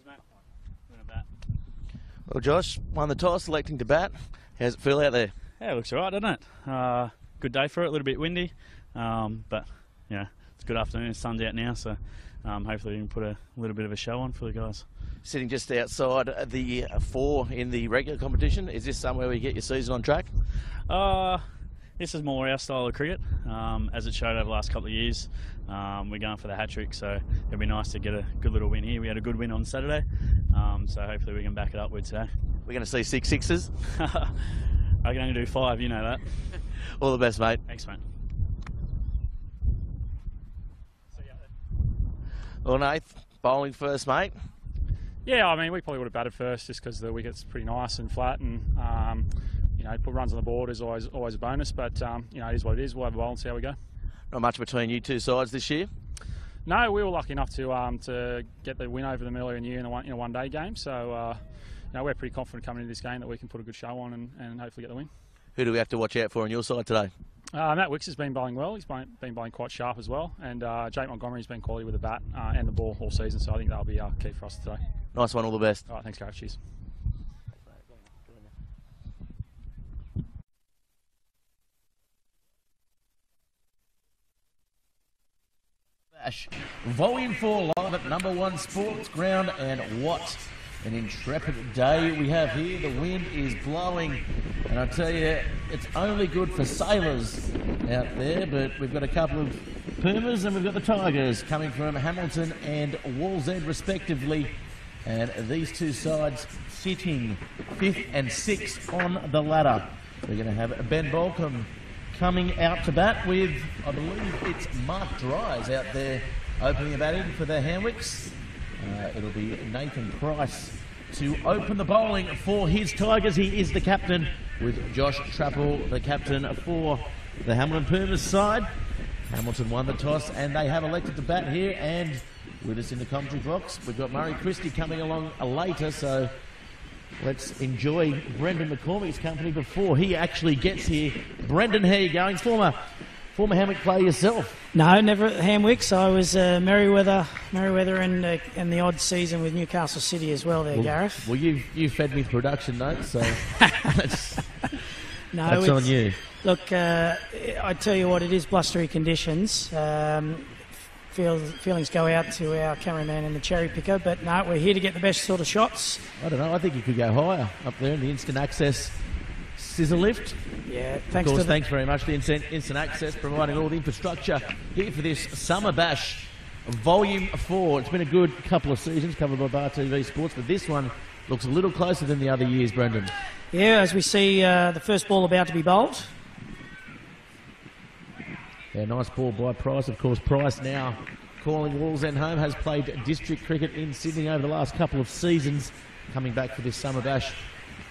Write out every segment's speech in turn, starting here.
Cheers, mate. I'm gonna bat. Well, Josh, won the toss, electing to bat. How's it feel out there? Yeah, it looks alright, doesn't it? Good day for it, a little bit windy, but yeah, it's a good afternoon. The sun's out now, so hopefully we can put a little bit of a show on for the guys. Sitting just outside the 4 in the regular competition, is this somewhere where you get your season on track? This is more our style of cricket, as it showed over the last couple of years. We're going for the hat-trick, so it'd be nice to get a good little win here. We had a good win on Saturday, so hopefully we can back it up with today. We're going to see 6 sixes? I can only do 5, you know that. All the best, mate. Thanks, mate. Well, Nath, bowling first, mate. Yeah, I mean, we probably would have batted first just because the wicket's pretty nice and flat, and you know, put runs on the board is always a bonus. But you know, it is what it is. We'll have a bowl and see how we go. Not much between you two sides this year? No, we were lucky enough to get the win over them earlier in the year in a one-day game. So you know, we're pretty confident coming into this game that we can put a good show on and hopefully get the win. Who do we have to watch out for on your side today? Matt Wicks has been bowling well. He's been bowling quite sharp as well. And Jake Montgomery's been quality with the bat and the ball all season. So I think that'll be key for us today. Nice one, all the best. All right, thanks, Gareth. Cheers. Volume 4 live at number 1 Sports Ground, and what an intrepid day we have here. The wind is blowing, and I tell you, it's only good for sailors out there, but we've got a couple of Pumas and we've got the Tigers coming from Hamilton and Wallsend respectively, and these two sides sitting 5th and 6th on the ladder. We're going to have Ben Balcom coming out to bat with, I believe it's Mark Dries out there opening the batting for the Hamwicks. It'll be Nathan Price to open the bowling for his Tigers. He is the captain, with Josh Trappel, the captain for the Hamilton Pumas side. Hamilton won the toss and they have elected to bat here, and with us in the commentary box we've got Murray Christie coming along later, so let's enjoy Brendan McCormick's company before he actually gets here. Brendan, how are you going? Former Hamwick player yourself? No, never at Hamwicks. I was Merriweather in the odd season with Newcastle City as well there, Gareth. Well, you fed me the production notes, so that's no, on you. Look, I tell you what, it is blustery conditions. Feelings go out to our cameraman and the cherry picker, but no, we're here to get the best sort of shots. I don't know, I think you could go higher up there in the instant access scissor lift. Yeah, thanks very much to Instant Access, providing all the infrastructure here for this Summer Bash Volume 4. It's been a good couple of seasons covered by Bar TV Sports, but this one looks a little closer than the other years, Brendan. Yeah, as we see the first ball about to be bowled. Yeah, nice ball by Price. Of course, Price now calling Wallsend home, has played district cricket in Sydney over the last couple of seasons, coming back for this Summer Bash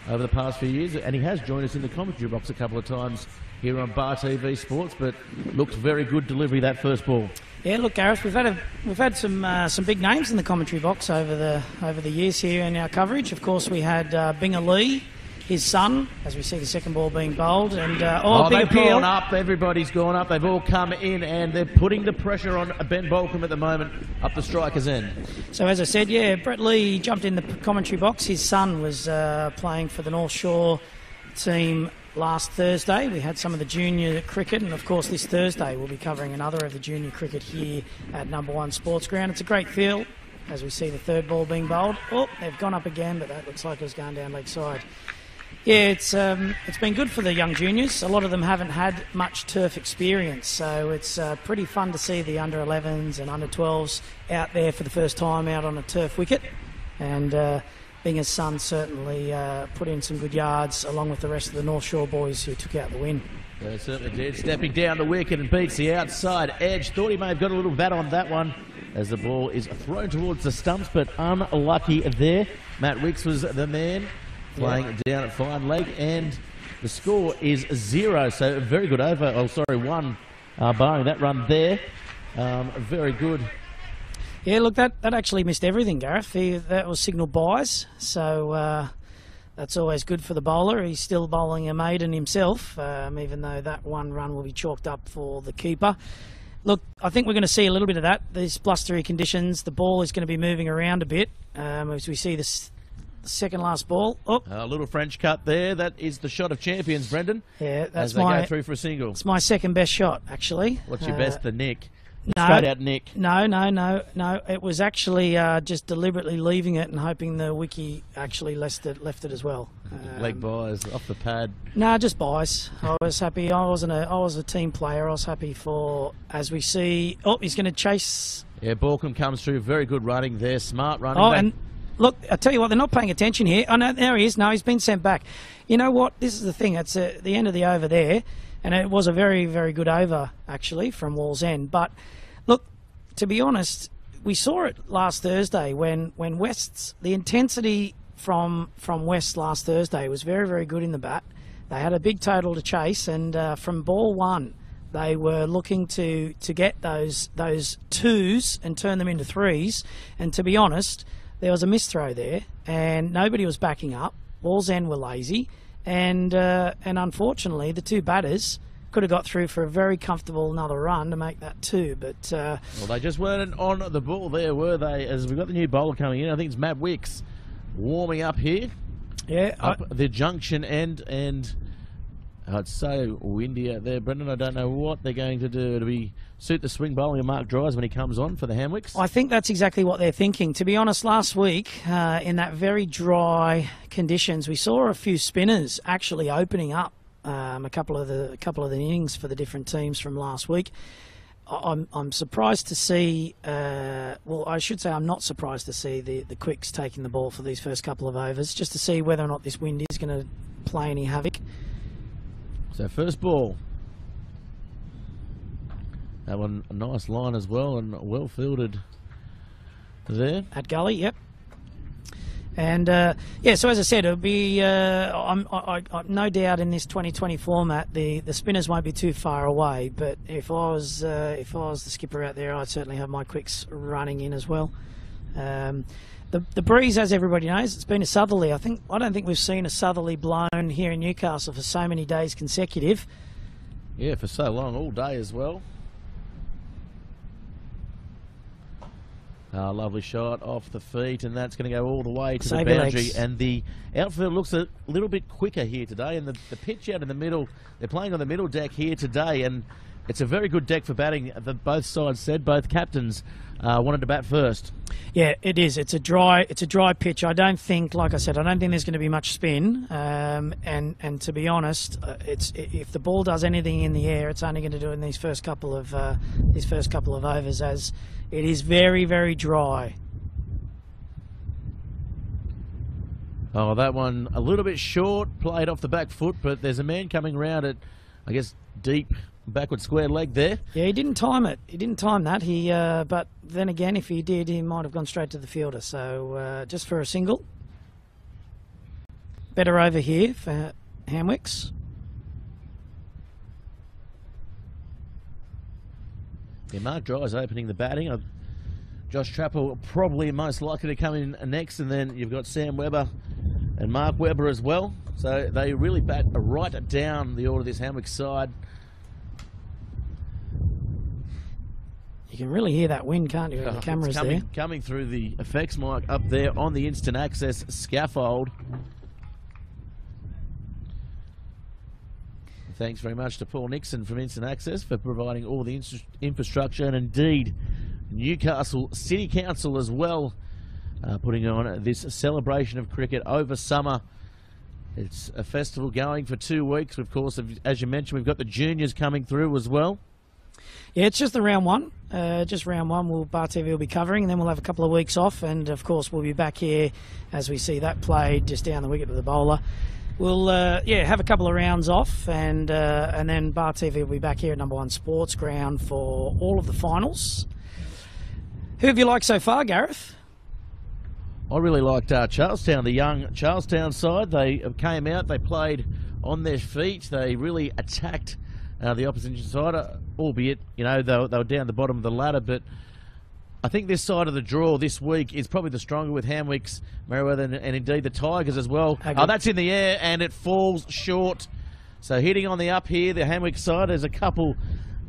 over the past few years, and he has joined us in the commentary box a couple of times here on Bar TV Sports, but looked very good delivery that first ball. Yeah, look, Gareth, we've had some big names in the commentary box over the years here in our coverage. Of course, we had Binger Lee, his son, as we see the second ball being bowled, and they've gone up. Everybody's gone up. They've all come in, and they're putting the pressure on Ben Balcom at the moment up the striker's end. So as I said, yeah, Brett Lee jumped in the commentary box. His son was playing for the North Shore team last Thursday. We had some of the junior cricket, and of course this Thursday we'll be covering another of the junior cricket here at number 1 Sports Ground. It's a great feel as we see the third ball being bowled. Oh, they've gone up again, but that looks like it was going down leg side. Yeah, it's been good for the young juniors. A lot of them haven't had much turf experience, so it's pretty fun to see the under-11s and under-12s out there for the first time out on a turf wicket. And Binger's son certainly put in some good yards along with the rest of the North Shore boys who took out the win. Yeah, certainly did. Stepping down the wicket and beats the outside edge. Thought he may have got a little bat on that one as the ball is thrown towards the stumps, but unlucky there. Matt Wicks was the man playing down at fine leg, and the score is 0, so a very good over. Oh, sorry, 1 barring that run there. Very good. Yeah, look, that actually missed everything, Gareth. That was signal buys, so that's always good for the bowler. He's still bowling a maiden himself, even though that one run will be chalked up for the keeper. Look, I think we're going to see a little bit of that. These blustery conditions, the ball is going to be moving around a bit as we see this second last ball. Oh, A little French cut there. That is the shot of champions, Brendan. yeah, As that's they my go through for a single. it's my second best shot actually. What's your best? The Nick. No, Straight out Nick. No. It was actually just deliberately leaving it and hoping the wiki actually left it as well. Leg buys off the pad. No, just buys. I was happy. I was a team player. I was happy for, as we see. Oh, he's going to chase. Yeah, Borkham comes through. Very good running there. Smart running. Oh, and look, I tell you what, they're not paying attention here. Oh, no, there he is. No, he's been sent back. You know what? This is the thing. It's the end of the over there, and it was a very, very good over actually from Wall's End. But look, to be honest, we saw it last Thursday when West's the intensity from West last Thursday was very, very good in the bat. They had a big total to chase, and from ball one, they were looking to get those twos and turn them into threes. And to be honest, there was a misthrow there, and nobody was backing up. Wall's End were lazy, and unfortunately, the two batters could have got through for a very comfortable another run to make that two. But well, they just weren't on the ball there, were they? As we've got the new bowler coming in, I think it's Matt Wicks warming up here. yeah, Up the junction end, and it's so windy out there, Brendan. I don't know what they're going to do to suit the swing bowling of Mark Dries when he comes on for the Hamwicks. I think that's exactly what they're thinking. To be honest, last week in that very dry conditions, we saw a few spinners actually opening up a couple of the innings for the different teams from last week. I'm surprised to see. Well, I should say I'm not surprised to see the quicks taking the ball for these first couple of overs, just to see whether or not this wind is going to play any havoc. So first ball. That one a nice line as well and well fielded there. At gully, yep. And yeah, so as I said, it'll be I'm no doubt in this 2020 format the spinners won't be too far away. But if I was the skipper out there, I'd certainly have my quicks running in as well. The breeze, as everybody knows, it's been a southerly. I don't think we've seen a southerly blown here in Newcastle for so many days consecutive. Yeah, for so long, all day as well. Lovely shot off the feet, and that's going to go all the way to Save the your boundary. legs. And the outfield looks a little bit quicker here today, and the pitch out in the middle, they're playing on the middle deck here today, and it's a very good deck for batting. Both sides said, both captains wanted to bat first. Yeah, it is. It's a dry pitch. I don't think, like I said, I don't think there's going to be much spin. And to be honest, if the ball does anything in the air, it's only going to do it in these first couple of overs, as it is very, very dry. Oh, that one a little bit short, played off the back foot, but there's a man coming round it, I guess, deep backward square leg there. Yeah, he didn't time it. He didn't time that. But then again, if he did, he might have gone straight to the fielder. So just for a single. Better over here for Hamwicks. Yeah, Mark Dries opening the batting. Josh Trapper probably most likely to come in next, and then you've got Sam Webber and Mark Webber as well. So they really bat right down the order of this Hamwicks side. You can really hear that wind, can't you? The camera's there. Coming through the effects mic up there on the instant access scaffold. Thanks very much to Paul Nixon from Instant Access for providing all the infrastructure, and indeed Newcastle City Council as well, putting on this celebration of cricket over summer. It's a festival going for 2 weeks. Of course, as you mentioned, we've got the juniors coming through as well. Yeah, it's just the round one. Just round one. Bar TV will be covering, and then we'll have a couple of weeks off, and of course we'll be back here as we see that played just down the wicket of the bowler. We'll have a couple of rounds off, and then Bar TV will be back here at Number One Sports Ground for all of the finals. Who have you liked so far, Gareth? I really liked Charlestown, the young Charlestown side. They came out, they played on their feet, they really attacked the opposition side, albeit, you know, they were down the bottom of the ladder, but I think this side of the draw this week is probably the stronger with Hamwicks, Merriweather, and indeed the Tigers as well. Oh, that's in the air, and it falls short. So hitting on the up here, the Hamwicks side, there's a couple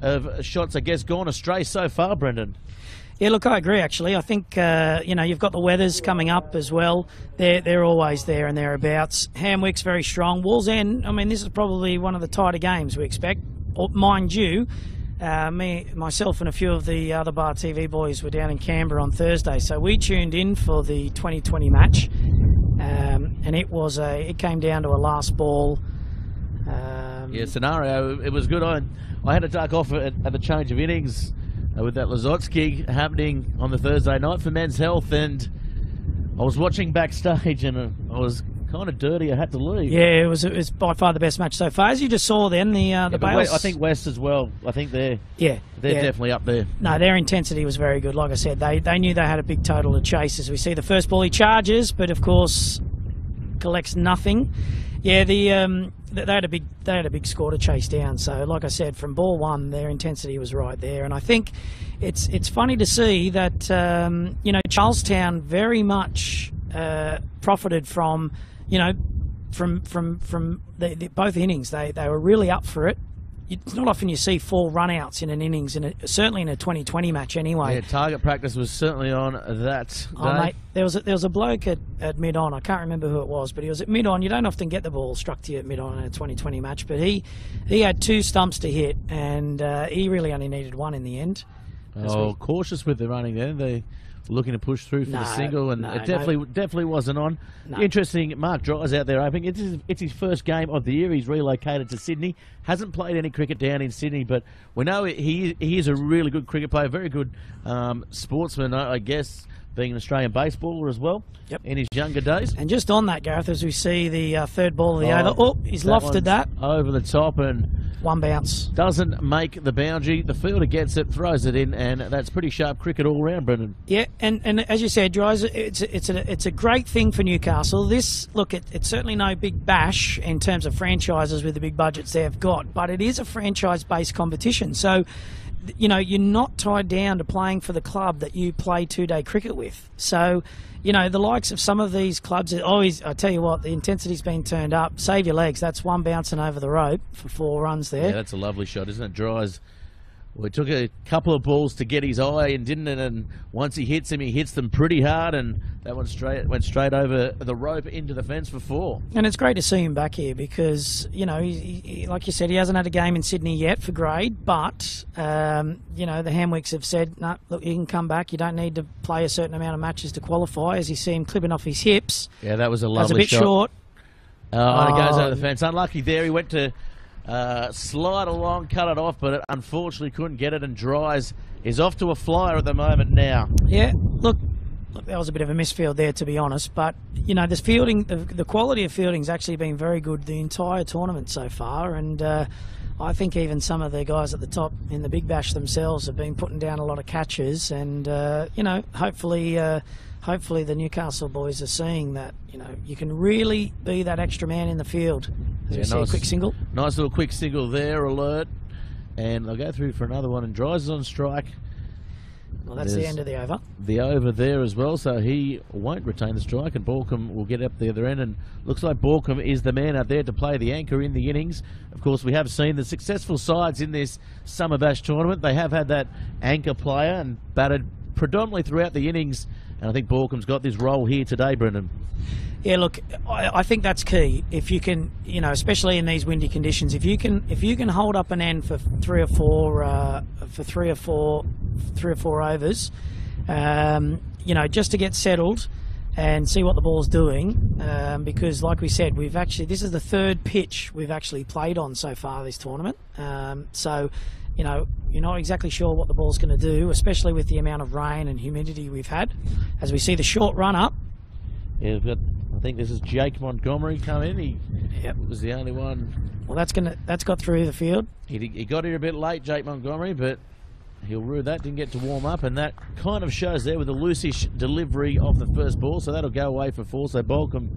of shots, I guess, gone astray so far, Brendan. Yeah, look, I agree, actually. I think, you've got the Weathers coming up as well. They're always there and thereabouts. Hamwick's very strong. Wall's End, I mean, this is probably one of the tighter games we expect. Mind you, myself and a few of the other Bar TV boys were down in Canberra on Thursday, so we tuned in for the 2020 match, and it came down to a last ball. Scenario. It was good. I had to duck off at the change of innings with that Lazotsky happening on the Thursday night for Men's Health, and I was watching backstage, and I was kind of dirty. I had to leave. Yeah, it was by far the best match so far. As you just saw then, the Bales... I think West as well. I think they're definitely up there. No, their intensity was very good. Like I said, they knew they had a big total to chase. As we see the first ball, he charges, but of course collects nothing. Yeah, they had a big score to chase down. So, like I said, from ball one, their intensity was right there. And I think it's funny to see that Charlestown very much profited from both innings. They were really up for it. It's not often you see 4 run-outs in an innings, certainly in a 2020 match anyway. Yeah, target practice was certainly on that day. Oh, mate, there was a bloke at mid-on. I can't remember who it was, but he was at mid-on. You don't often get the ball struck to you at mid-on in a 2020 match, but he had 2 stumps to hit, and he really only needed 1 in the end. Cautious with the running there. They were looking to push through for the single, and it definitely wasn't on. No. Interesting, Mark Dry's out there opening. It's his first game of the year. He's relocated to Sydney. Hasn't played any cricket down in Sydney, but we know he is a really good cricket player, very good sportsman, I guess, being an Australian baseballer as well. Yep. In his younger days. And just on that, Gareth, as we see the third ball of the over. Oh, he's lofted that. Over the top and... 1 bounce. Doesn't make the boundary. The fielder gets it, throws it in, and that's pretty sharp cricket all round, Brendan. Yeah, and as you said, Dries, it's a great thing for Newcastle. It's certainly no big bash in terms of franchises with the big budgets they've got, but it is a franchise-based competition. So, you're not tied down to playing for the club that you play 2-day cricket with. So, the likes of some of these clubs, I tell you what, the intensity's been turned up. Save your legs. That's 1 bouncing over the rope for 4 runs there. Yeah, that's a lovely shot, isn't it? Dries. Well, it took a couple of balls to get his eye, and didn't it? And once he hits them, he hits them pretty hard, and that one went straight over the rope into the fence for 4. And it's great to see him back here because, he, like you said, he hasn't had a game in Sydney yet for grade, but, the Hamwicks have said, no, look, you can come back. You don't need to play a certain amount of matches to qualify, as you see him clipping off his hips. Yeah, that was a lovely shot. That's a bit short. And it goes over the fence. Unlucky there. He went to... slide along, cut it off, but it unfortunately couldn't get it, and Dries is off to a flyer at the moment now. Yeah, look, that was a bit of a misfield there, to be honest, but, this fielding, the quality of fielding's actually been very good the entire tournament so far, and I think even some of the guys at the top in the Big Bash themselves have been putting down a lot of catches, and, hopefully the Newcastle boys are seeing that, you can really be that extra man in the field. As we see a quick single. Nice little quick single there, alert. And they'll go through for another one, and Dries is on strike. Well, that's the end of the over. The over there as well, so he won't retain the strike, and Borkham will get up the other end, and looks like Borkham is the man out there to play the anchor in the innings. Of course, we have seen the successful sides in this Summer Bash tournament. They have had that anchor player and batted predominantly throughout the innings, and I think Borkham's got this role here today, Brendan. Yeah, look, I think that's key. If you can, especially in these windy conditions, if you can hold up an end for 3 or 4 overs, just to get settled and see what the ball's doing, because like we said, this is the 3rd pitch we've actually played on so far this tournament. So, you're not exactly sure what the ball's going to do, especially with the amount of rain and humidity we've had. As we see the short run up. Yeah, I think this is Jake Montgomery come in. He was the only one. Well, that's got through the field. He got here a bit late, Jake Montgomery, but he'll rue that. Didn't get to warm up, and that kind of shows there with the loosish delivery of the first ball. So that'll go away for 4. So Bolcom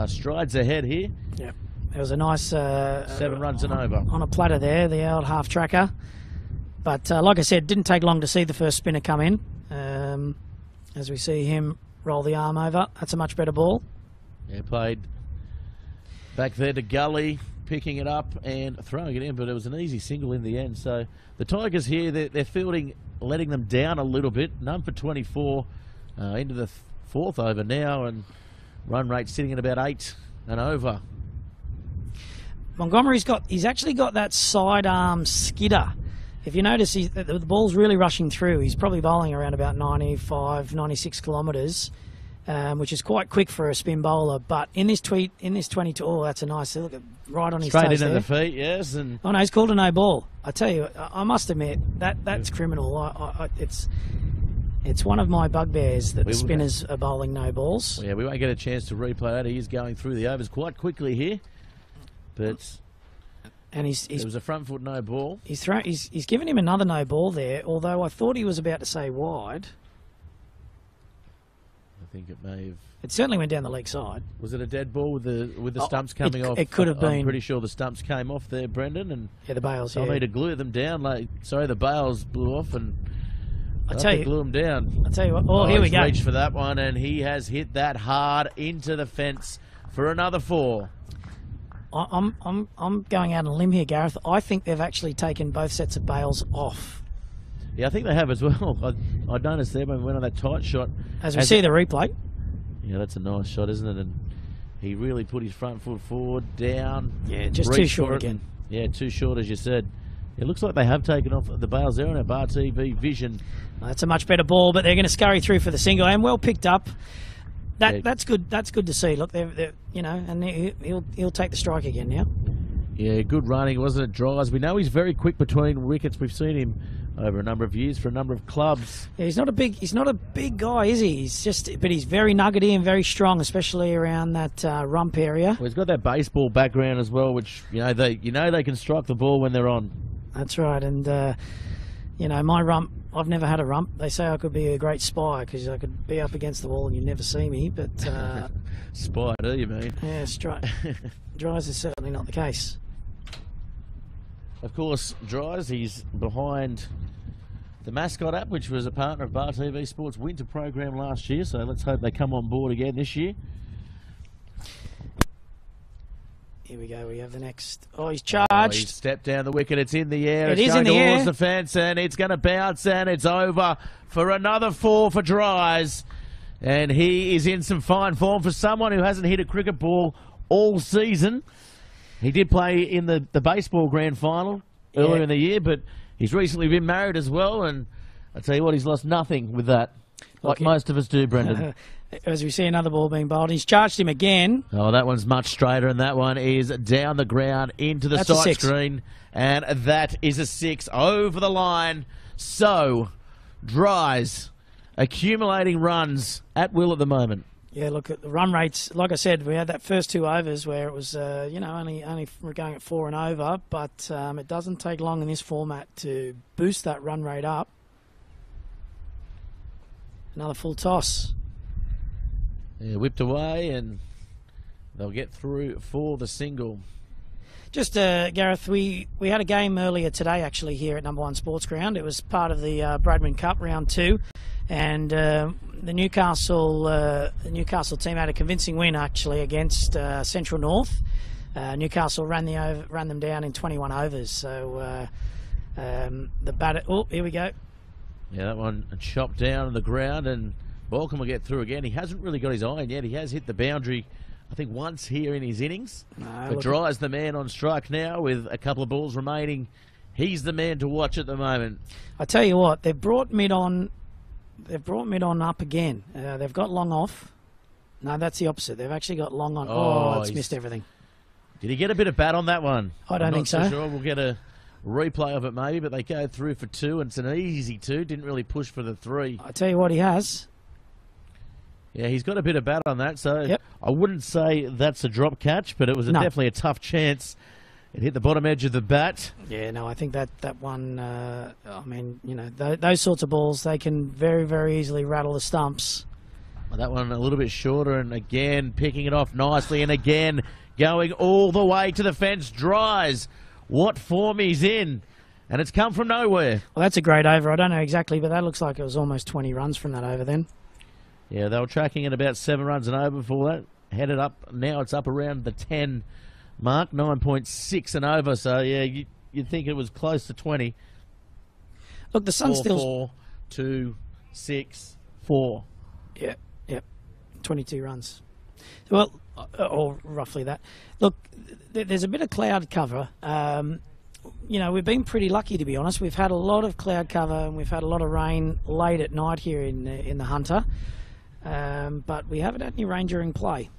strides ahead here. Yeah, there was a nice 7 runs and over on a platter there, the old half tracker. But like I said, didn't take long to see the first spinner come in. As we see him roll the arm over, that's a much better ball. Yeah, played back there to Gully. picking it up and throwing it in, but it was an easy single in the end. So the Tigers here, they're fielding, letting them down a little bit. None for 24 into the fourth over now, and run rate sitting at about 8 and over. He's actually got that sidearm skidder. If you notice, the ball's really rushing through. He's probably bowling around about 95, 96 kilometres, which is quite quick for a spin bowler. But in this 22, oh, that's a nice look, right on his toes Straight into there. the feet, yes. And oh no, he's called a no ball. I tell you, I must admit that's criminal. It's one of my bugbears that the spinners are bowling no balls. Well, yeah, we won't get a chance to replay that. He is going through the overs quite quickly here, but. And it was a front foot no ball. He's given him another no ball there, although I thought he was about to say wide. I think it may have. It certainly went down the leg side. Was it a dead ball with the stumps coming off? It could have been. I'm pretty sure the stumps came off there, Brendan, and yeah, the bails. So I need to glue them down. The bails blew off, and I tell you, glue them down. I tell you what. Oh, here we go. Reached for that one, and he has hit that hard into the fence for another 4. I'm going out on a limb here, Gareth. I think they've actually taken both sets of bails off. Yeah, I think they have as well. I noticed there when we went on that tight shot. As we see the replay. Yeah, that's a nice shot, isn't it? And he really put his front foot forward, down. Yeah, just too short again. Yeah, too short, as you said. It looks like they have taken off the bails there on our Bar TV vision. That's a much better ball, but they're going to scurry through for the single, and well picked up. That's good. That's good to see. Look, they're and he'll take the strike again now. Yeah, good running, wasn't it, Dries? We know he's very quick between wickets. We've seen him over a number of years for a number of clubs. Yeah, he's not a big guy, is he? But he's very nuggety and very strong, especially around that rump area. Well, he's got that baseball background as well, which they can strike the ball when they're on. That's right, and my rump. I've never had a rump. They say I could be a great spy because I could be up against the wall and you'd never see me. But spy, do you mean? Yeah, Dries is certainly not the case. Of course, Dries, he's behind the Mascot app, which was a partner of Bar TV Sports' winter program last year. So let's hope they come on board again this year. Here we go. We have the next. Oh, he's charged. He's stepped down the wicket. It's in the air. It is in the air. Towards the fence, and it's going to bounce, and it's over for another 4 for Dries. And he is in some fine form for someone who hasn't hit a cricket ball all season. He did play in the baseball grand final earlier in the year, but he's recently been married as well. And I tell you what, he's lost nothing with that, like most of us do, Brendan. As we see another ball being bowled, he's charged him again. Oh, that one's much straighter, and that one is down the ground into the sight screen. And that is a 6 over the line. So, Dries accumulating runs at will at the moment. Yeah, look at the run rates. Like I said, we had that first 2 overs where it was, only we're going at 4 and over, but it doesn't take long in this format to boost that run rate up. Another full toss. Yeah, whipped away, and they'll get through for the single. Just, Gareth, we had a game earlier today, actually, here at Number 1 Sports Ground. It was part of the Bradman Cup, round 2, and the Newcastle team had a convincing win, actually, against Central North. Newcastle ran them down in 21 overs. So the batter. Oh, here we go. Yeah, that one chopped down on the ground, and Balcom will get through again. He hasn't really got his iron yet. He has hit the boundary, I think, once here in his innings. But Dries the man on strike now with a couple of balls remaining. He's the man to watch at the moment. I tell you what, they've brought mid on up again. They've got long off. No, that's the opposite. They've actually got long on. Oh, it's missed everything. Did he get a bit of bat on that one? I don't think so. I'm not sure. We'll get a replay of it maybe, but they go through for 2, and it's an easy 2. Didn't really push for the 3. I tell you what, he has. Yeah, he's got a bit of bat on that, so yep. I wouldn't say that's a drop catch, but it was definitely a tough chance. It hit the bottom edge of the bat. Yeah, no, I think that one, those sorts of balls, they can very, very easily rattle the stumps. Well, that one a little bit shorter, and again picking it off nicely, and again going all the way to the fence. Dries, what form he's in, and it's come from nowhere. Well, that's a great over. I don't know exactly, but that looks like it was almost 20 runs from that over then. Yeah, they were tracking at about 7 runs and over before that. Headed up, now it's up around the 10 mark, 9.6 and over. So, yeah, you'd think it was close to 20. Look, the Suns still... 4, 2, 6, 4. Yeah, 22 runs. Well, or roughly that. Look, there's a bit of cloud cover. You know, we've been pretty lucky, to be honest. We've had a lot of cloud cover and we've had a lot of rain late at night here in the Hunter. But we haven't had any rain during play.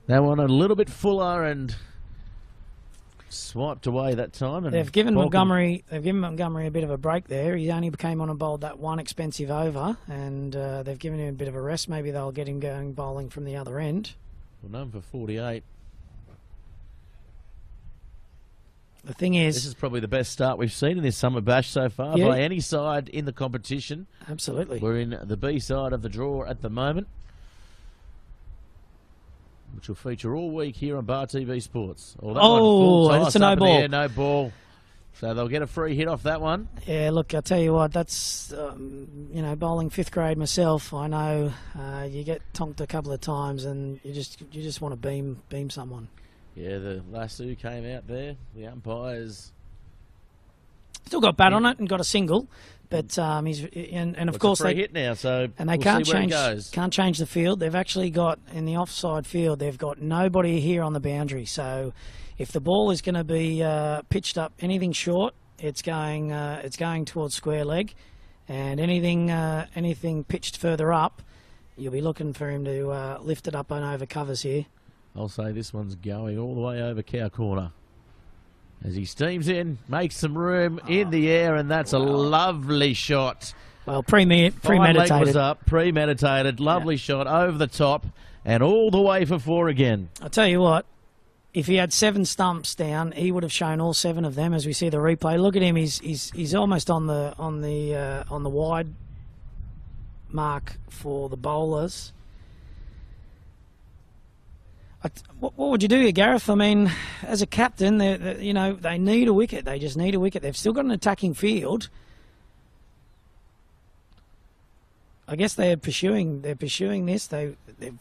That one a little bit fuller and swiped away that time. And they've given Montgomery a bit of a break there. He only came on and bowled that one expensive over, and they've given him a bit of a rest. Maybe they'll get him going bowling from the other end. Well, known for 48. The thing is, this is probably the best start we've seen in this summer bash so far by any side in the competition. Absolutely. We're in the B side of the draw at the moment, which will feature all week here on Bar TV Sports. It's a no ball. Yeah, no ball. So they'll get a free hit off that one. Yeah, look, I'll tell you what, that's, you know, bowling 5th grade myself, I know you get tonked a couple of times and you just want to beam someone. Yeah, the lasso came out there. The umpires still got bat on it and got a single, but he's and of course they hit now, so and they can't change the field. They've actually got in the offside field. They've got nobody here on the boundary. So if the ball is going to be pitched up anything short, it's going towards square leg, and anything pitched further up, you'll be looking for him to lift it up and over covers here. I'll say this one's going all the way over cow corner. As he steams in, makes some room in the air, and that's a lovely shot. Well, premeditated. Leg was up, premeditated, lovely shot over the top, and all the way for 4 again. I'll tell you what, if he had 7 stumps down, he would have shown all 7 of them. As we see the replay, look at him. He's almost on the wide mark for the bowlers. What would you do here, Gareth? I mean, as a captain, you know, they need a wicket. They just need a wicket. They've still got an attacking field. I guess they're pursuing this. They've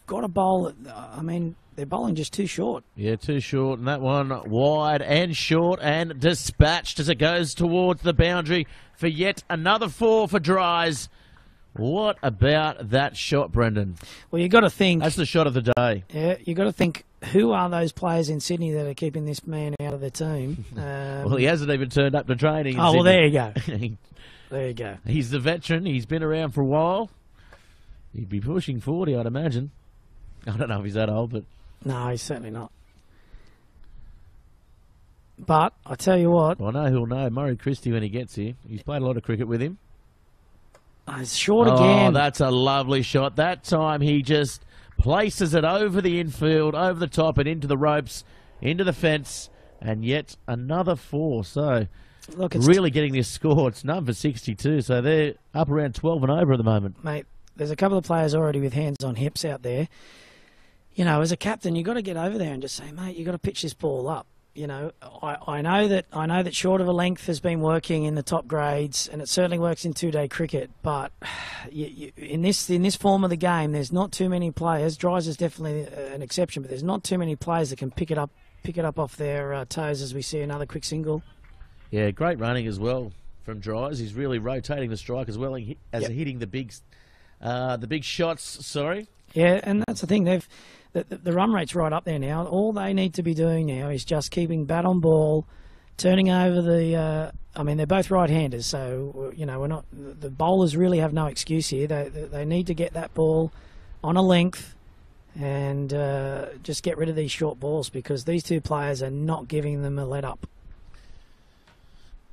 got a bowl. I mean, they're bowling just too short. Yeah, too short. And that one wide and short and dispatched as it goes towards the boundary for yet another 4 for Dries. What about that shot, Brendan? Well, you got to think that's the shot of the day. Yeah, you got to think who are those players in Sydney that are keeping this man out of the team? Well, he hasn't even turned up to training. Well, there you go. There you go. He's the veteran. He's been around for a while. He'd be pushing 40, I'd imagine. I don't know if he's that old, but no, he's certainly not. But I tell you what, I know who'll know. Murray Christie when he gets here. He's played a lot of cricket with him. It's short again. Oh, that's a lovely shot. That time he just places it over the infield, over the top and into the ropes, into the fence, and yet another 4. So, look, it's really getting this score. It's none for 62, so they're up around 12 and over at the moment. Mate, there's a couple of players already with hands on hips out there. You know, as a captain, you've got to get over there and just say, mate, you've got to pitch this ball up. You know, I know that short of a length has been working in the top grades, and it certainly works in 2-day cricket. But in this form of the game, there's not too many players. Dries is definitely an exception, but there's not too many players that can pick it up off their toes. As we see another quick single. Yeah, great running as well from Dries. He's really rotating the strike as well as hitting the big shots. Sorry. Yeah, and that's the thing. The run rate's right up there now. All they need to be doing now is just keeping bat on ball, turning over the. I mean, they're both right-handers, so you know the bowlers really have no excuse here. They need to get that ball on a length and just get rid of these short balls because these two players are not giving them a let up.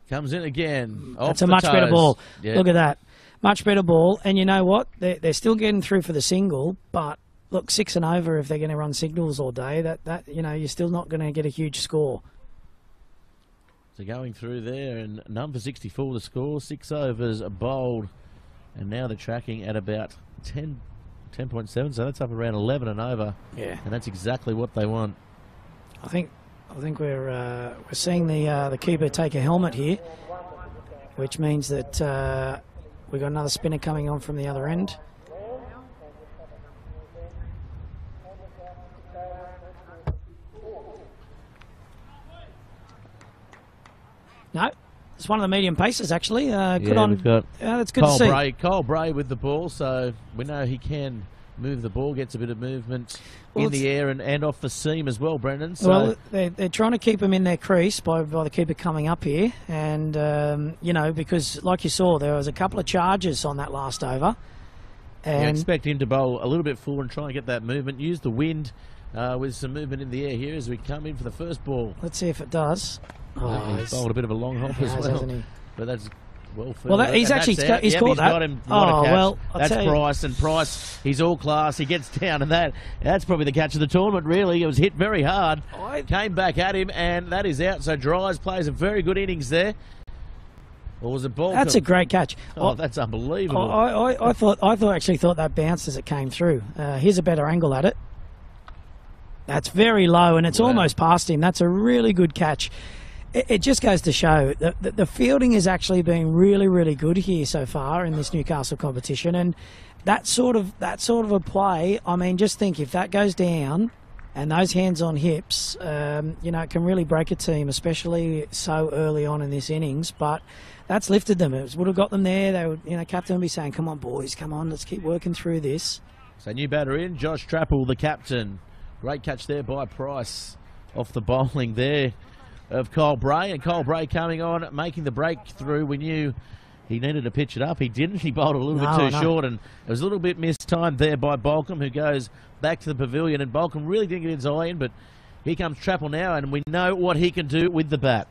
Comes in again. That's a much better ball. Yeah. Look at that, much better ball. And you know what? They're still getting through for the single, but. Look, 6 and over if they're going to run signals all day. That you know, you're still not going to get a huge score. So going through there, and number 64 the score, 6 overs bowled, and now they're tracking at about 10.7. So that's up around 11 and over. Yeah, and that's exactly what they want. I think we're seeing the keeper take a helmet here, which means that we've got another spinner coming on from the other end. It's one of the medium pacers, actually. Good Yeah, on. we've got That's good to see. Cole Bray with the ball, so we know he can move the ball, gets a bit of movement in the air and off the seam as well, Brendan. So well, they're trying to keep him in their crease by the keeper coming up here. And, you know, because like you saw, there was a couple of charges on that last over. And expect him to bowl a little bit forward and try and get that movement. Use the wind with some movement in the air here as we come in for the first ball. Let's see if it does. Oh, he's bowled a bit of a long hop as well. Hasn't he? But that's well. He's actually he's caught that. Got him, got a catch. Well, that's Price, and Price, he's all class. He gets down, and that's probably the catch of the tournament. Really, it was hit very hard. Came back at him, and that is out. So Dries plays a very good innings there. Or was it ball? That's a great catch. Oh, that's unbelievable. I actually thought that bounced as it came through. Here's a better angle at it. That's very low, and it's almost past him. That's a really good catch. It just goes to show that the fielding has actually been really, really good here so far in this Newcastle competition, and that sort of a play. I mean, just think if that goes down, and those hands on hips, you know, it can really break a team, especially so early on in this innings. But that's lifted them. It would have got them there. They would, you know, captain would be saying, "Come on, boys, come on, let's keep working through this." So new batter in, Josh Trappel, the captain. Great catch there by Price off the bowling there of Cole Bray, and Cole Bray coming on, making the breakthrough. We knew he needed to pitch it up. He didn't. He bowled a little bit too short, and it was a little bit mistimed there by Balcombe, who goes back to the pavilion. And Balcombe really didn't get his eye in, but here comes Trappel now, and we know what he can do with the bat.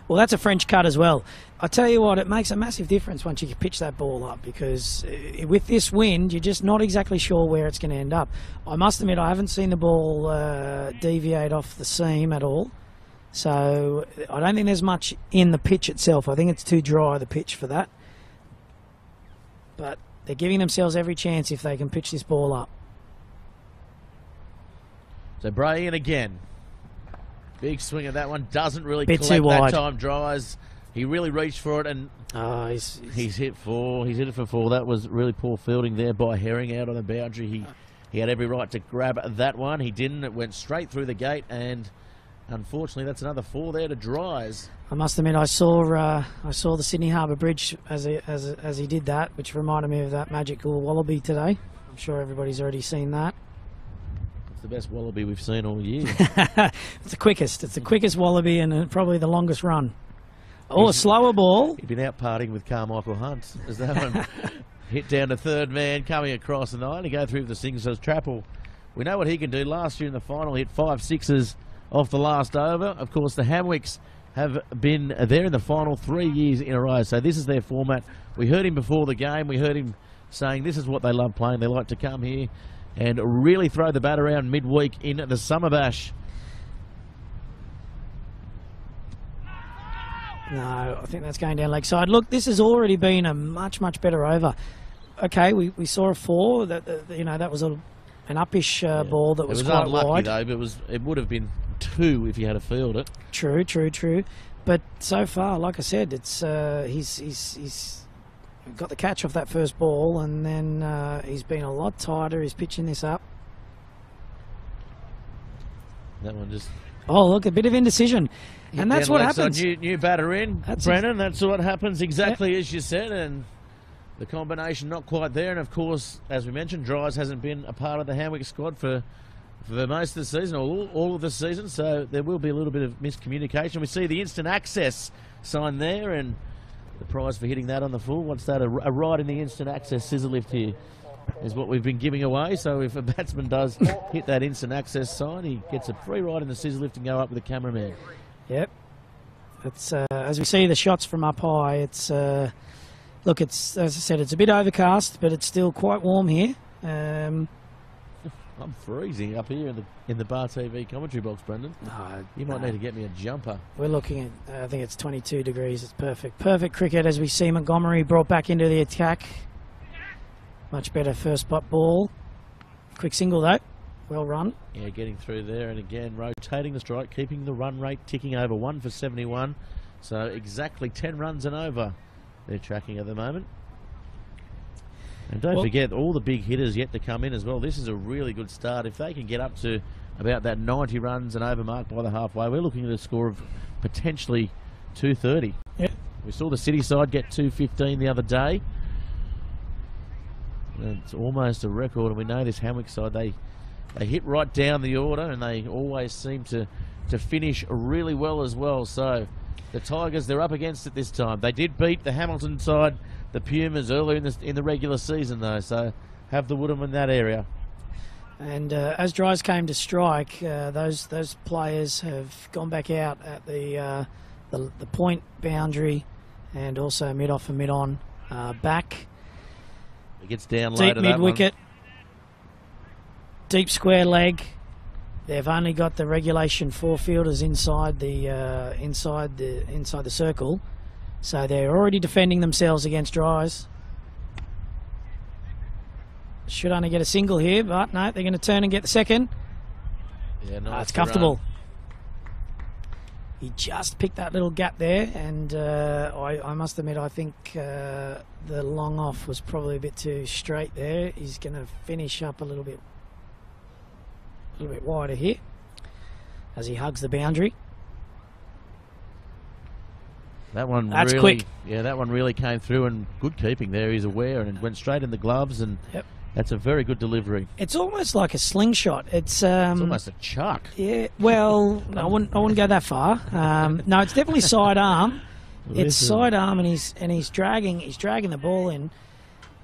Well, that's a French cut as well. I tell you what, it makes a massive difference once you pitch that ball up, because with this wind, you're just not exactly sure where it's going to end up. I must admit, I haven't seen the ball deviate off the seam at all. So I don't think there's much in the pitch itself. I think it's too dry, the pitch, for that. But they're giving themselves every chance if they can pitch this ball up. So Bray in again. Big swing of that one. Doesn't really Bit collect too wide. that time. Dries. He really reached for it, and he's hit four. He's hit it for four. That was really poor fielding there by Herring out on the boundary. He had every right to grab that one. He didn't. It went straight through the gate, and unfortunately, that's another four there to Dries. I must admit, I saw the Sydney Harbour Bridge as he did that, which reminded me of that magical wallaby today. I'm sure everybody's already seen that. It's the best wallaby we've seen all year. It's the quickest. It's the quickest wallaby and probably the longest run. Oh, a slower ball. He'd been out partying with Carmichael Hunt as that one hit down to third man, coming across, and they only go through the singles. So Trappel, we know what he can do. Last year in the final, hit 5 sixes off the last over. Of course, the Hamwicks have been there in the final 3 years in a row. So this is their format. We heard him before the game. We heard him saying this is what they love playing. They like to come here and really throw the bat around midweek in the Summer Bash. No, I think that's going down leg side. Look, this has already been a much, much better over. Okay, we saw a 4. That was an uppish ball that was quite unlucky, wide. Though, but it would have been 2 if he had to field it. True. But so far, like I said, it's he's got the catch off that first ball, and then he's been a lot tighter. He's pitching this up. That one just... Oh, look, a bit of indecision. And that's what happens. New batter in, Brennan. That's what happens exactly as you said, and the combination not quite there. And of course, as we mentioned, Dries hasn't been a part of the Hamwick squad for most of the season, or all of the season, so there will be a little bit of miscommunication. We see the instant access sign there, and the prize for hitting that on the full. What's that? A ride in the instant access scissor lift here is what we've been giving away. So if a batsman does hit that instant access sign, he gets a free ride in the scissor lift and go up with the cameraman. Yep. It's as we see the shots from up high. It's look. It's, as I said, it's a bit overcast, but it's still quite warm here. I'm freezing up here in the Bar TV commentary box, Brendan. You might need to get me a jumper. We're looking at, I think it's 22 degrees. It's perfect. Perfect cricket as we see Montgomery brought back into the attack. Much better first spot ball. Quick single though. Well run. Yeah, getting through there, and again rotating the strike, keeping the run rate ticking over. 1 for 71. So exactly 10 runs and over they're tracking at the moment. And don't forget, all the big hitters yet to come in as well. This is a really good start. If they can get up to about that 90 runs and over mark by the halfway, we're looking at a score of potentially 2:30. Yep. We saw the City side get 2:15 the other day. It's almost a record, and we know this Hamwick side, they hit right down the order, and they always seem to finish really well as well. So the Tigers, they're up against it this time. They did beat the Hamilton side, the Pumas, earlier in the regular season though, so have the Woodham in that area. And as Dries came to strike, those players have gone back out at the point boundary, and also mid-off and mid-on back. It gets down Deep later, mid-wicket, deep square leg. They've only got the regulation 4 fielders inside the circle, so they're already defending themselves against Dries. Should only get a single here, but no, they're going to turn and get the second. Yeah, nice. It's comfortable. He just picked that little gap there, and I must admit, I think the long off was probably a bit too straight there. He's going to finish up a little bit wider here as he hugs the boundary. That one That's really, quick. Yeah, that one really came through, and good keeping there. He's aware and went straight in the gloves, and Yep. That's a very good delivery. It's almost like a slingshot. It's almost a chuck. Yeah, well, I wouldn't go that far. No, it's definitely sidearm. It's sidearm, and he's dragging the ball in.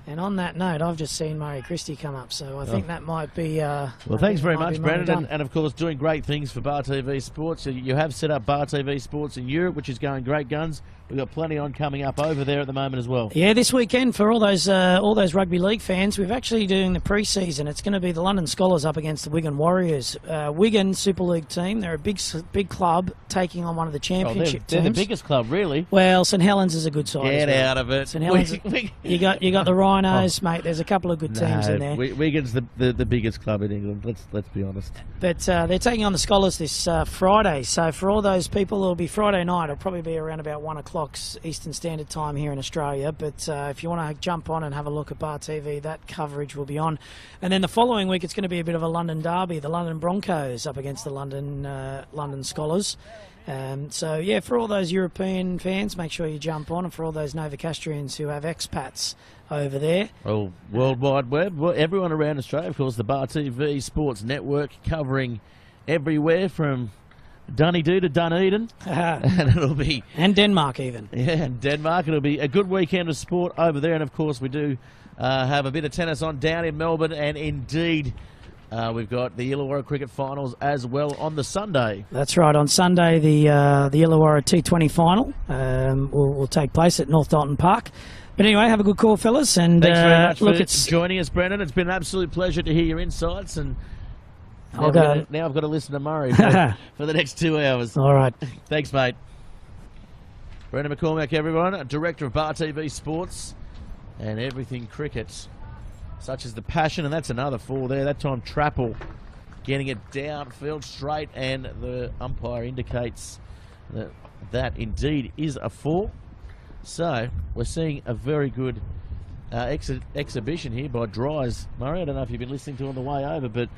And on that note, I've just seen Murray Christie come up, so I think that might be. Well, thanks very much, Brandon, and of course doing great things for Bar TV Sports. You have set up Bar TV Sports in Europe, which is going great guns. We've got plenty on coming up over there at the moment as well. Yeah, this weekend for all those rugby league fans, we're actually doing the pre-season. It's going to be the London Scholars up against the Wigan Warriors. Wigan Super League team. They're a big club taking on one of the championship they're teams. the biggest club, really. Well, St Helens is a good side. Get as well. out of it. St Helens. You got the Rhinos, mate. There's a couple of good teams in there. Wigan's the biggest club in England. Let's be honest. But they're taking on the Scholars this Friday. So for all those people, it'll be Friday night. It'll probably be around about 1 o'clock Eastern Standard Time here in Australia. But if you want to jump on and have a look at Bar TV, that coverage will be on. And then the following week, it's going to be a bit of a London derby. The London Broncos up against the London Scholars. So yeah, for all those European fans, make sure you jump on, and for all those Novocastrians who have expats over there. Well, World Wide Web, well, everyone around Australia, of course, the Bar TV Sports Network covering everywhere from Dunedoo to Dunedin, and it'll be Denmark even. Yeah, and Denmark. It'll be a good weekend of sport over there, and of course we do have a bit of tennis on down in Melbourne, and indeed. We've got the Illawarra Cricket Finals as well on the Sunday. That's right. On Sunday, the Illawarra T20 final will take place at North Dalton Park. But anyway, have a good call, fellas. And thanks very much for joining us, Brendan. It's been an absolute pleasure to hear your insights. And now I've got to listen to Murray for the next 2 hours. All right. Thanks, mate. Brendan McCormack, everyone, Director of Bar TV Sports and everything cricket. Such as the passion, and that's another 4 there. That time Trapple getting it downfield straight, and the umpire indicates that indeed is a 4. So we're seeing a very good exhibition here by Dries. Murray, I don't know if you've been listening to on the way over, but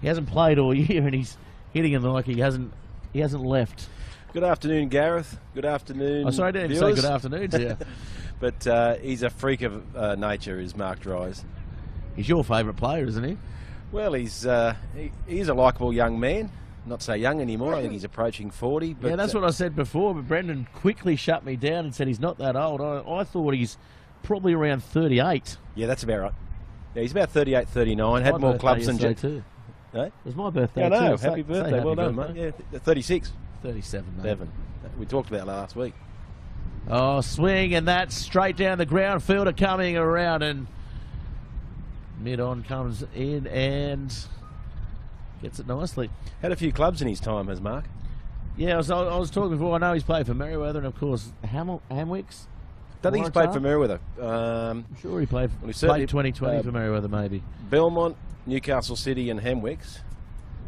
he hasn't played all year, and he's hitting him like he hasn't left. Good afternoon, Gareth. Good afternoon. I'm sorry, I didn't say good afternoon to you. But he's a freak of nature, is Mark Dries. He's your favourite player, isn't he? Well, he's a likeable young man. Not so young anymore. I think he's approaching 40. But yeah, that's what I said before, but Brendan quickly shut me down and said he's not that old. I thought he's probably around 38. Yeah, that's about right. Yeah, he's about 38, 39. Had more clubs than too. Eh? It was my birthday too. too. Happy birthday. Well done, mate. Yeah, 36. 37, mate. 7. We talked about last week. Oh, swing, and that's straight down the ground. Fielder coming around, and mid-on comes in and gets it nicely. Had a few clubs in his time, has Mark? Yeah, I was talking before. I know he's played for Merewether and, of course, Hamwicks. Don't think he's played for Merewether. I'm sure he played 2020 for Merewether, maybe. Belmont, Newcastle City and Hamwicks.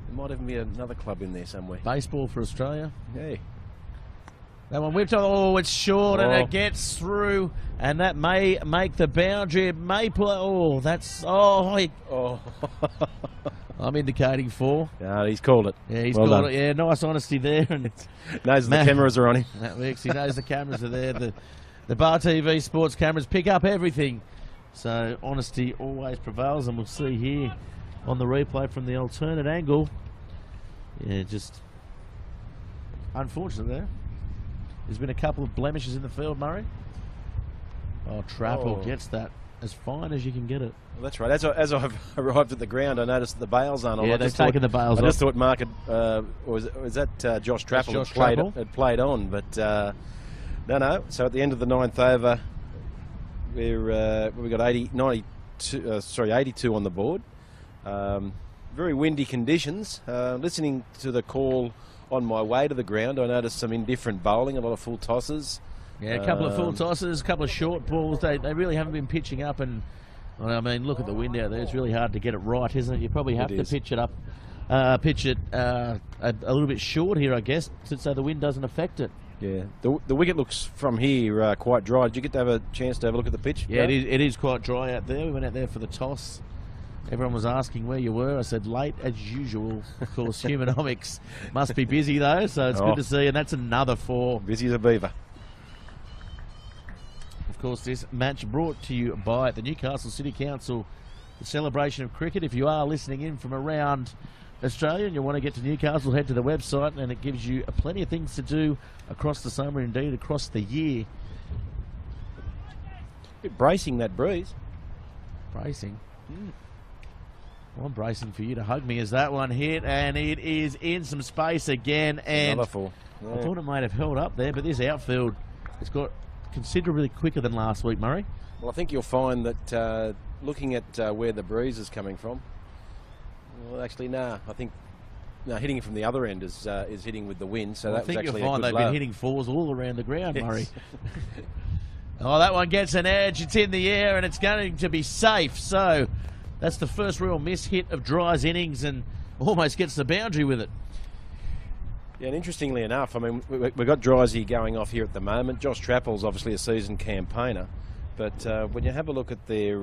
There might even be another club in there somewhere. Baseball for Australia. Yeah. That one whipped on. Oh, it's short and it gets through, and that may make the boundary. It may play. Oh, that's. Oh, I'm indicating 4. He's called it. Yeah, he's Well called done. it. Yeah, nice honesty there. And Knows the cameras are on him. that works. He knows the cameras are there. The Bar TV sports cameras pick up everything. So honesty always prevails, and we'll see here on the replay from the alternate angle. Yeah, just unfortunate there. There's been a couple of blemishes in the field, Murray. Oh, Trapple gets that as fine as you can get it. Well, that's right. As I've arrived at the ground, I noticed that the bails aren't on. Yeah, they've taken the bails off. I just thought Mark had, was that Josh Trapple had played on, but no. So at the end of the 9th over, we got 82 on the board. Very windy conditions. Listening to the call on my way to the ground, I noticed some indifferent bowling, a lot of full tosses. Yeah, a couple of full tosses, a couple of short balls. They really haven't been pitching up, and I mean, look at the wind out there. It's really hard to get it right, isn't it? You probably have to pitch it up, a little bit short here, I guess, so the wind doesn't affect it. Yeah, the wicket looks from here quite dry. Did you get to have a chance to have a look at the pitch? Yeah, it is quite dry out there. We went out there for the toss. Everyone was asking where you were. I said late as usual. Of course, Humanomics must be busy though, so it's good to see. And that's another 4. Busy as a beaver. Of course, this match brought to you by the Newcastle City Council, the celebration of cricket. If you are listening in from around Australia and you want to get to Newcastle, head to the website, and it gives you plenty of things to do across the summer, indeed across the year. A bit bracing, that breeze. Bracing. Well, I'm bracing for you to hug me as that one hit, and it is in some space again. And another 4. Yeah. I thought it might have held up there, but this outfield has got considerably quicker than last week, Murray. Well, I think you'll find that looking at where the breeze is coming from, well, actually, I think hitting it from the other end is hitting with the wind. So I think you'll find they've been hitting 4s all around the ground, yes. Murray. Oh, that one gets an edge. It's in the air, and it's going to be safe. So that's the first real miss hit of Dry's innings, and almost gets the boundary with it. Yeah, and interestingly enough, I mean, we've got Drysy going off here at the moment. Josh Trapple's obviously a seasoned campaigner, but when you have a look at their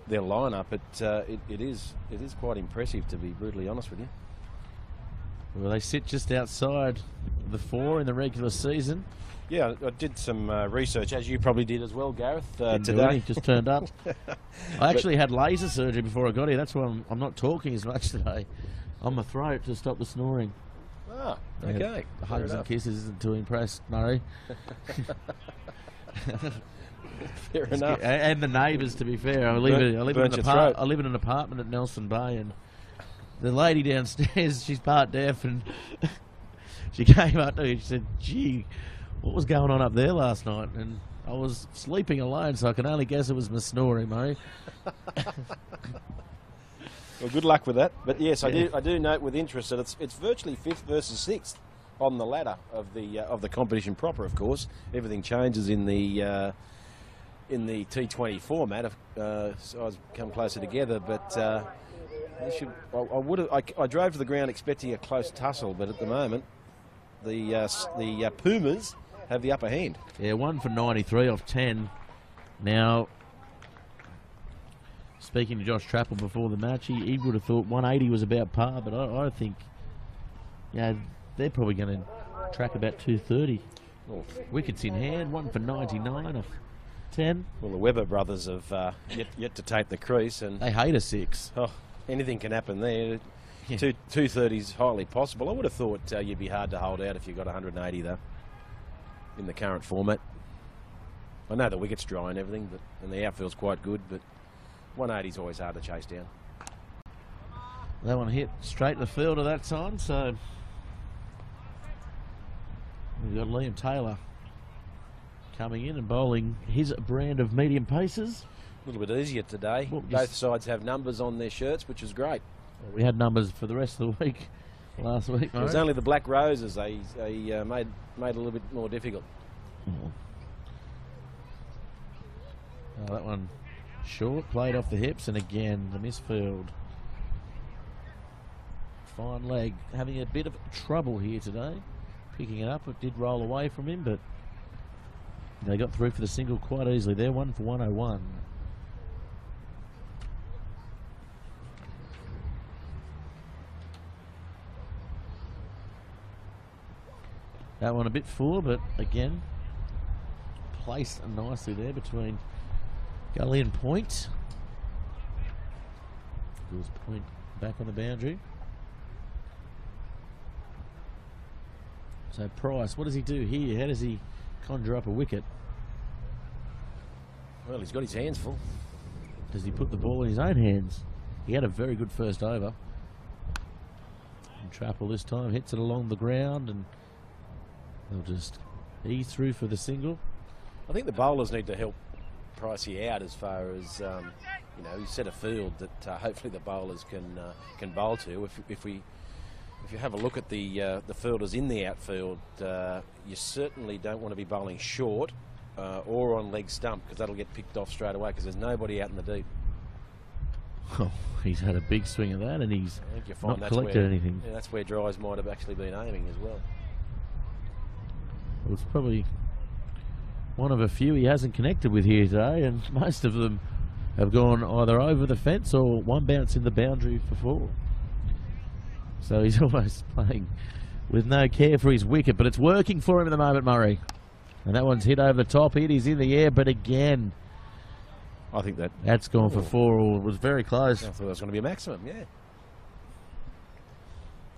lineup, it is quite impressive, to be brutally honest with you. Well, they sit just outside the 4 in the regular season. Yeah, I did some research, as you probably did as well, Gareth, today. Just turned up. I actually had laser surgery before I got here. That's why I'm not talking as much today. On my throat to stop the snoring. Ah, okay. Hugs and kisses isn't too impressed, Murray. Fair enough. And the neighbours, to be fair. I live in an apartment at Nelson Bay, and the lady downstairs, she's part deaf, and she came up to me and she said, "Gee, what was going on up there last night?" And I was sleeping alone, so I can only guess it was my snoring, Murray. Well, good luck with that. But yes, I do note with interest that it's virtually 5th versus 6th on the ladder of the competition proper. Of course, everything changes in the T20 format. Sides come closer together, but I drove to the ground expecting a close tussle, but at the moment, the Pumas have the upper hand. Yeah, 1 for 93 off 10. Now, speaking to Josh Trapple before the match, he would have thought 180 was about par, but I think, they're probably going to track about 230. Oh. Wickets in hand, 1 for 99 off 10. Well, the Webber brothers have yet to take the crease, and they hate a 6. Oh, anything can happen there. Yeah. 230 is highly possible. I would have thought you'd be hard to hold out if you got 180 though, in the current format. I know the wicket's dry and everything, and the outfield's quite good, but 180 is always hard to chase down. That one hit straight to the fielder that time, so we've got Liam Taylor coming in and bowling his brand of medium paces. A little bit easier today. Well, both sides have numbers on their shirts, which is great. We had numbers for the rest of the week last week. It was only the Black Roses they made it a little bit more difficult. Oh, that one short, played off the hips, and again the misfield. Fine leg, having a bit of trouble here today. Picking it up, it did roll away from him, but they got through for the single quite easily. They're 1 for 101. That one a bit full, but again, placed nicely there between gully and point. Goes point back on the boundary. So Price, what does he do here? How does he conjure up a wicket? Well, he's got his hands full. Does he put the ball in his own hands? He had a very good first over. And Trappel this time hits it along the ground, and they'll just ease through for the single. I think the bowlers need to help Pricey out as far as you know, he's set a field that hopefully the bowlers can bowl to. If you have a look at the fielders in the outfield, you certainly don't want to be bowling short or on leg stump, because that'll get picked off straight away because there's nobody out in the deep. Oh, he's had a big swing of that, and he's I think you find not that's collected where, anything. Yeah, that's where Dries might have actually been aiming as well. Well, it's probably one of a few he hasn't connected with here today, and most of them have gone either over the fence or one bounce in the boundary for 4. So he's almost playing with no care for his wicket, but it's working for him at the moment, Murray. And that one's hit over the top. It is in the air, but again, I think that's gone for 4, or it was very close. I thought that was going to be a maximum, yeah.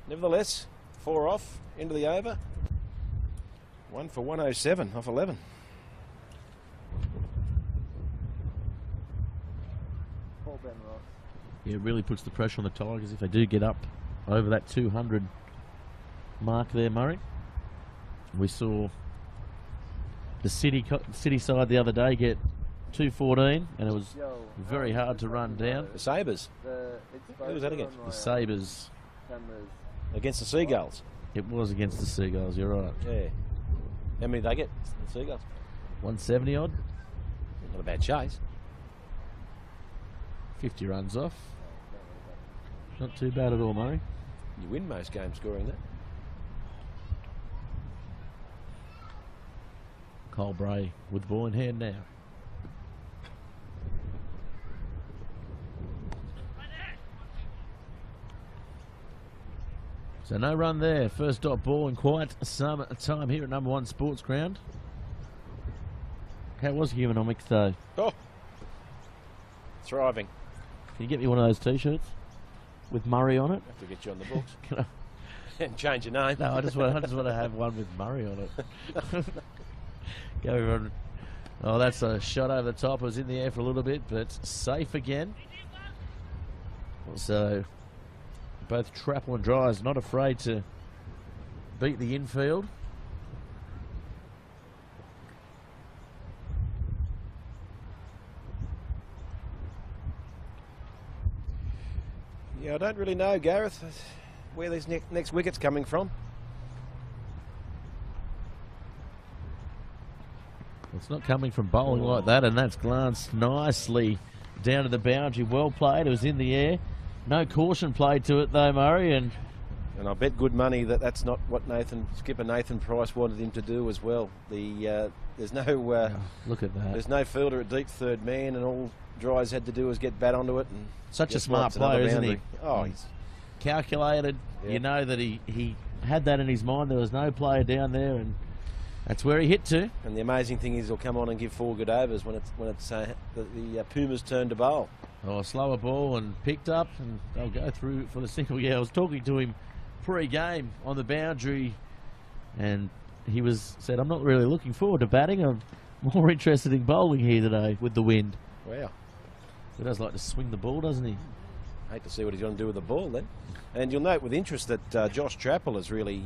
Nevertheless, 4 off, into the over. 1 for 107 off 11. Yeah, it really puts the pressure on the Tigers if they do get up over that 200 mark there, Murray. We saw the City side the other day get 214, and it was very hard to run down. The Sabres. Who was that against? The Sabres. Against the Seagulls. It was against the Seagulls, you're right. Yeah. How many did they get, the Seagulls? 170 odd. Not a bad chase. 50 runs off. Not too bad at all, Murray. You win most games scoring that. Cole Bray with the ball in hand now. So no run there. First dot ball in quite some time here at number 1 Sports Ground. How was Humanomics though? Oh, thriving. Can you get me one of those t-shirts with Murray on it? Have to get you on the books. Can I? And change your name. No, I just want to have one with Murray on it. Go everyone. Oh, that's a shot over the top. It was in the air for a little bit, but safe again. So both Trappel and Dries not afraid to beat the infield. Yeah, I don't really know, Gareth, where these next wicket's coming from. It's not coming from bowling like that, and that's glanced nicely down to the boundary. Well played. It was in the air. No caution played to it though, Murray, and I bet good money that that's not what skipper Nathan Price wanted him to do as well. There's no look at that. There's no fielder at deep third man, and all Dries had to do was get bat onto it. And such a smart player, isn't he? Oh, he's calculated. Yeah. You know that he had that in his mind. There was no player down there, and that's where he hit to. And the amazing thing is he'll come on and give 4 good overs when it's the Pumas' turn to bowl. Oh, a slower ball and picked up, and they'll go through for the single. Yeah, I was talking to him pre-game on the boundary, and he said, I'm not really looking forward to batting. I'm more interested in bowling here today with the wind. Wow. He does like to swing the ball, doesn't he? Hate to see what he's going to do with the ball then. And you'll note with interest that Josh Trappel has really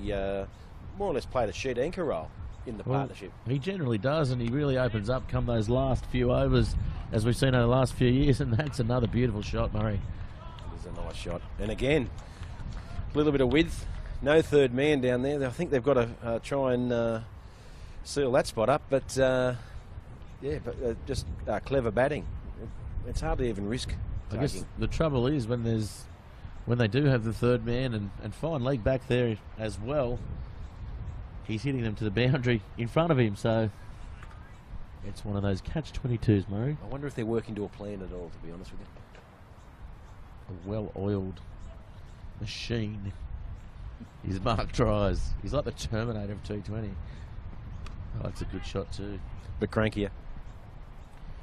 more or less played a sheet anchor role in the partnership. He generally does, and he really opens up come those last few overs, as we've seen over the last few years, and that's another beautiful shot, Murray. It is a nice shot. And again, a little bit of width. No third man down there. I think they've got to try and seal that spot up, but just clever batting. It's hard to even risk taking. I guess the trouble is when they do have the third man and fine leg back there as well, he's hitting them to the boundary in front of him, so it's one of those catch-22s, Murray. I wonder if they're working to a plan at all, to be honest with you. A well-oiled machine. His mark tries. He's like the Terminator of T20. Oh, that's a good shot too. But crankier.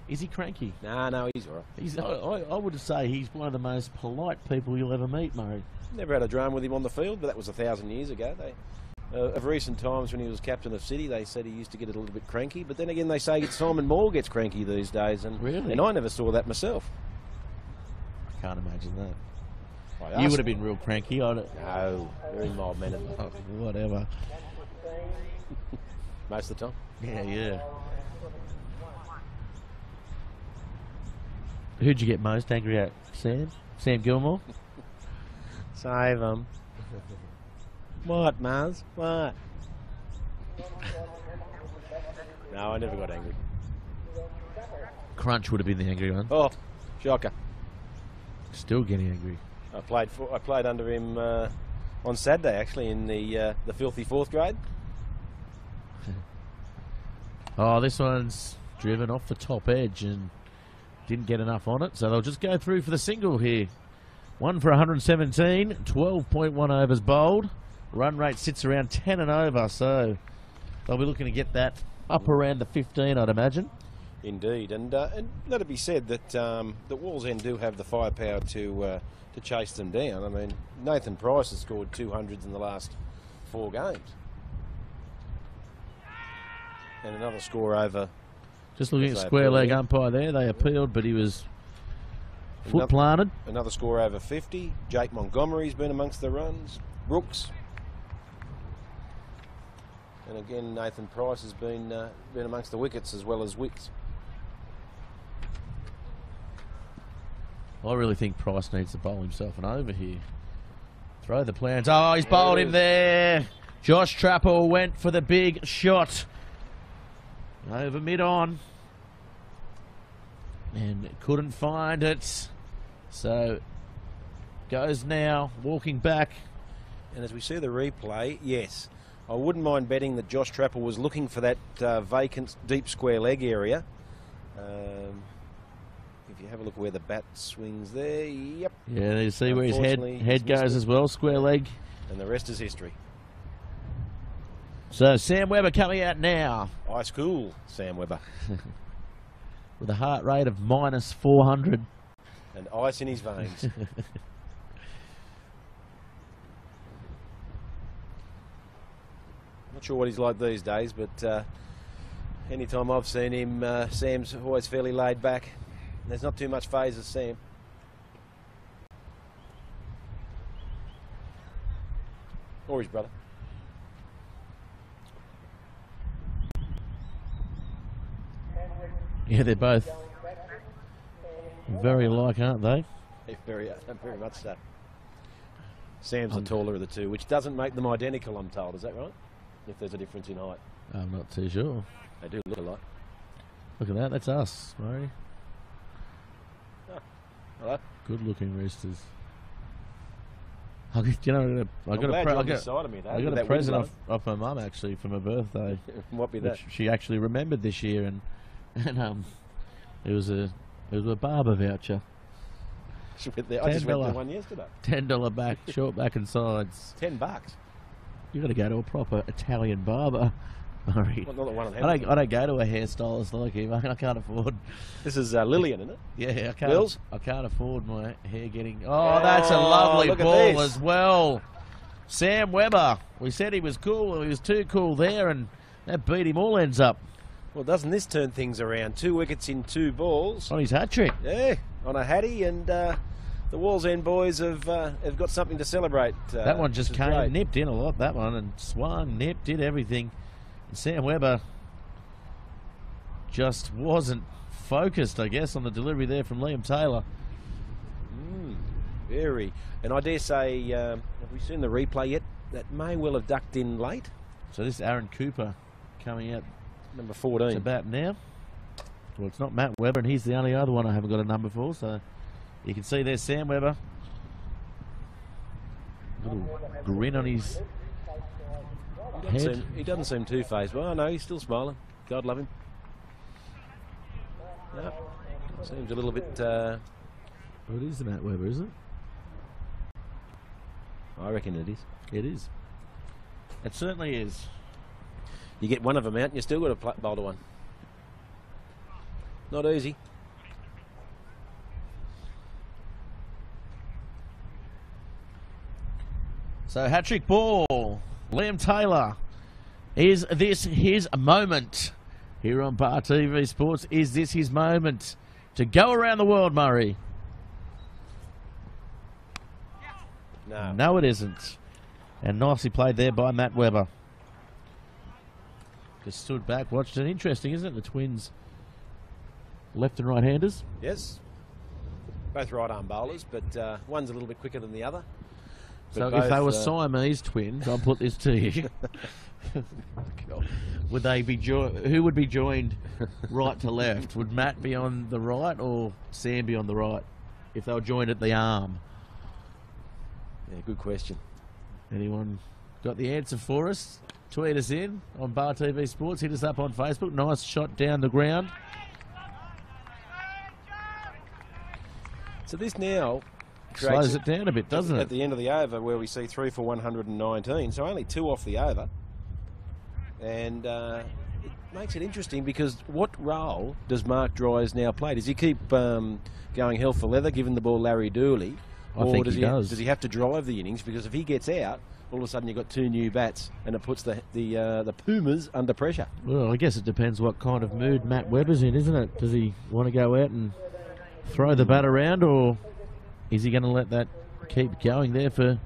Is he cranky? No, he's all right. I would say he's one of the most polite people you'll ever meet, Murray. Never had a drama with him on the field, but that was 1,000 years ago. Of recent times when he was captain of City, they said he used to get a little bit cranky. But then again, they say Simon Moore gets cranky these days. And, really? And I never saw that myself. I can't imagine that. You would have been real cranky. No, very mild-mannered. Oh, whatever. Most of the time. Yeah. Who'd you get most angry at, Sam? Sam Gilmore? Save him. What, Mars? What? No, I never got angry. Crunch would have been the angry one. Oh, shocker. Still getting angry. I played under him on Saturday, actually, in the filthy 4th grade. Oh, this one's driven off the top edge and didn't get enough on it, so they'll just go through for the single here. 1 for 117, 12.1 overs bowled. Run rate sits around 10 and over, so they'll be looking to get that up around the 15, I'd imagine. Indeed, and let it be said that the Walls End do have the firepower to chase them down. I mean, Nathan Price has scored 200s in the last 4 games. And another score over. Just looking at square leg umpire there, they appealed, but he was foot planted. Another score over 50. Jake Montgomery's been amongst the runs. Brooks. And again, Nathan Price has been amongst the wickets as well as Wicks. I really think Price needs to bowl himself an over here. Throw the plans. Oh, he's bowled him there. Josh Trapper went for the big shot. Over mid-on. And couldn't find it. So, goes now, walking back. And as we see the replay, yes, I wouldn't mind betting that Josh Trapper was looking for that vacant deep square leg area. If you have a look where the bat swings there, yep. Yeah, you see where his head goes as well, square leg. And the rest is history. So Sam Webber coming out now. Ice cool, Sam Webber. With a heart rate of minus 400. And ice in his veins. Not sure what he's like these days, but anytime I've seen him, Sam's always fairly laid back. There's not too much phase as Sam. Or his brother. Yeah, they're both very alike, aren't they? Very much so. Sam's the taller of the two, which doesn't make them identical, I'm told. Is that right? If there's a difference in height. I'm not too sure. They do look alike. Look at that. That's us, Murray. Oh, hello. Good-looking roosters. I got a present off my mum actually for my birthday. What be that? She actually remembered this year, and it was a barber voucher. I just went there one yesterday. $10 back, short back and sides. $10. You got to go to a proper Italian barber, Murray. Well, not the one on I don't go to a hairstylist like him. I can't afford. This is Lillian, isn't it? Yeah, Bills? I can't afford my hair getting. Oh, that's a lovely ball as well. Sam Webber. We said he was cool. He was too cool there, and that beat him all ends up. Well, doesn't this turn things around? 2 wickets in 2 balls. On his hat trick. Yeah, on a hattie, and the Walls End boys have got something to celebrate. That one just came, nipped in a lot, that one, and swung, nipped, did everything. And Sam Webber just wasn't focused, I guess, on the delivery there from Liam Taylor. Very. And I dare say, have we seen the replay yet? That may well have ducked in late. So this is Aaron Cooper coming out. Number 14. It's about now. Well, it's not Matt Webber, and he's the only other one I haven't got a number for, so you can see there's Sam Webber. Little grin on his head. He doesn't seem too phased. Well, no, he's still smiling. God love him. No, seems a little bit... Well, it is the Matt Webber, isn't it? I reckon it is. It is. It certainly is. You get one of them out and you still got to bowl to one. Not easy. So hat-trick ball. Liam Taylor. Is this his moment? Here on Bar TV Sports, is this his moment to go around the world, Murray? No. No, it isn't. And nicely played there by Matt Webber. Just stood back, watched it. Interesting, isn't it? The Twins, left and right-handers. Yes. Both right-arm bowlers, but one's a little bit quicker than the other. So But if they both, were Siamese twins, I'll put this to you. Would they be who would be joined right to left? Would Matt be on the right or Sam be on the right if they were joined at the arm? Yeah, good question. Anyone got the answer for us? Tweet us in on Bar TV Sports. Hit us up on Facebook. Nice shot down the ground. So this now Slows it down a bit, doesn't at it? the end of the over, where we see 3 for 119, so only 2 off the over. And it makes it interesting because what role does Mark Dryers now play? Does he keep going hell for leather, giving the ball Larry Dooley? I think he does. Does he have to drive the innings? Because if he gets out, all of a sudden you've got 2 new bats and it puts the Pumas under pressure. Well, I guess it depends what kind of mood Matt Webber's in, isn't it? Does he want to go out and throw the bat around, or is he going to let that keep going there for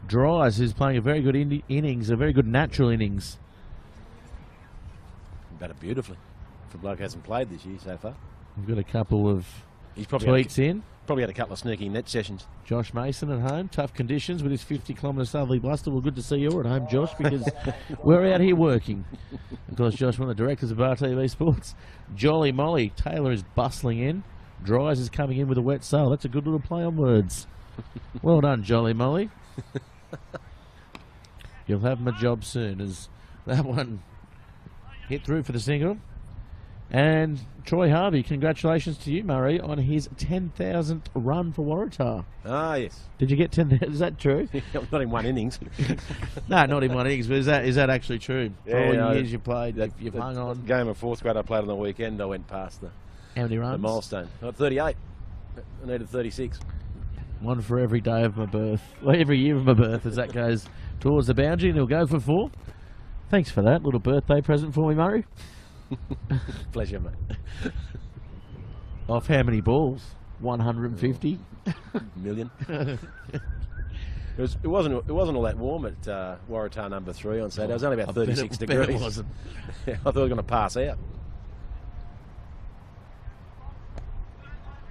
Dryers, who's playing a very good innings, a very good natural innings? Batted beautifully for a bloke who hasn't played this year so far. We've got a couple of He's probably tweets in. Probably had a couple of sneaky net sessions. Josh Mason at home, tough conditions with his 50-kilometre southerly bluster. Well, good to see you're at home, Josh, because we're out here working. Of course, Josh, one of the directors of Bar TV Sports. Jolly Molly, Taylor is bustling in. Dryers is coming in with a wet sail. That's a good little play on words. Well done, Jolly Molly. You'll have him a job soon, as that one hit through for the single. And Troy Harvey, congratulations to you, Murray, on his 10,000th run for Waratah. Ah, yes. Did you get 10,000? Is that true? Not in one innings. No, not in one innings, but is that actually true? For all no, the years you played, you've hung on. Game of 4th grade I played on the weekend, I went past the How many runs? milestone. I got 38. I needed 36. One for every day of my birth. Well, every year of my birth, as that goes towards the boundary, and he'll go for 4. Thanks for that little birthday present for me, Murray. Pleasure, mate. Off how many balls? 150 million. It wasn't all that warm at Waratah number 3 on Saturday. It was only about 36 bet degrees. it wasn't. Yeah, I thought I was going to pass out.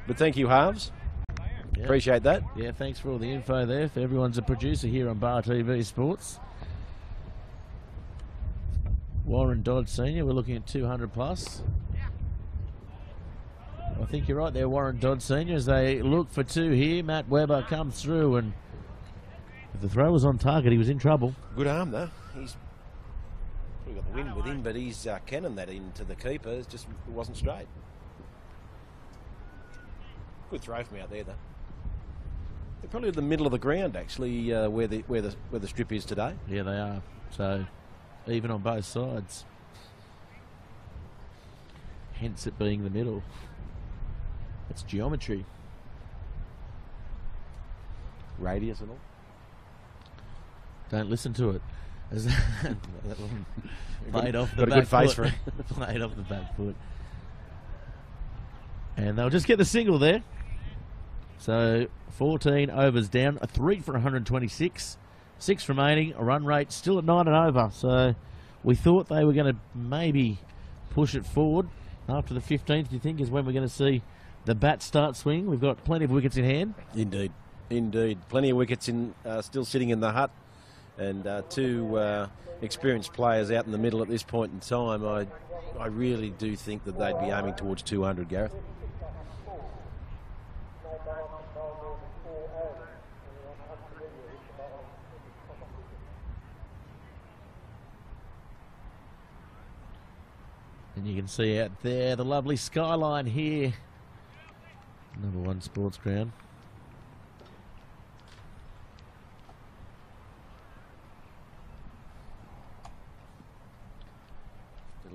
But thank you, Halves. Yeah. Appreciate that. Yeah, thanks for all the info there. For everyone's a producer here on Bar TV Sports. Warren Dodd Senior, we're looking at 200 plus. I think you're right there, Warren Dodd Senior, as they look for 2 here. Matt Webber comes through, and if the throw was on target, he was in trouble. Good arm, though. He's probably got the wind with him, but he's cannon that into the keeper. It wasn't straight. Good throw from out there, though. They're probably in the middle of the ground, actually, where the strip is today. Yeah, they are. So even on both sides. Hence it being the middle. It's geometry. Radius and all. Don't listen to it. As that one played off the got a back good face foot. for it. Played off the back foot. And they'll just get the single there. So 14 overs down, a 3 for 126. 6 remaining, a run rate still at 9 and over. So we thought they were going to maybe push it forward. After the 15th, do you think, is when we're going to see the bat start swinging? We've got plenty of wickets in hand. Indeed. Plenty of wickets still sitting in the hut. And 2 experienced players out in the middle at this point in time. I really do think that they'd be aiming towards 200, Gareth. And you can see out there the lovely skyline here. Number 1 sports ground.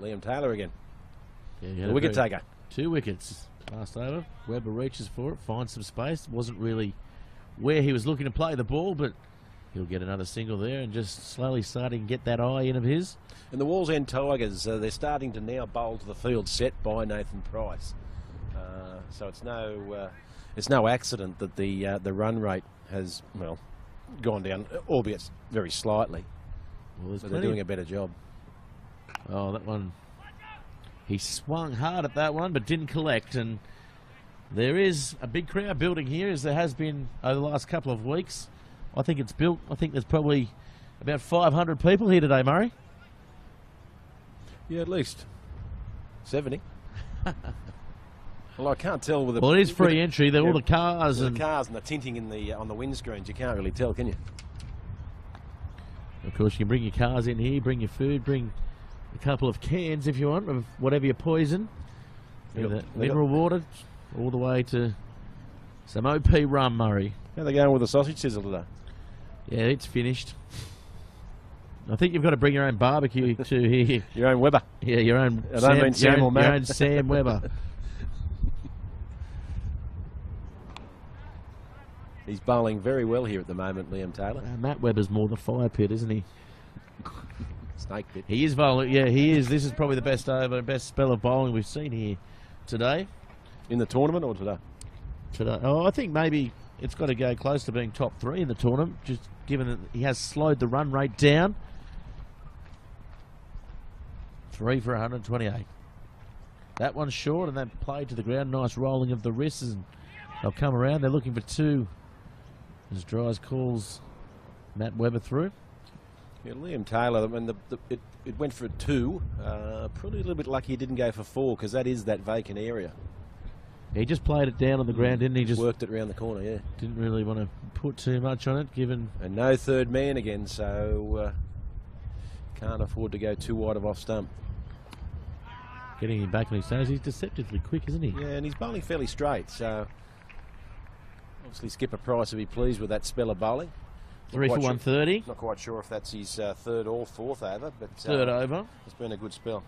Liam Taylor again. Yeah, The wicket taker. 2 wickets. Last over. Webber reaches for it, finds some space. Wasn't really where he was looking to play the ball, but he'll get another single there and just slowly starting to get that eye in of his. And the Walls End Tigers, they're starting to now bowl to the field set by Nathan Price. So it's no accident that the run rate has, well, gone down, albeit very slightly. Well, so they're doing a better job. Oh, that one. He swung hard at that one, but didn't collect. And there is a big crowd building here, as there has been over the last couple of weeks. I think it's built. I think there's probably about 500 people here today, Murray. Yeah, at least 70. Well, I can't tell with the. Well, it is free entry. There are all the cars and the tinting in the on the windscreens. You can't really tell, can you? Of course, you can bring your cars in here, bring your food, bring a couple of cans if you want of whatever your poison. Mineral water, all the way to some OP rum, Murray. How are they going with the sausage sizzle today? Yeah, it's finished. I think you've got to bring your own barbecue to here. Your own Weber. Yeah, your own. I don't mean Sam or Matt. Your own Sam Weber. He's bowling very well here at the moment, Liam Taylor. Matt Webber's more the fire pit, isn't he? Snake pit. He is bowling. Yeah, he is. This is probably the best spell of bowling we've seen here today. In the tournament or today? Today. Oh, I think maybe it's got to go close to being top 3 in the tournament, just given that he has slowed the run rate down. 3 for 128. That one's short, and that played to the ground. Nice rolling of the wrists, and they'll come around. They're looking for 2. As Dries calls Matt Webber through. Yeah, Liam Taylor, when it went for 2, probably a little bit lucky he didn't go for 4, because that is that vacant area. He just played it down on the ground, didn't he? Just worked it around the corner, yeah. Didn't really want to put too much on it, given... And no third man again, so can't afford to go too wide of off stump. Getting him back on his toes. He's deceptively quick, isn't he? Yeah, and he's bowling fairly straight, so... Obviously, Skipper Price will be pleased with that spell of bowling. 3 for 130. Not quite sure if that's his 3rd or 4th over, but... 3rd over. It's been a good spell.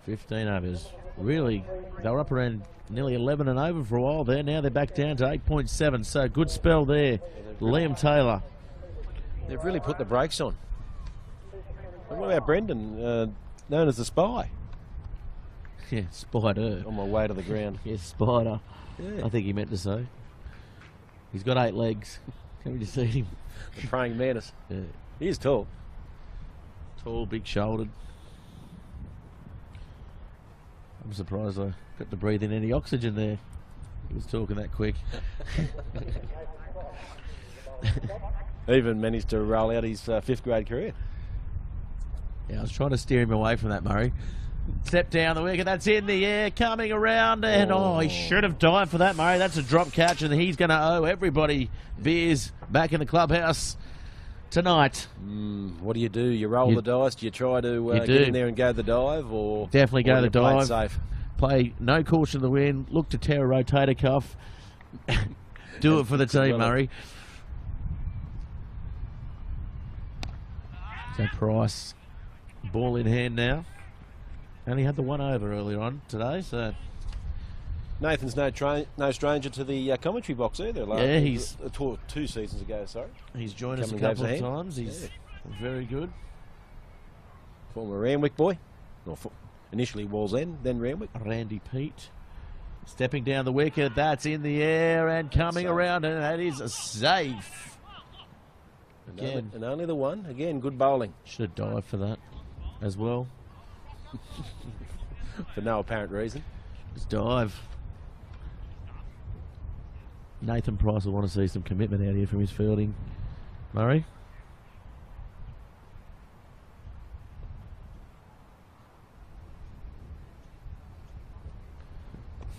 15 overs. Really, they were up around nearly 11 and over for a while there. Now they're back down to 8.7, so good spell there. Liam Taylor. They've really put the brakes on. And what about Brendan, known as the Spy? Yeah, Spider. On my way to the ground. Yeah, Spider. Yeah. I think he meant to say. He's got 8 legs. Can we just see him? The praying mantis. Yeah. He is tall. Tall, big-shouldered. I'm surprised I got to breathe in any oxygen there. He was talking that quick. Even managed to roll out his 5th grade career. Yeah, I was trying to steer him away from that, Murray. Step down the wicket, that's in the air, coming around, and he should have dived for that, Murray. That's a drop catch, and he's going to owe everybody beers back in the clubhouse tonight. What do? You roll the dice? Do you try to get in there and go the dive, or definitely go the dive? Safe? Play no caution to the wind. Look to tear a rotator cuff. Do it for the team, Murray. So Price, ball in hand now. Only had the 1 over earlier on today, so Nathan's no stranger to the commentary box either. Yeah, he's 2 seasons ago. Sorry, he's joined us a couple of times. He's very good. Former Randwick boy, initially Walls End, then Randwick. Randy Pete stepping down the wicket. That's in the air and coming around, and that is a safe. Again, and only the 1. Again, good bowling. Should have dived for that as well. For no apparent reason. Just dive. Nathan Price will want to see some commitment out here from his fielding. Murray.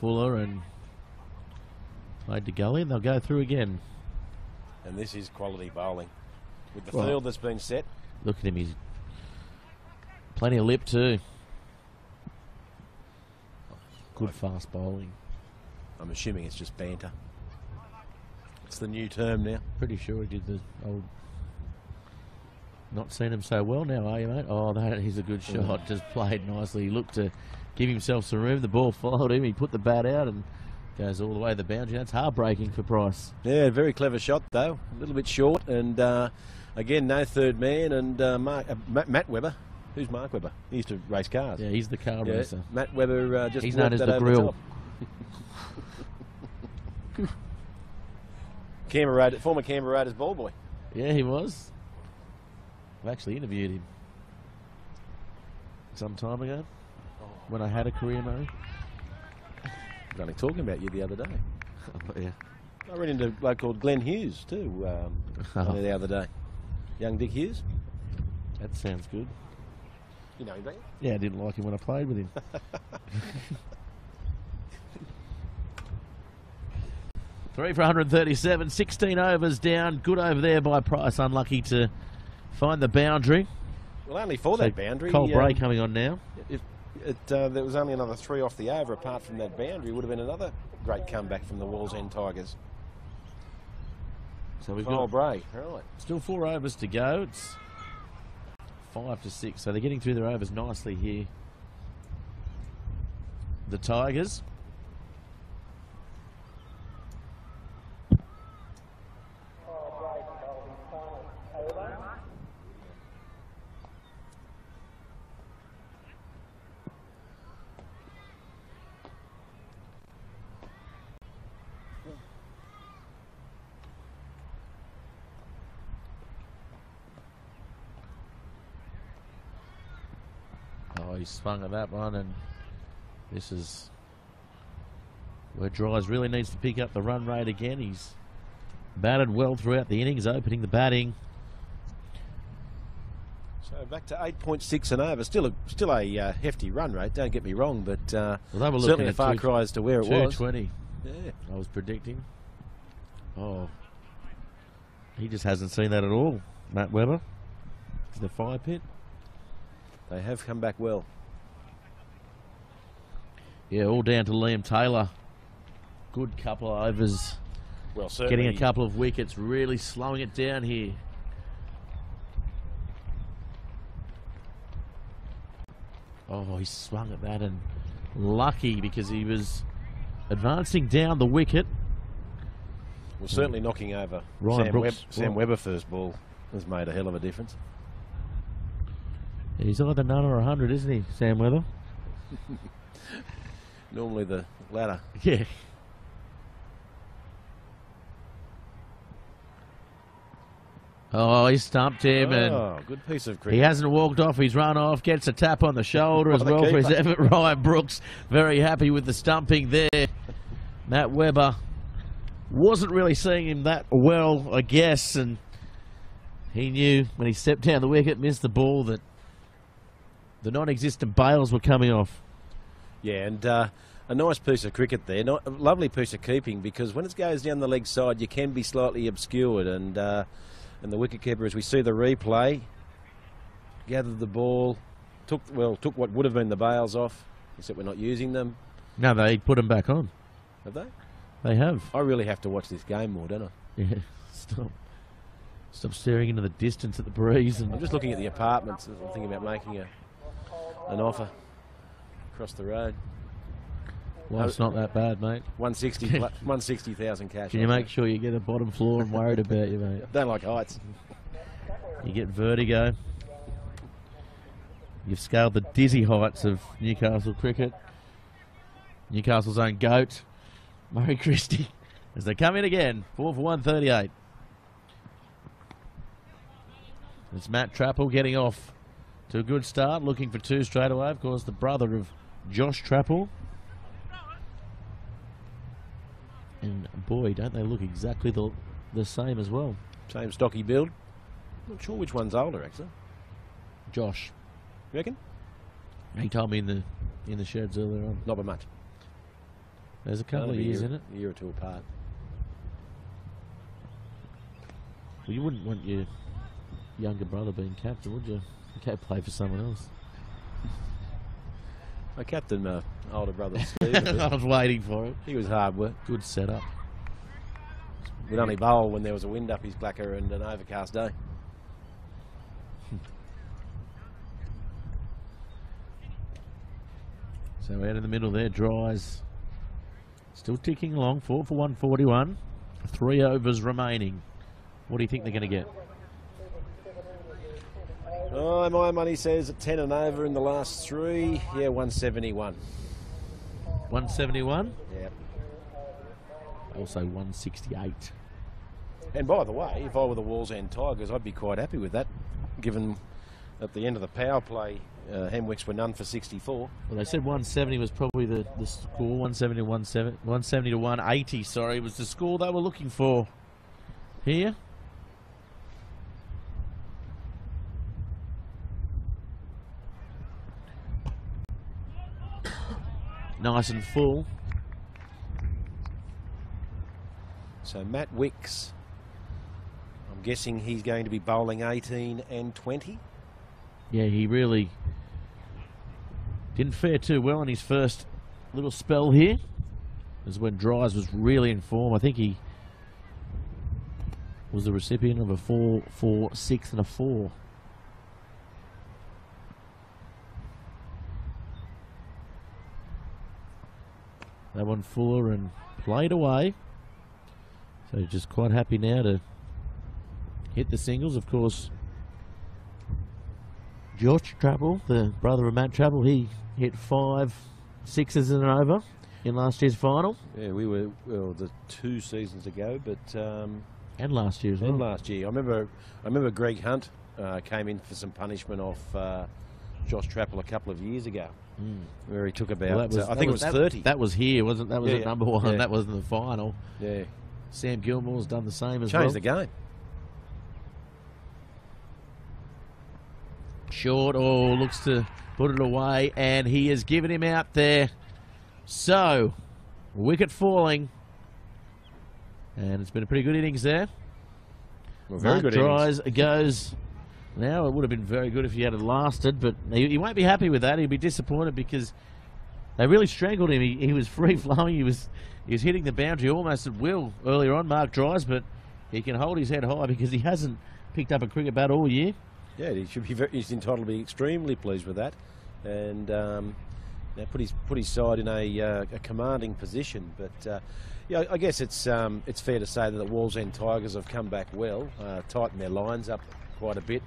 Fuller and played to gully, and they'll go through again. And this is quality bowling. With the field that's been set. Look at him, he's plenty of lip too. Good fast bowling. I'm assuming it's just banter. It's the new term now. Pretty sure he did the old Not seen him so well now, are you, mate? Oh, that is a good shot. Just played nicely. He looked to give himself some room. The ball followed him. He put the bat out and goes all the way to the boundary. That's heartbreaking for Price. Yeah, very clever shot, though. A little bit short. And, again, no third man. And Matt Webber. Who's Mark Webber? He used to race cars. Yeah, he's the car racer. Matt Webber just he's known as the grill. Former Canberra Raiders ball boy. Yeah, he was. I've actually interviewed him some time ago when I had a career, Murray. I was only talking about you the other day. Yeah. I ran into a bloke called Glenn Hughes too only the other day. Young Dick Hughes. That sounds good. You know him, don't you? Yeah, I didn't like him when I played with him. 3 for 137, 16 overs down. Good over there by Price. Unlucky to find the boundary. Well, only for that boundary. Cold break coming on now. If there was only another 3 off the over, apart from that boundary, would have been another great comeback from the Walls End Tigers. So we've Cold got break, right? Still 4 overs to go. It's 5 to 6, so they're getting through their overs nicely here. The Tigers. Oh, he swung at that one, and this is where Dries really needs to pick up the run rate again. He's batted well throughout the innings, opening the batting. So back to 8.6 and over. Still a hefty run rate. Don't get me wrong, but Well, they were certainly looking a at far cry as to where it was. 220. Yeah. I was predicting. Oh, he just hasn't seen that at all. Matt Webber. The fire pit. They have come back well. Yeah, all down to Liam Taylor. Good couple of overs. Well, certainly. Getting a couple of wickets, really slowing it down here. Oh, he swung at that, and lucky because he was advancing down the wicket. Well, certainly knocking over Sam Webber first ball has made a hell of a difference. He's either none or 100, isn't he, Sam Webber? Normally the latter. Yeah. Oh, he stumped him, and good piece of cricket. he hasn't walked off. He's run off, gets a tap on the shoulder as the well for his keeper. effort. Ryan Brooks, very happy with the stumping there. Matt Webber wasn't really seeing him that well, I guess, and he knew when he stepped down the wicket, missed the ball, that the non-existent bails were coming off. Yeah, and a nice piece of cricket there. A lovely piece of keeping, because when it goes down the leg side, you can be slightly obscured, and the wicketkeeper, as we see the replay, gathered the ball, took what would have been the bails off, except we're not using them. No, they put them back on. Have they? They have. I really have to watch this game more, don't I? Yeah, stop staring into the distance at the breeze. And I'm just looking at the apartments. I'm thinking about making an offer across the road. Well, it's not that bad, mate. 160,000 cash. Can you make sure you get a bottom floor? I'm worried about you, mate. Don't like heights. You get vertigo. You've scaled the dizzy heights of Newcastle cricket. Newcastle's own GOAT, Murray Christie, as they come in again. 4 for 138. It's Matt Trappel getting off to a good start, looking for 2 straight away. Of course, the brother of Josh Trappel. And boy, don't they look exactly the same as well. Same stocky build. Not sure which one's older, actually. Josh. You reckon? He told me in the sheds earlier on. Not by much. There's a couple of years in it. A year or two apart. Well, you wouldn't want your younger brother being captain, would you? You can't play for someone else. I captained my older brother Steve. I was waiting for it. He was hard work. Good setup. We'd only bowl when there was a wind up his clacker and an overcast day. So out in the middle there, Dries. Still ticking along, 4 for 141. 3 overs remaining. What do you think they're going to get? Oh, my money says 10 and over in the last 3. Yeah, 171. 171? Yeah. Also 168. And by the way, if I were the Wallsend Tigers, I'd be quite happy with that, given at the end of the power play, Hemwicks were none for 64. Well, they said 170 was probably the score. 170 to 180, sorry, was the score they were looking for here. Nice and full. So Matt Wicks, I'm guessing he's going to be bowling 18 and 20. Yeah, he really didn't fare too well in his first little spell here. This is when Dries was really in form. I think he was the recipient of a 4, 4, 6 and a 4. That one fuller and played away. So just quite happy now to hit the singles. Of course, George Travel, the brother of Matt Travel, he hit 5 6s and an over in last year's final. Yeah, we were, well, the 2 seasons ago, but and last year as well. and last year. I remember Greg Hunt came in for some punishment off Josh Trappel a couple of years ago, where he took about, I think it was 30. That was here, wasn't that? Was Yeah, at number 1. yeah. That wasn't the final. Yeah, Sam Gilmore's done the same as well. changed the game. Short, looks to put it away, and he has given him out there. So, wicket falling, and it's been a pretty good innings there. Well, very good innings. Dries goes. Now it would have been very good if he had lasted, but he won't be happy with that. He'll be disappointed because they really strangled him. He was free flowing. He was hitting the boundary almost at will earlier on, Mark Dries, but he can hold his head high because he hasn't picked up a cricket bat all year. Yeah, he should be. He's entitled to be extremely pleased with that, and now put his side in a commanding position. But yeah, I guess it's fair to say that the Wallsend Tigers have come back well, tightened their lines up quite a bit.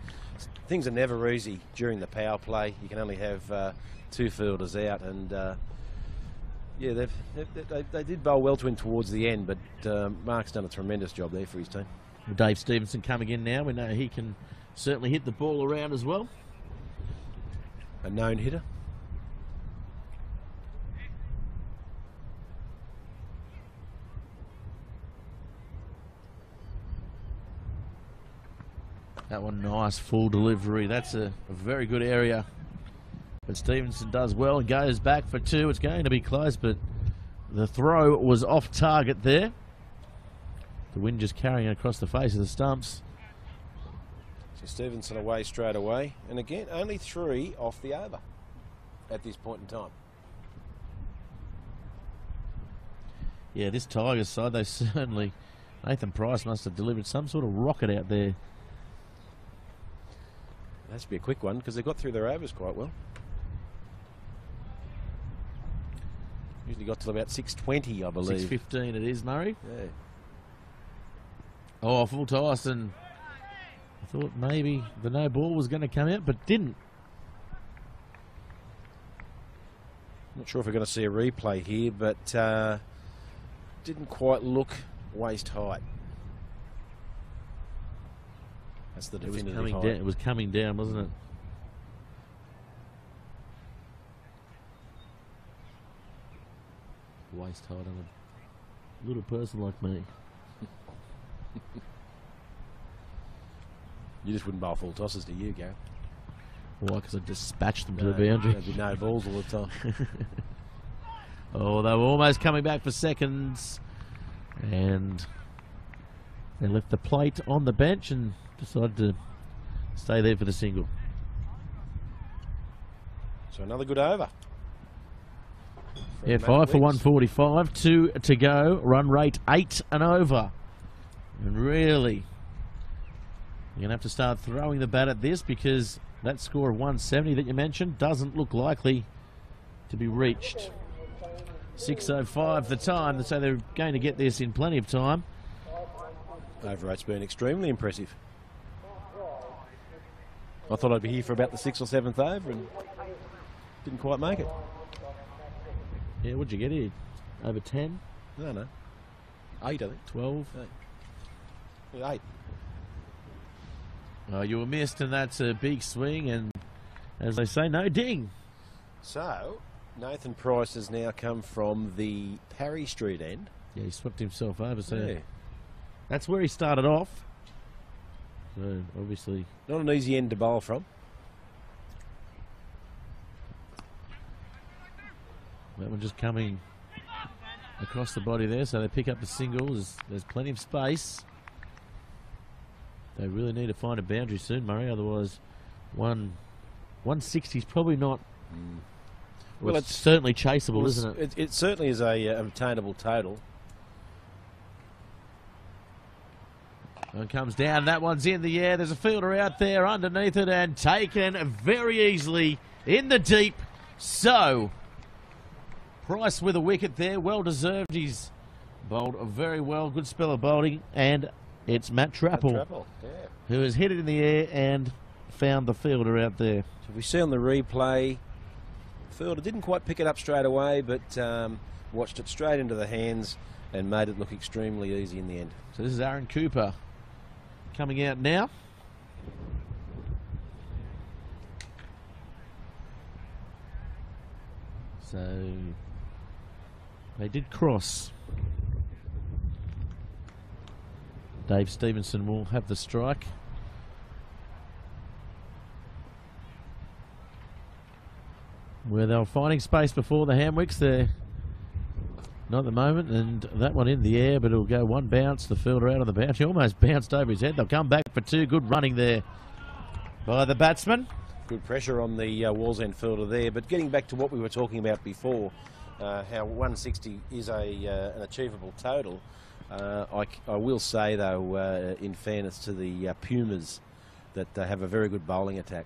Things are never easy during the power play. You can only have 2 fielders out, and yeah, they did bowl well to him towards the end. But Mark's done a tremendous job there for his team. Dave Stevenson coming in now. We know he can certainly hit the ball around as well. A known hitter. That one, nice full delivery. That's a very good area. But Stevenson does well and goes back for 2. It's going to be close, but the throw was off target there. The wind just carrying across the face of the stumps. So Stevenson away straight away. And again, only 3 off the over at this point in time. Yeah, this Tigers side, they certainly... Nathan Price must have delivered some sort of rocket out there. It has to be a quick one because they got through their overs quite well. Usually got to about 6:20, I believe. 6:15 it is, Murray. Yeah. Oh, full toss, and I thought maybe the no ball was going to come out, but didn't. Not sure if we're going to see a replay here, but didn't quite look waist height. That's the definitive height. Down, it was coming down, wasn't it? Waist height on a little person like me. You just wouldn't bowl full tosses, do you, Gary? Why? Because I dispatched them to the boundary. There'd be no balls all the time. Oh, they were almost coming back for seconds. And they left the plate on the bench and decided to stay there for the single. So another good over. Yeah, 5 for 145, 2 to go. Run rate 8 and over. And really, you're going to have to start throwing the bat at this because that score of 170 that you mentioned doesn't look likely to be reached. 6:05 the time, so they're going to get this in plenty of time. Overrate's been extremely impressive. I thought I'd be here for about the 6th or 7th over and didn't quite make it. Yeah, what'd you get here? Over 10? No. 8, I think. 12? 8. Oh, you were missed, and that's a big swing, and as they say, no ding. So, Nathan Price has now come from the Parry Street end. Yeah, he swept himself over, so Yeah. that's where he started off. So, obviously... Not an easy end to bowl from. That one just coming across the body there, so they pick up the single. There's plenty of space. They really need to find a boundary soon, Murray, otherwise 160 is probably not... Well, it's certainly chaseable, isn't it? It certainly is a obtainable total. One comes down, that one's in the air. There's a fielder out there underneath it and taken very easily in the deep. So, Price with a wicket there, well deserved. He's bowled very well, good spell of bowling, and it's Matt Trapple, who has hit it in the air and found the fielder out there. So we see on the replay, fielder didn't quite pick it up straight away, but watched it straight into the hands and made it look extremely easy in the end. So this is Aaron Cooper coming out now. So they did cross. Dave Stevenson will have the strike. Where they were finding space before the Hamwicks, they're not at the moment, and that one in the air, but it'll go one bounce, the fielder out on the bounce. He almost bounced over his head. They'll come back for two. Good running there by the batsman. Good pressure on the Walls End fielder there, but getting back to what we were talking about before, how 160 is an achievable total. I will say, though, in fairness to the Pumas, that they have a very good bowling attack.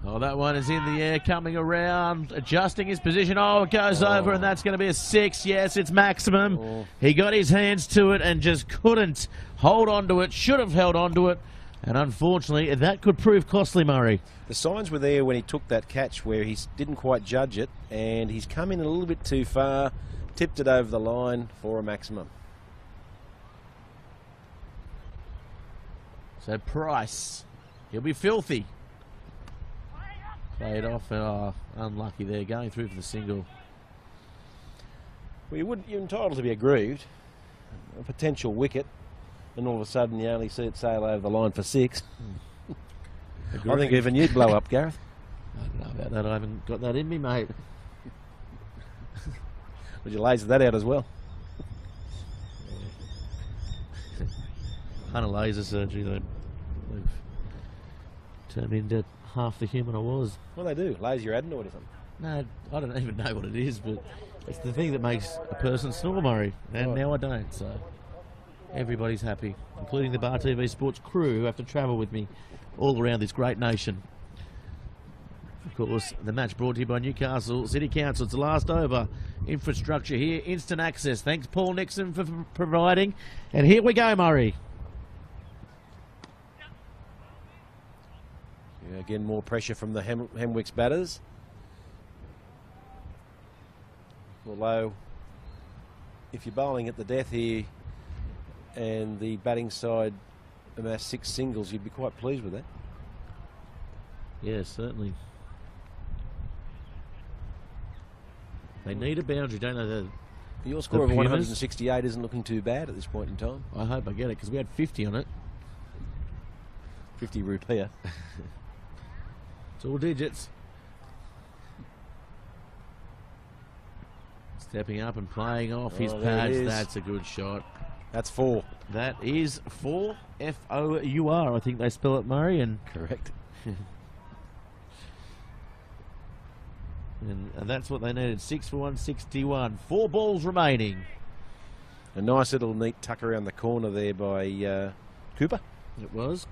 Oh, that one is in the air, coming around, adjusting his position. Oh, it goes over, and that's going to be a 6. Yes, it's maximum. Oh. He got his hands to it and just couldn't hold on to it. Should have held on to it. And unfortunately, that could prove costly, Murray. The signs were there when he took that catch where he didn't quite judge it, and he's come in a little bit too far, tipped it over the line for a maximum. So Price, he'll be filthy. Played off, unlucky there, going through for the single. Well, you're entitled to be aggrieved. A potential wicket, and all of a sudden you only see it sail over the line for 6. I think even you'd blow up, Gareth. I don't know about that. I haven't got that in me, mate. Would you laser that out as well? Kind of laser surgery, though. They've turned me into half the human I was. What do they do? Laser your adenoid or something? No, I don't even know what it is, but it's the thing that makes a person snore, Murray. And now I don't, so everybody's happy, including the Bar TV Sports crew who have to travel with me all around this great nation. Of course, the match brought to you by Newcastle City Council. It's the last over. Infrastructure here, instant access. Thanks, Paul Nixon, for providing. And here we go, Murray. Yeah, again, more pressure from the Hamwicks batters. Although, if you're bowling at the death here and the batting side amass 6 singles, you'd be quite pleased with that. Yeah, certainly. They need a boundary, don't they? Your score of 168 isn't looking too bad at this point in time. I hope I get it, because we had 50 on it. 50 rupiah. It's all digits. Stepping up and playing off his pads. That's a good shot. That's 4. That is 4. F-O-U-R, I think they spell it, Murray. And correct. and that's what they needed. 6 for 161. 4 balls remaining. A nice little neat tuck around the corner there by Cooper. It was.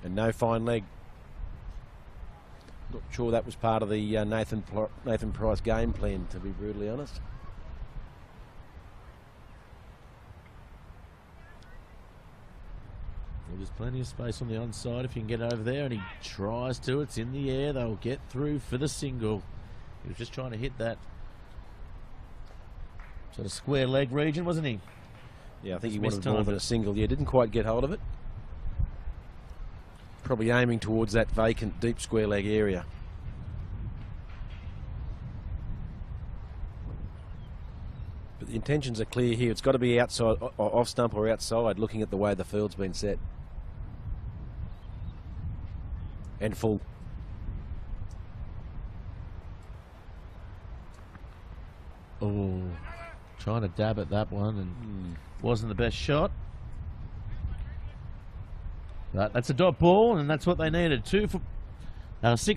And no fine leg. Not sure that was part of the Nathan Price game plan, to be brutally honest. Well, there's plenty of space on the onside if you can get over there, and he tries to. It's in the air. They'll get through for the single. He was just trying to hit that sort of square leg region, wasn't he? Yeah, I think he Just wanted more than a single. Yeah, didn't quite get hold of it. Probably aiming towards that vacant deep square leg area. But the intentions are clear here. It's got to be outside, off stump or outside, looking at the way the field's been set. And full. Oh, trying to dab at that one and wasn't the best shot. But that's a dot ball, and that's what they needed. 6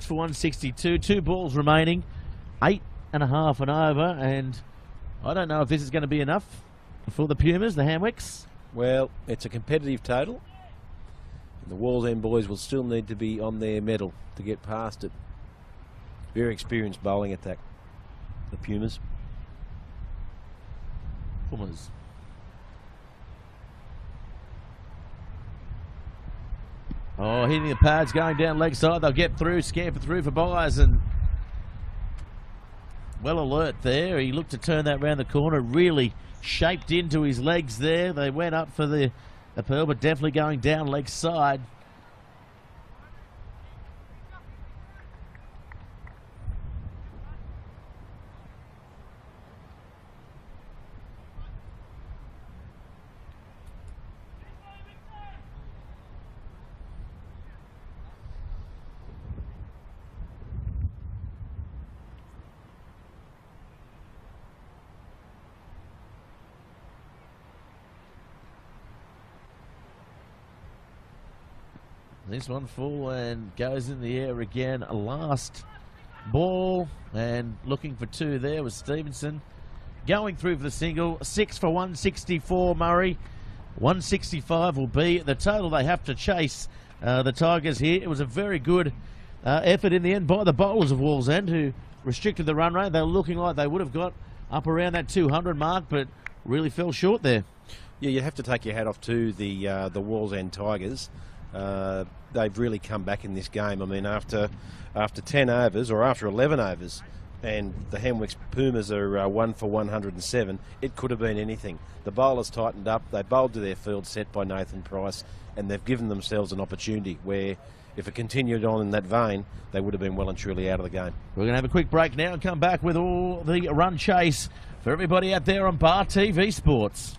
for 162, 2 balls remaining, 8.5 and over, and I don't know if this is going to be enough for the Pumas, the Hamwicks. Well, it's a competitive total. The Walls End boys will still need to be on their mettle to get past it. Very experienced bowling attack, the Pumas. Pumas. Oh, hitting the pads, going down leg side. They'll get through, scamper through for buys, and well alert there. He looked to turn that round the corner, really shaped into his legs there. They went up for the appeal, but definitely going down leg side. This one full and goes in the air again. A last ball and looking for 2 there was Stevenson. Going through for the single. 6 for 164, Murray. 165 will be the total they have to chase the Tigers here. It was a very good effort in the end by the bowlers of Walls End, who restricted the run rate. They were looking like they would have got up around that 200 mark, but really fell short there. Yeah, you have to take your hat off to the Walls End Tigers. They've really come back in this game. I mean, after 10 overs or after 11 overs, and the Hamwicks Pumas are 1 for 107, it could have been anything. The bowlers tightened up. They bowled to their field set by Nathan Price, and they've given themselves an opportunity where, if it continued on in that vein, they would have been well and truly out of the game. We're going to have a quick break now and come back with all the run chase for everybody out there on Bar TV Sports.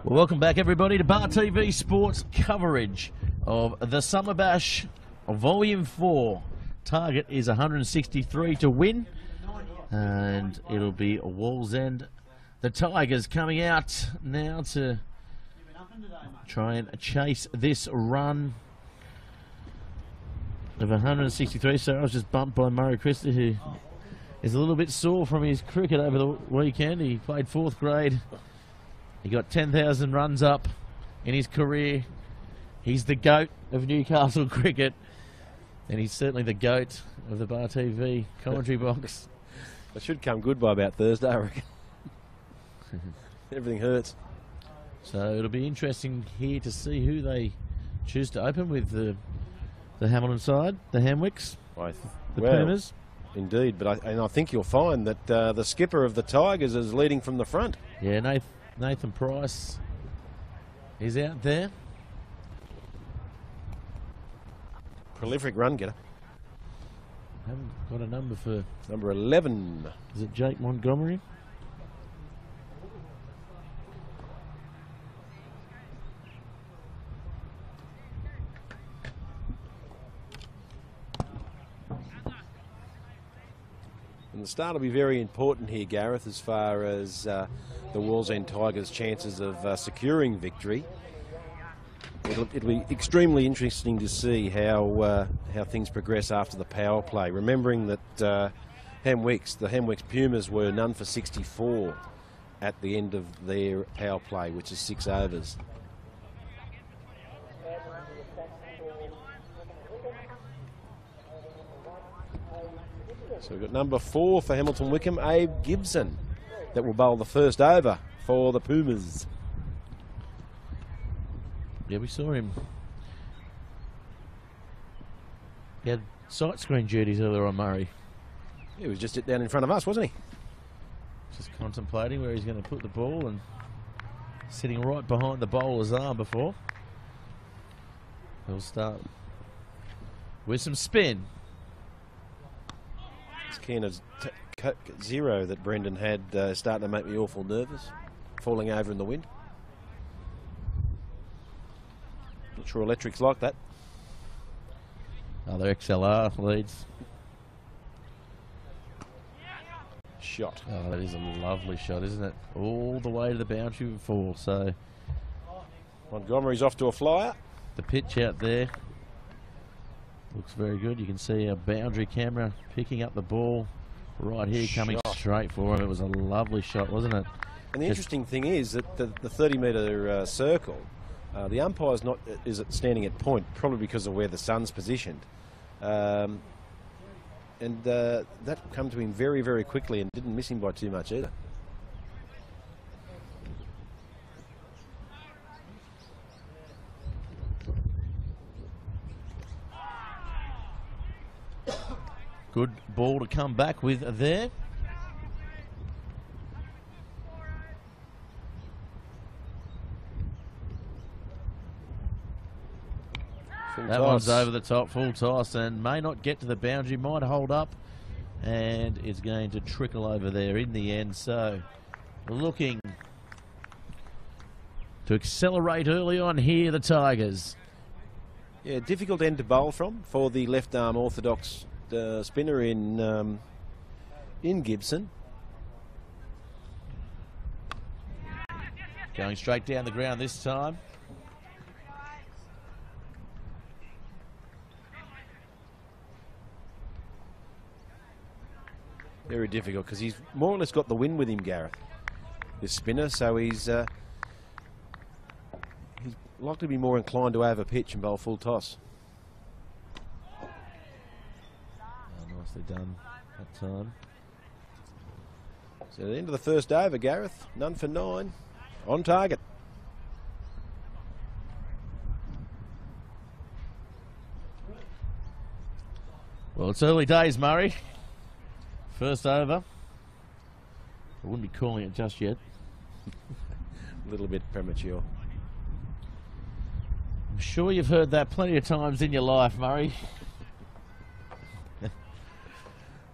Well, welcome back, everybody, to Bar TV Sports coverage of the Summer Bash Volume 4. Target is 163 to win, and it'll be Wallsend. The Tigers coming out now to try and chase this run of 163. So I was just bumped by Murray Christie, who is a little bit sore from his cricket over the weekend. He played 4th grade. He got 10,000 runs up in his career. He's the GOAT of Newcastle cricket, and he's certainly the GOAT of the Bar TV commentary box. It should come good by about Thursday, I reckon. Everything hurts. So it'll be interesting here to see who they choose to open with, the Hamilton side, the Hamwicks, the Pumas. Indeed, but I think you'll find that the skipper of the Tigers is leading from the front. Yeah, Nathan Price is out there. Prolific run getter. Haven't got a number for number 11. Is it Jake Montgomery? And the start will be very important here, Gareth, as far as the Wallsend Tigers' chances of securing victory. It'll be extremely interesting to see how things progress after the power play. Remembering that the Hamwicks Pumas were none for 64 at the end of their power play, which is 6 overs. So we've got number 4 for Hamilton Wickham, Abe Gibson, that will bowl the first over for the Pumas. Yeah, we saw him. He had sight screen duties earlier on, Murray. He was just down in front of us, wasn't he? Just contemplating where he's going to put the ball and sitting right behind the bowler's arm before. He'll start with some spin. It's kind of zero that Brendan had starting to make me awful nervous, falling over in the wind. Not sure electric's like that. Other XLR leads. Shot. Oh, that is a lovely shot, isn't it? All the way to the boundary before. So Montgomery's off to a flyer. The pitch out there looks very good. You can see a boundary camera picking up the ball right here, coming straight for him. It was a lovely shot, wasn't it? And the interesting thing is that the 30-metre circle, the umpire's not standing at point, probably because of where the sun's positioned. And that come to him very, very quickly and didn't miss him by too much either. Good ball to come back with there. That one's over the top, full toss, and may not get to the boundary, might hold up, and it's going to trickle over there in the end. So looking to accelerate early on here, the Tigers. Yeah, difficult end to bowl from for the left arm orthodox spinner in Gibson. Going straight down the ground this time. Very difficult because he's more or less got the win with him, Gareth, this spinner, so he's likely to be more inclined to over pitch and bowl full toss. Nicely done that time. So at the end of the first over, Gareth, none for 9, on target. Well, it's early days, Murray. First over. I wouldn't be calling it just yet. A little bit premature. I'm sure you've heard that plenty of times in your life, Murray.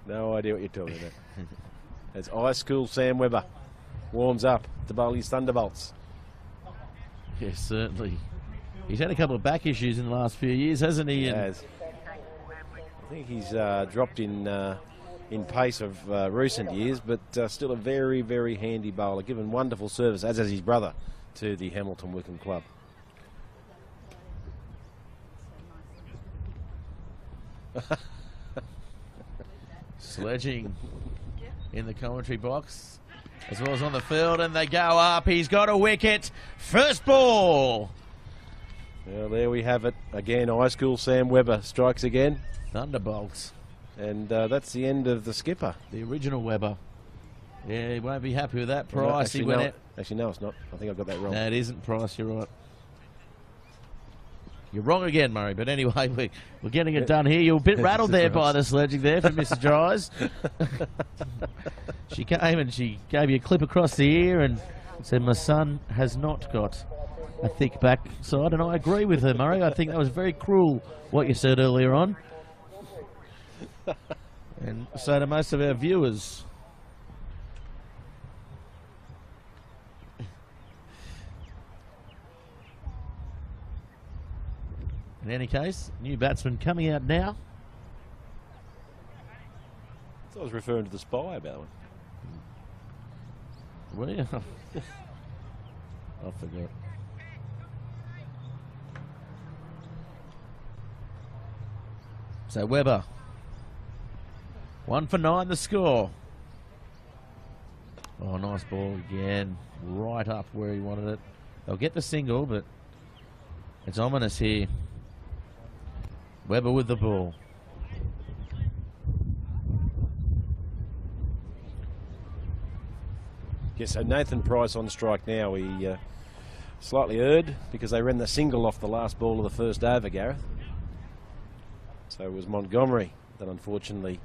No idea what you're talking about. It's high school Sam Webber. Warms up to bowl his Thunderbolts. Yes, certainly. He's had a couple of back issues in the last few years, hasn't he? He has. I think he's dropped in pace of recent years, but still a very, very handy bowler, given wonderful service, as has his brother, to the Hamilton Wickham club. Sledging in the commentary box as well as on the field, and they go up. He's got a wicket. First ball. Well, there we have it again. High school Sam Webber strikes again. Thunderbolts. And that's the end of the skipper. The original Webber. Yeah, he won't be happy with that price. Actually, no, it's not. I think I've got that wrong. No, it isn't Price, you're right. You're wrong again, Murray, but anyway, we're getting it done here. You're a bit rattled there by the sledging there from Mrs. Dries. She came and she gave you a clip across the ear and said, my son has not got a thick backside, and I agree with her, Murray. I think that was very cruel, what you said earlier on. And so to most of our viewers. In any case, new batsman coming out now. I was referring to the spy about one. Were you? I forgot. So Webber. 1 for 9 the score. Oh, nice ball again. Right up where he wanted it. They'll get the single, but it's ominous here. Webber with the ball. Yes, so Nathan Price on strike now. He slightly erred because they ran the single off the last ball of the first over, Gareth. So it was Montgomery that unfortunately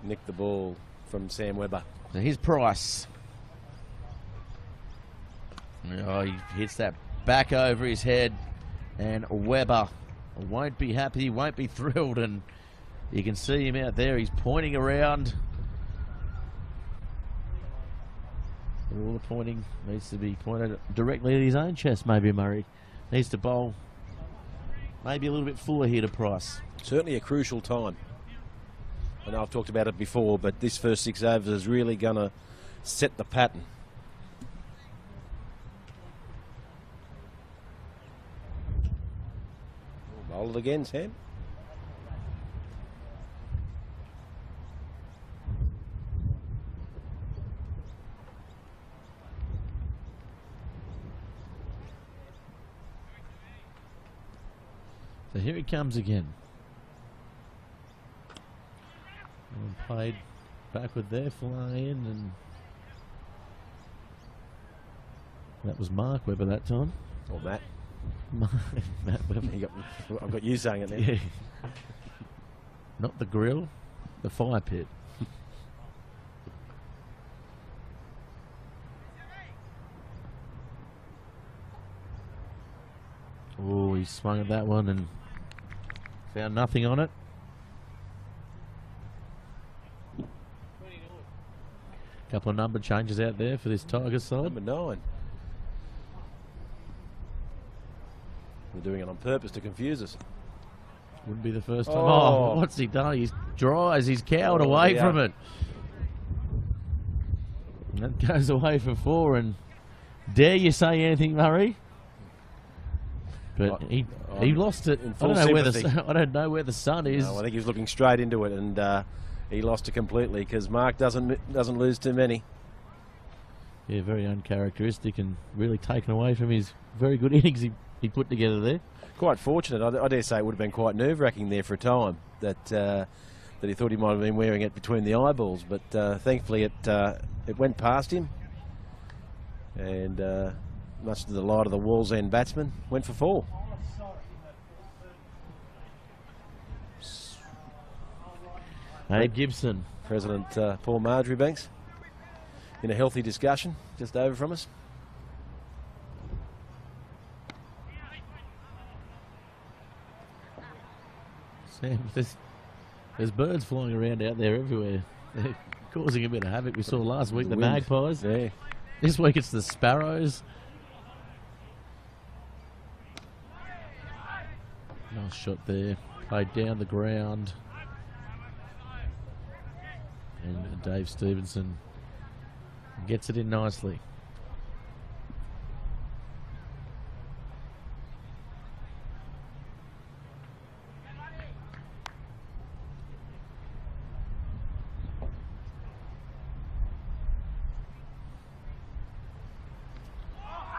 nicked the ball from Sam Webber. So here's Price. Oh, he hits that back over his head, and Webber won't be happy, won't be thrilled, and you can see him out there. He's pointing around. All the pointing needs to be pointed directly at his own chest, maybe Murray. Needs to bowl maybe a little bit fuller here to Price. Certainly a crucial time. I know I've talked about it before, but this first 6 overs is really going to set the pattern. Bowl it again, Sam. So here he comes again. And played backward there, flying in, and that was Mark Webber that time. Or Matt. Matt Webber. I've got you saying it now. Yeah. Not the grill, the fire pit. Oh, he swung at that one and found nothing on it. Couple of number changes out there for this Tigers side. Number 9. We're doing it on purpose to confuse us. Wouldn't be the first time. Oh. Oh, what's he done? He's dries. He's cowered away from it. And that goes away for 4. And dare you say anything, Murray? But he lost it. I don't know where the sun is. No, I think he was looking straight into it, and he lost it completely because Mark doesn't lose too many. Yeah, very uncharacteristic and really taken away from his very good innings he put together there. Quite fortunate. I dare say it would have been quite nerve-wracking there for a time that that he thought he might have been wearing it between the eyeballs, but thankfully it went past him, and much to the delight of the Wall's End batsman, went for 4. Abe Gibson. President Paul Marjoriebanks in a healthy discussion just over from us. Sam, there's birds flying around out there everywhere. They're causing a bit of havoc. We saw last week the magpies. Yeah. This week it's the sparrows. Nice shot there. Played down the ground. And Dave Stevenson gets it in nicely.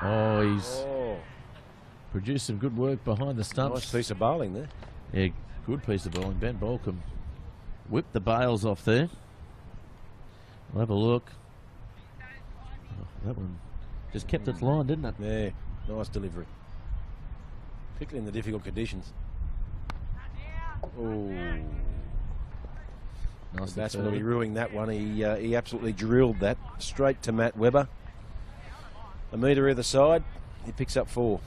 Oh, he's produced some good work behind the stumps. Nice piece of bowling there. Yeah, good piece of bowling. Ben Balcombe whipped the bails off there. We'll have a look. Oh, that one just kept its line, didn't it? Yeah, nice delivery. Particularly in the difficult conditions. Oh, Nice. the batsman will be ruining that one. He absolutely drilled that straight to Matt Webber. A metre either side. He picks up 4.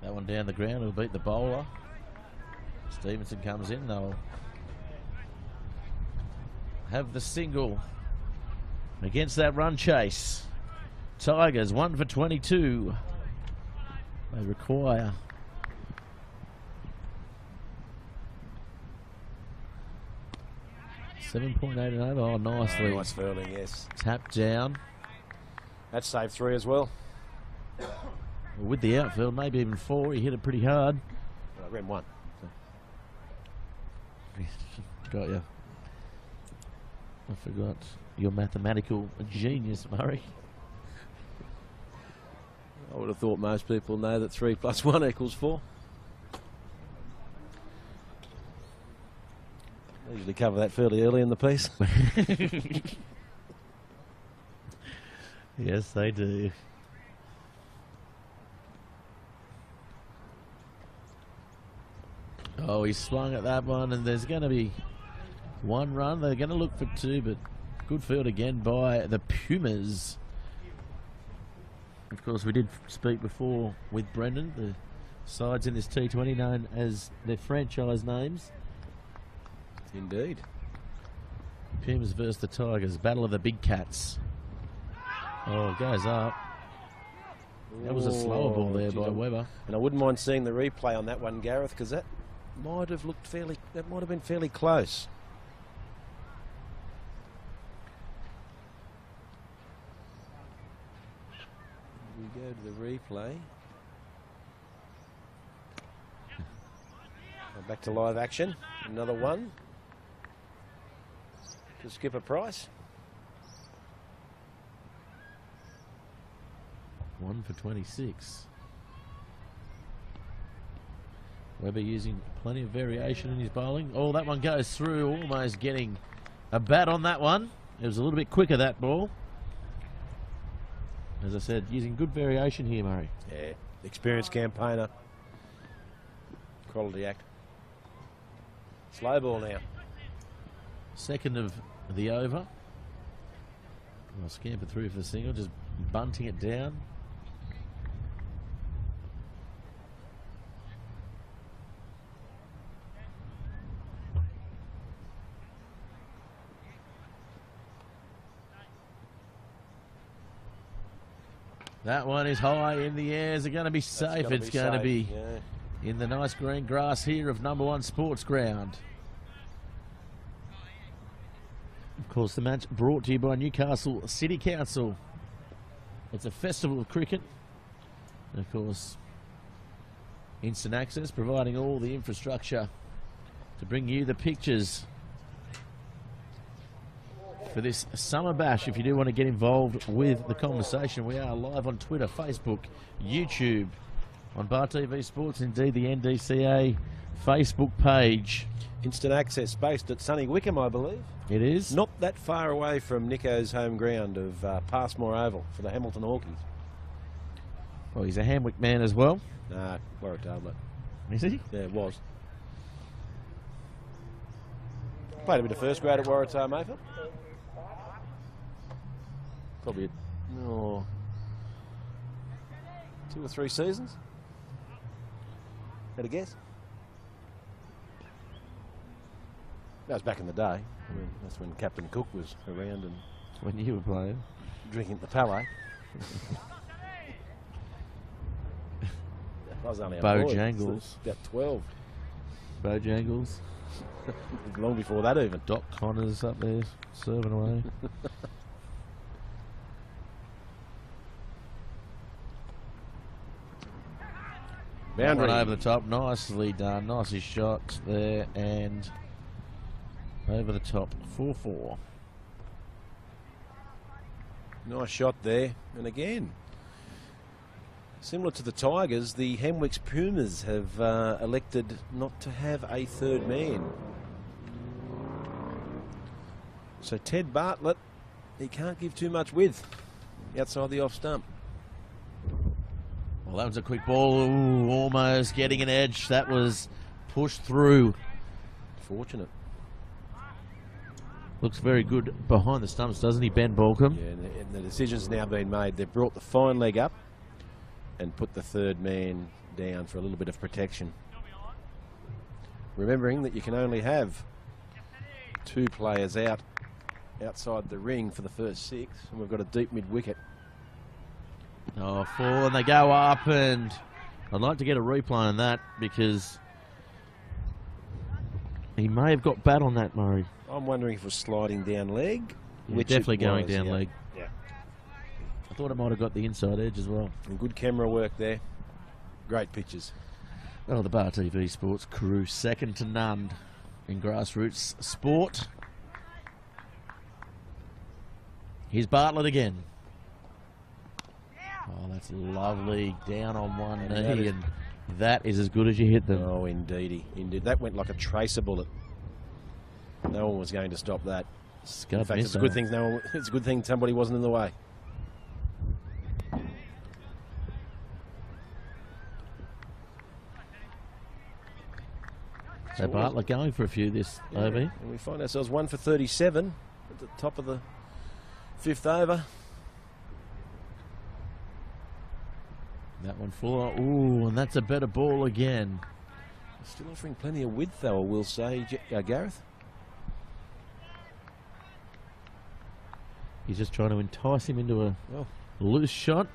That one down the ground will beat the bowler. Stevenson comes in. They'll have the single against that run chase. Tigers 1 for 22. They require 7.8 and over. Oh, nicely. Nice furling, yes. Tapped down. That's saved 3 as well. With the outfield, maybe even 4. He hit it pretty hard. I ran 1. Got you. I forgot your mathematical genius, Murray. I would have thought most people know that 3 + 1 = 4. I usually cover that fairly early in the piece. Yes, they do. Oh, he swung at that one, and there's going to be 1 run. They're going to look for 2, but good field again by the Pumas. Of course, we did speak before with Brendan, the sides in this T20 known as their franchise names. Indeed. Pumas versus the Tigers, battle of the big cats. Oh, it goes up. That was a slower ball there by Webber. And I wouldn't mind seeing the replay on that one, Gareth, because that might have looked fairly, that might have been fairly close. We go to the replay. Back to live action. Another one to Skipper Price. 1 for 26. Webber using plenty of variation in his bowling. Oh, that one goes through, almost getting a bat on that one. It was a little bit quicker, that ball. As I said, using good variation here, Murray. Yeah, experienced campaigner. Quality act. Slow ball now. Second of the over. I'll scamper through for the single, just bunting it down. That one is high in the air. Is it going to be safe? It's going to be in the nice green grass here of number 1 Sports Ground. Of course, the match brought to you by Newcastle City Council. It's a festival of cricket. And of course, instant access, providing all the infrastructure to bring you the pictures for this summer bash. If you do want to get involved with the conversation, we are live on Twitter, Facebook, YouTube, on Bar TV Sports, indeed the NDCA Facebook page. Instant access based at Sunny Wickham, I believe. It is. Not that far away from Nico's home ground of Passmore Oval for the Hamilton Hawkies. Well, he's a Hamwick man as well. Nah, Waratah. Is he? Yeah, it was. Played a bit of first grade at Waratah, Mayfield. Probably 2 or 3 seasons. Had a guess? That was back in the day. I mean, that's when Captain Cook was around and When you were playing. drinking at the Palais. I was only a boy. Bojangles. About 12. Bojangles. Long before that even. Doc Connors up there serving away. Boundary. One over the top, nicely done. Nicely shot there and over the top, 4-4. Nice shot there. And again, similar to the Tigers, the Hamwick's Pumas have elected not to have a third man. So Ted Bartlett, he can't give too much width outside the off stump. Well, that was a quick ball. Ooh, almost getting an edge. That was pushed through. Fortunate. Looks very good behind the stumps, doesn't he, Ben Balcombe? Yeah, and the decision's now been made. They've brought the fine leg up and put the third man down for a little bit of protection. Remembering that you can only have 2 players outside the ring for the first 6, and we've got a deep mid-wicket. Oh, 4, and they go up, and I'd like to get a replay on that because he may have got bat on that, Murray. I'm wondering if it was sliding down leg. Yeah, which definitely it going was, down yeah. leg. Yeah. I thought it might have got the inside edge as well. And good camera work there. Great pictures. Oh, the Bar TV Sports crew, second to none in grassroots sport. Here's Bartlett again. Oh, that's lovely. Down on one knee, and that is as good as you hit them. Oh, indeedy. Indeed. That went like a tracer bullet. No one was going to stop that. Scud In fact, it's a missile. good thing it's a good thing somebody wasn't in the way. So Bartlett going for a few this over. And we find ourselves 1 for 37 at the top of the 5th over. That one full. Ooh, and that's a better ball again. Still offering plenty of width, though, I will say, Gareth. He's just trying to entice him into a Well, loose shot.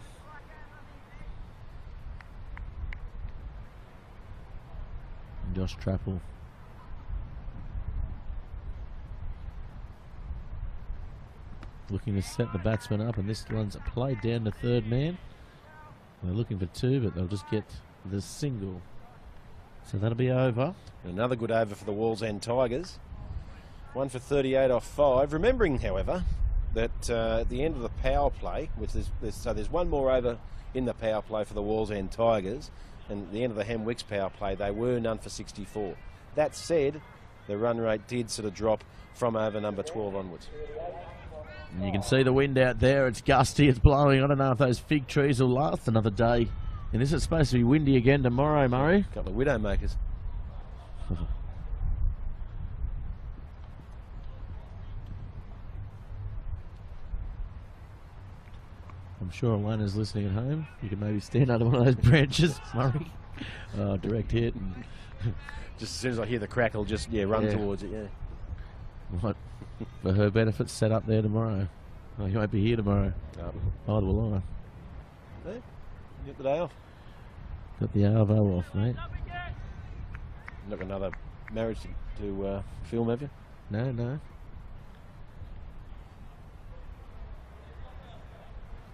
And Josh Trappel. Looking to set the batsman up, and this one's played down to third man. They're looking for 2, but they'll just get the single. So that'll be over. another good over for the Walls End Tigers. 1 for 38 off 5. Remembering, however, that at the end of the power play, which there's one more over in the power play for the Walls End Tigers, and at the end of the Hamwicks power play, they were none for 64. That said, the run rate did sort of drop from over number 12 onwards. And you can see the wind out there. It's gusty, it's blowing. I don't know if those fig trees will last another day. And this is supposed to be windy again tomorrow, Murray. A couple of widowmakers. I'm sure Alana's listening at home. You can maybe stand under one of those branches, Murray. Direct hit. And Just as soon as I hear the crackle, just run Yeah. towards it. Yeah. what, for her benefit, set up there tomorrow. Oh, you won't be here tomorrow. Neither will I. Yeah. Get the day off. Got the Arvo off, mate. Not got another marriage to film, have you? No.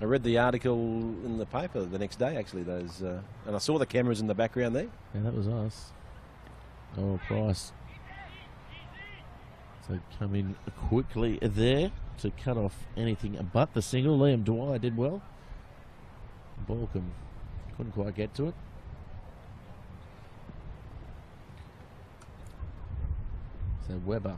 I read the article in the paper the next day, actually. Those, and I saw the cameras in the background there. Yeah, that was us. Oh, Price. So come in quickly there to cut off anything but the single. Liam Dwyer did well. Balcombe couldn't quite get to it. So Webber.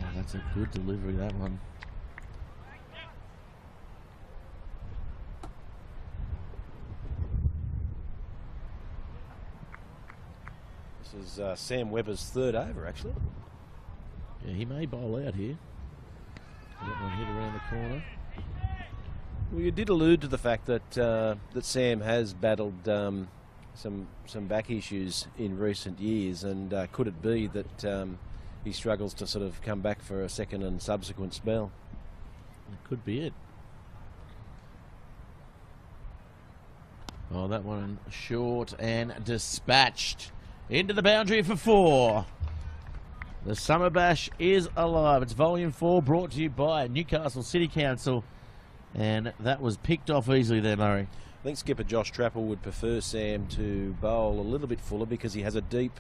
Oh, that's a good delivery, that one. This is Sam Webber's third over, actually. Yeah, he may bowl out here. That one hit around the corner. Well, you did allude to the fact that that Sam has battled some back issues in recent years, and could it be that he struggles to sort of come back for a second and subsequent spell? That could be it. Oh, that one short and dispatched into the boundary for 4. The Summer Bash is alive. It's Volume 4, brought to you by Newcastle City Council. And that was picked off easily there, Murray. I think skipper Josh Trappel would prefer Sam to bowl a little bit fuller because he has a deep,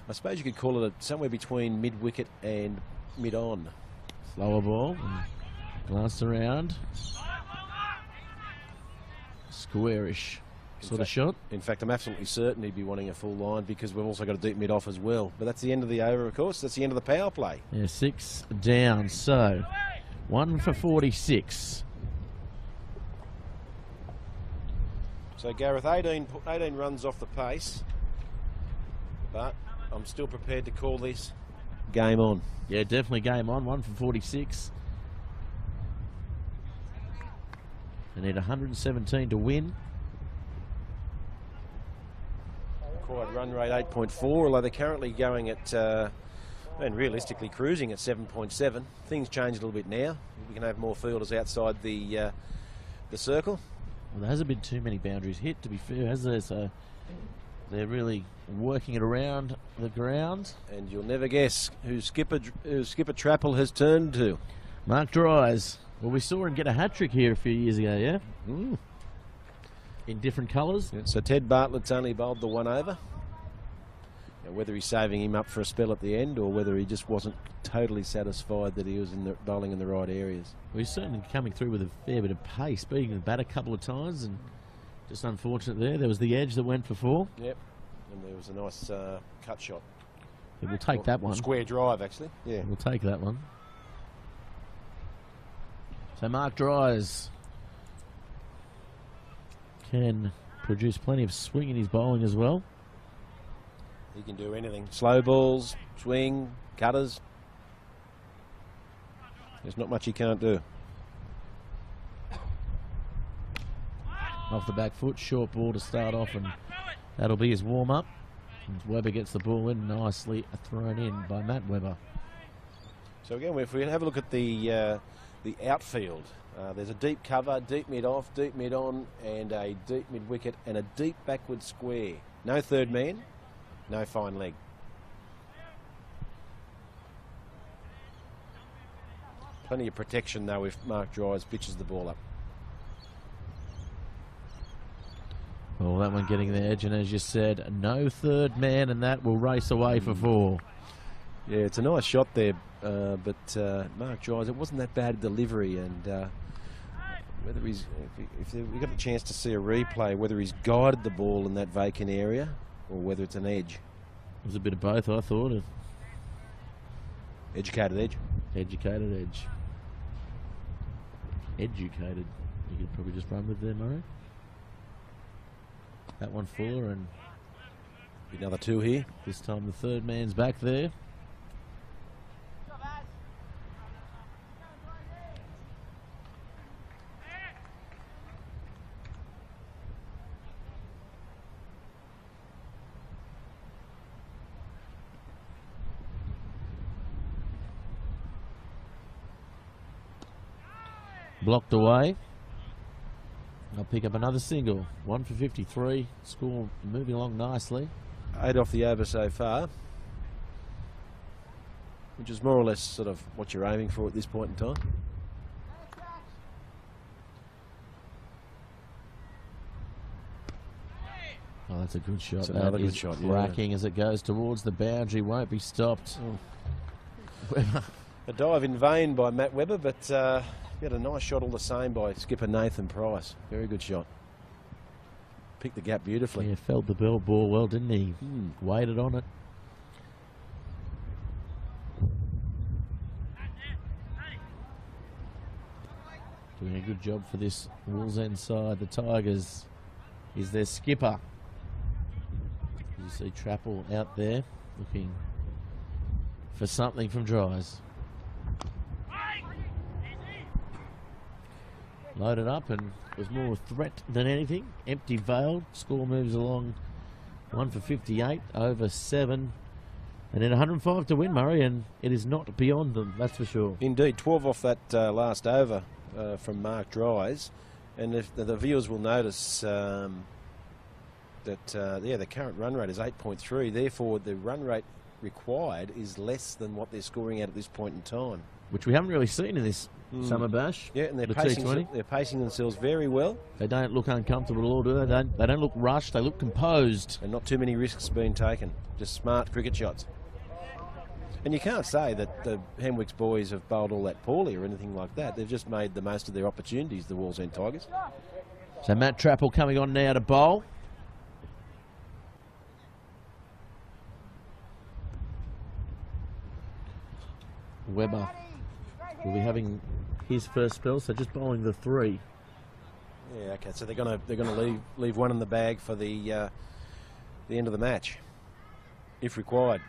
I suppose you could call it somewhere between mid-wicket and mid-on. Slower ball. Glanced around. Squarish sort of shot. In fact, I'm absolutely certain he'd be wanting a full line because we've also got a deep mid-off as well. But that's the end of the over, of course. That's the end of the power play. Yeah, 6 down. So, 1 for 46. So, Gareth, 18 runs off the pace. But I'm still prepared to call this game on. Yeah, definitely game on. 1 for 46. They need 117 to win. Required run rate 8.4, although they're currently going at, and realistically cruising at 7.7. Things change a little bit now. We can have more fielders outside the circle. Well, there hasn't been too many boundaries hit, to be fair, has there? So they're really working it around the ground. And you'll never guess who skipper Trappel has turned to. Mark Dries. Well, we saw him get a hat-trick here a few years ago, yeah? Mm. In different colours. Yeah, so Ted Bartlett's only bowled the 1 over. Now, whether he's saving him up for a spell at the end or whether he just wasn't totally satisfied that he was bowling in the right areas. Well, he's certainly coming through with a fair bit of pace, beating the bat a couple of times, and just unfortunate there. There was the edge that went for 4. Yep, and there was a nice cut shot. Yeah, we'll take that one. Square drive, actually. Yeah, we'll take that one. So Mark Dries can produce plenty of swing in his bowling as well. He can do anything. Slow balls, swing, cutters. There's not much he can't do. Off the back foot, short ball to start off, and that'll be his warm-up. Webber gets the ball in, nicely thrown in by Matt Webber. So again, if we have a look at the outfield, there's a deep cover, deep mid-off, deep mid-on, and a deep mid-wicket, and a deep backward square. No third man, no fine leg. Plenty of protection, though, if Mark Dries pitches the ball up. Well, that one getting the edge, and as you said, no third man, and that will race away for 4. Yeah, it's a nice shot there, but Mark Dries, it wasn't that bad a delivery, and whether he's, if we got a chance to see a replay, whether he's guided the ball in that vacant area or whether it's an edge. It was a bit of both, I thought. Educated edge. Educated edge. Educated. You could probably just run with there, Murray. That one fuller, and another 2 here. This time the third man's back there. Blocked away. I'll pick up another single. 1 for 53. Score moving along nicely. 8 off the over so far, which is more or less sort of what you're aiming for at this point in time. Oh, that's a good shot. That's another that good is shot. Cracking yeah. As it goes towards the boundary. Won't be stopped. Oh. A dive in vain by Matt Webber, but he had a nice shot all the same by skipper Nathan Price. Very good shot. picked the gap beautifully. Yeah, felt the ball well, didn't he? Waited on it. Doing a good job for this Wolves end side. The Tigers is their skipper. You see Trappel out there looking for something from Dries. Loaded up and was more a threat than anything. Empty veiled. Score moves along 1 for 58 over 7. And then 105 to win, Murray, and it is not beyond them, that's for sure. Indeed, 12 off that last over from Mark Dries. And if the viewers will notice that the current run rate is 8.3. Therefore, the run rate required is less than what they're scoring at this point in time. Which we haven't really seen in this summer bash. Yeah, and the T20. they're pacing themselves very well. They don't look uncomfortable at all, do they? They don't look rushed. They look composed. And not too many risks being taken. Just smart cricket shots. And you can't say that the Hemwick's boys have bowled all that poorly or anything like that. They've just made the most of their opportunities, the Wolves End Tigers. So Matt Trappel coming on now to bowl. Webber will be having his first spell, so just bowling the 3. Yeah, okay. So they're gonna leave one in the bag for the end of the match, if required.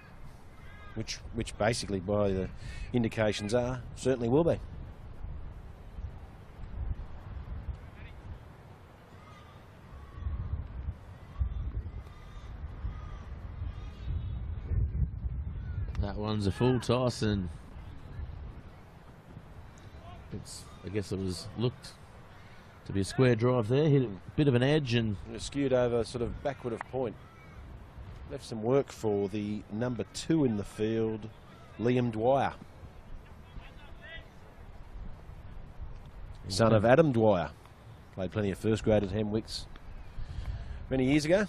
Which basically, by the indications, certainly will be. That one's a full toss, and I guess it was looked to be a square drive there. Hit a bit of an edge and skewed over sort of backward of point. Left some work for the number 2 in the field, Liam Dwyer. Son of Adam Dwyer. Played plenty of first grade at Hemwicks many years ago.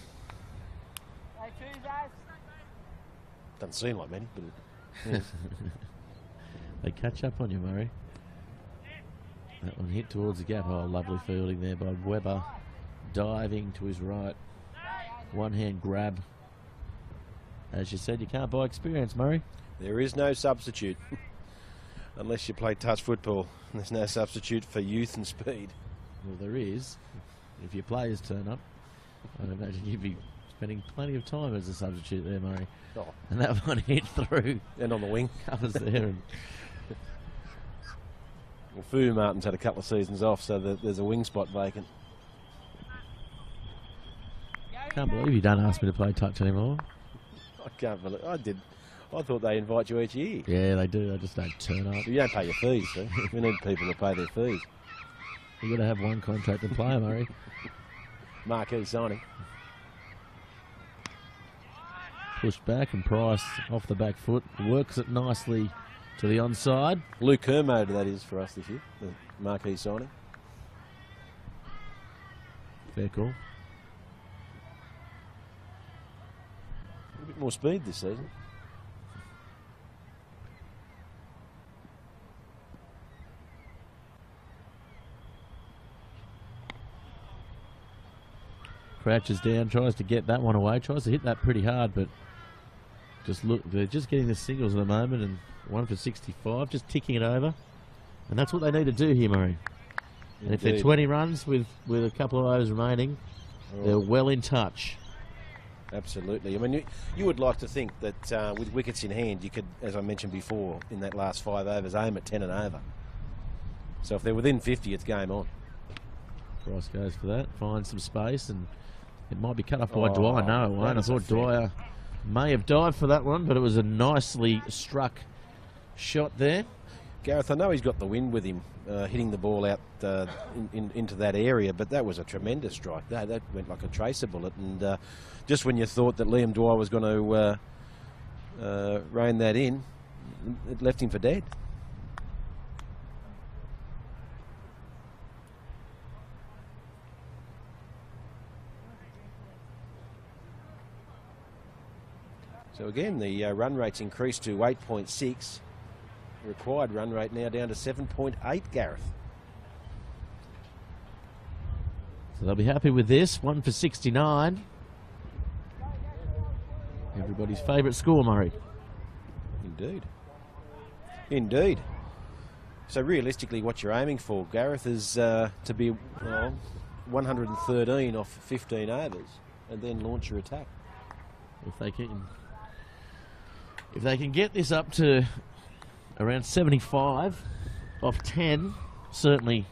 Doesn't seem like many, but yeah. They catch up on you, Murray. That one hit towards the gap. Oh, lovely fielding there by Webber. Diving to his right. One hand grab. As you said, you can't buy experience, Murray. There is no substitute. Unless you play touch football. There's no substitute for youth and speed. Well, there is. If your players turn up, I'd imagine you'd be spending plenty of time as a substitute there, Murray. Oh. And that one hit through. And on the wing. Covers there. And well, Fu Martin's had a couple of seasons off, so there's a wing spot vacant. Can't believe you don't ask me to play touch anymore. I can't believe I did. I thought they invite you each year. Yeah, they do. They just don't turn up. You don't pay your fees, see? We need people to pay their fees. You've got to have one contracted player, Murray. Marquee signing. Pushed back and Price off the back foot. Works it nicely to the onside. Luke Kermode, that is, for us this year. The marquee signing. Fair call. A bit more speed this season. Crouches down, tries to get that one away, tries to hit that pretty hard, but just look, they're just getting the singles at the moment, and 1 for 65, just ticking it over. And that's what they need to do here, Murray. And if they're 20 runs with a couple of overs remaining, they're well in touch. Absolutely. I mean, you would like to think that with wickets in hand, you could, as I mentioned before, in that last 5 overs, aim at 10 and over. So if they're within 50, it's game on. Price goes for that, finds some space, and it might be cut off by Dwyer. No, it won't. I thought Dwyer may have dived for that one, but it was a nicely struck shot there. Gareth, I know he's got the wind with him, hitting the ball out into that area, but that was a tremendous strike. That went like a tracer bullet, and just when you thought that Liam Dwyer was going to rein that in, it left him for dead. So again, the run rate's increased to 8.6. Required run rate now down to 7.8, Gareth. So they'll be happy with this. 1 for 69. Everybody's favourite score, Murray. Indeed. Indeed. So realistically, what you're aiming for, Gareth, is to be 113 off 15 overs, and then launch your attack. If they can get this up to around 75 off 10, certainly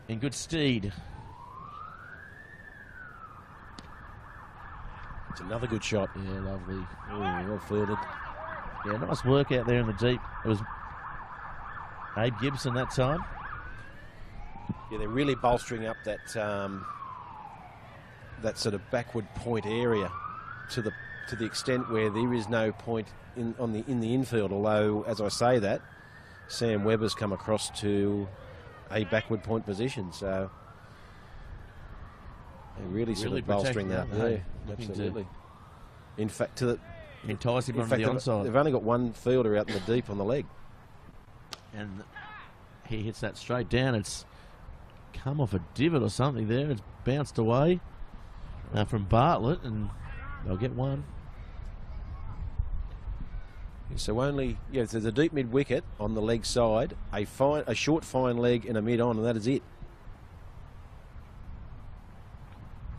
in good stead. It's another good shot. Yeah, lovely. Oh, well fielded. Yeah, nice work out there in the deep. It was Abe Gibson that time. Yeah, they're really bolstering up that that sort of backward point area to the extent where there is no point in the infield. Although, as I say that, Sam Webber's come across to a backward point position, so they're really sort of bolstering that. Yeah, absolutely. In fact, entice him on the onside. They've only got one fielder out in the deep on the leg, and he hits that straight down. It's come off a divot or something there. It's bounced away from Bartlett, and they'll get one. So only, there's a deep mid wicket on the leg side, a short fine leg and a mid on, and that is it.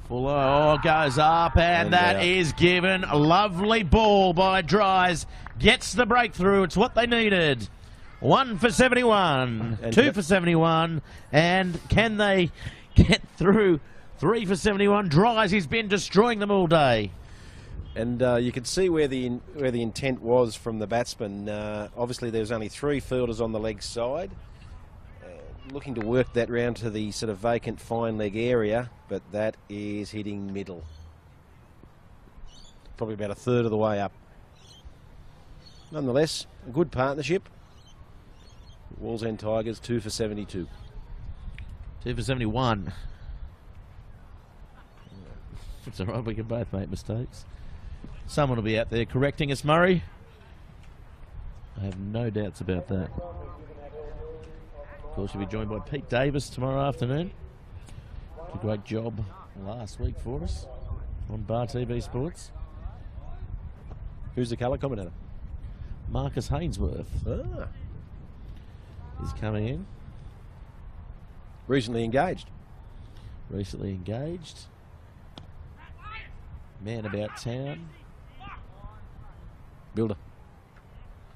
Fuller goes up, and that is given. A lovely ball by Dries. Gets the breakthrough. It's what they needed. 1 for 71, and 2 for 71, and can they get through? 3 for 71. Dries, he's been destroying them all day. And you can see where the intent was from the batsman. Obviously, there's only 3 fielders on the leg side, looking to work that round to the sort of vacant fine leg area, but that is hitting middle, probably about a third of the way up. Nonetheless, a good partnership. Wallsend Tigers 2 for 72. 2 for 71. It's all right, we can both make mistakes. Someone will be out there correcting us, Murray. I have no doubts about that. Of course, you'll be joined by Pete Davis tomorrow afternoon. Did a great job last week for us on Bar TV Sports. Who's the colour commentator? Marcus Hainsworth is coming in. Recently engaged. Recently engaged. Man about town. Builder.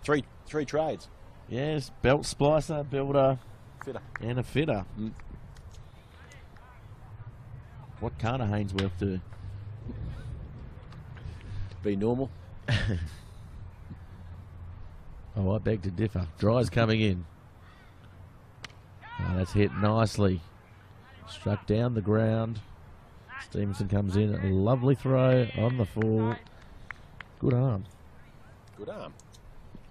Three trades. Yes, belt splicer, builder, fitter, and a fitter. What can't a Hainsworth do? Be normal. Oh, I beg to differ. Dry's coming in. Oh, that's hit nicely. Struck down the ground. Stevenson comes in. A lovely throw on the full. Good arm. Good arm.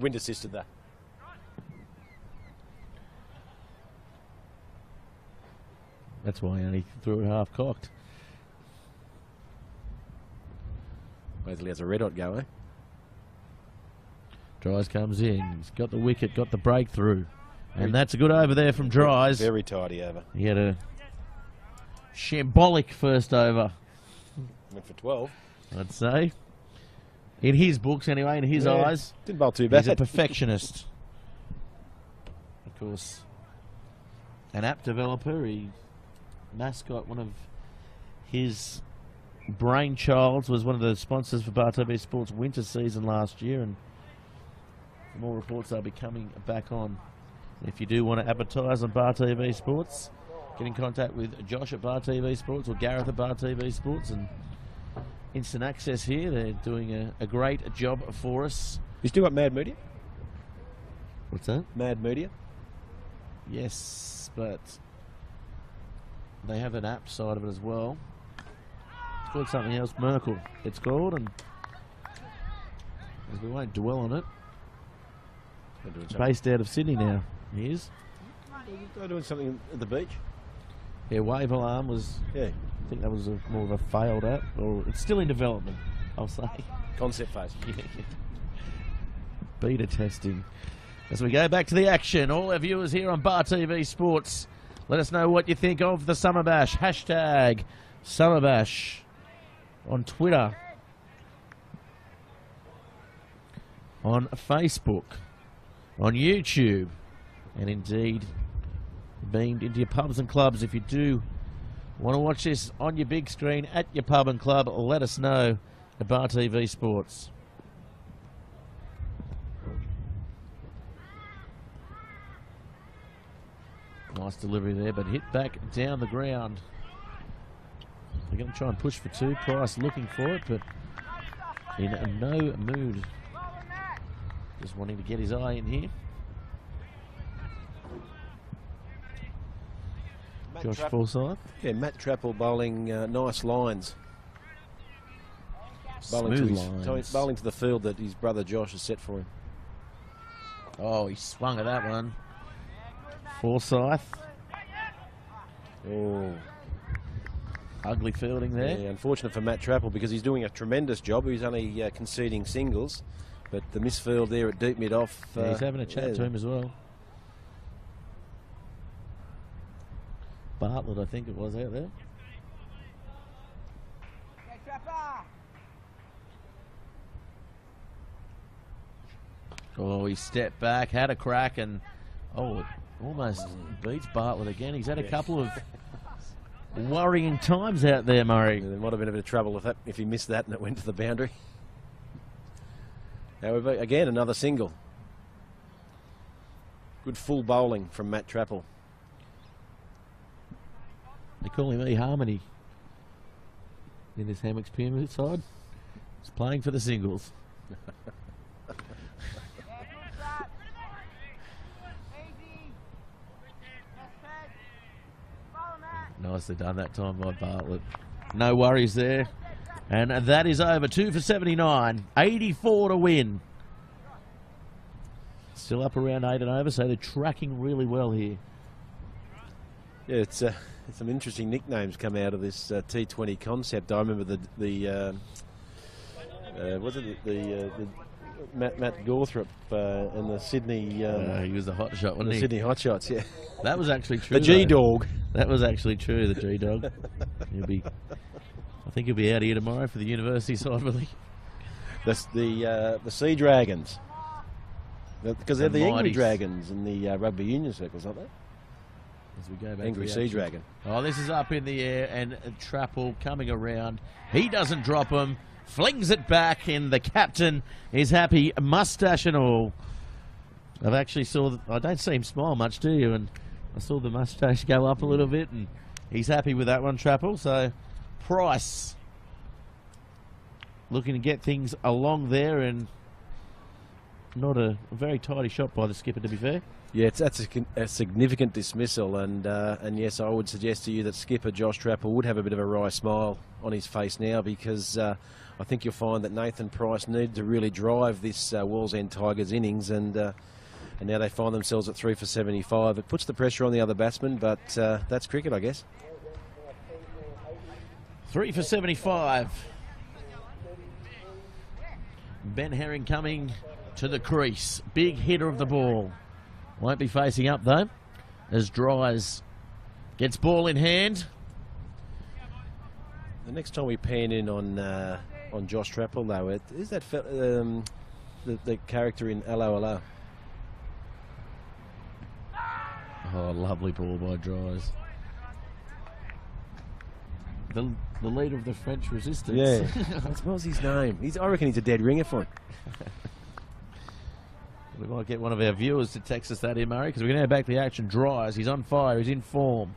Wind assisted that. That's why he only threw it half cocked. Basically has a red hot go, eh? Dries comes in. He's got the wicket, got the breakthrough. And that's a good over there from Dries. Very tidy over. He had a shambolic first over. Went for 12. I'd say. In his books, anyway, in his eyes. Didn't bowl too bad. He's a perfectionist. Of course, an app developer. He mascot, one of his brainchilds, was one of the sponsors for Bar TV Sports winter season last year, and for more reports, they'll be coming back on. If you do want to advertise on Bar TV Sports, get in contact with Josh at Bar TV Sports or Gareth at Bar TV Sports, and instant access here. They're doing a great job for us. You still got Mad Media? What's that? Mad Media? Yes, but they have an app side of it as well. It's called something else. Merkel, it's called, and we won't dwell on it. Based out of Sydney now. He is. They're doing something at the beach. Yeah, Wave Alarm was. Yeah. I think that was more of a failed app, or it's still in development, I'll say. Concept phase. Beta testing. As we go back to the action, all our viewers here on Bar TV Sports Let us know what you think of the Summer Bash. Hashtag Summer Bash on Twitter, on Facebook, on YouTube, and indeed beamed into your pubs and clubs. If you do want to watch this on your big screen at your pub and club, let us know at Bar TV Sports. Nice delivery there, but hit back down the ground. They're going to try and push for two. Price looking for it, but in no mood. Just wanting to get his eye in here. Josh Forsyth. Yeah, Matt Trapple bowling nice lines. Smooth lines. Bowling to the field that his brother Josh has set for him. Oh, he swung at that one. Forsyth. Oh. Ugly fielding there. Yeah, unfortunate for Matt Trapple because he's doing a tremendous job. He's only conceding singles, but the misfield there at deep mid-off. Yeah, he's having a chat to him as well. Bartlett, I think it was, out there. Oh, he stepped back, had a crack, and it almost beats Bartlett again. He's had a couple of worrying times out there, Murray. Yeah, there might have been a bit of trouble with that if he missed that and it went to the boundary. However, again, another single. Good full bowling from Matt Trapple. They call him E-Harmony in this Hammocks Pyramid side. He's playing for the singles. Nicely done that time by Bartlett. No worries there. And that is over. 2 for 79. 84 to win. Still up around 8 and over, so they're tracking really well here. Yeah, it's some interesting nicknames come out of this T20 concept. I remember the Matt Gawthorpe and the Sydney. He was the hot shot, wasn't he? Sydney Hot Shots, yeah. That was actually true. The G-Dog. That was actually true, the G-Dog. I think he'll be out here tomorrow for the university side, will he? That's the Sea Dragons. Because they're the Angry Mighties. Dragons in the rugby union circles, aren't they? As we go back Angry to the Sea action. Dragon. Oh, this is up in the air, and Trapple coming around. He doesn't drop him, flings it back, and the captain is happy, mustache and all. I've actually I don't see him smile much, do you? And I saw the mustache go up a little bit, and he's happy with that one, Trapple. So, Price looking to get things along there, and not a very tidy shot by the skipper, to be fair. Yeah, that's a significant dismissal, and yes, I would suggest to you that skipper Josh Trapple would have a bit of a wry smile on his face now, because I think you'll find that Nathan Price needed to really drive this Wall's End Tigers innings, and now they find themselves at 3 for 75. It puts the pressure on the other batsmen, but that's cricket, I guess. 3 for 75. Ben Herring coming to the crease. Big hitter of the ball. Won't be facing up though, as Dries gets ball in hand. The next time we pan in on Josh Trapple, though, is that the character in LOLO? Oh, lovely ball by Dries. The leader of the French resistance. Yeah, what was his name? I reckon he's a dead ringer for him. We might get one of our viewers to text us that here, Murray, because we're going to go back to the action. Dries, he's on fire, he's in form.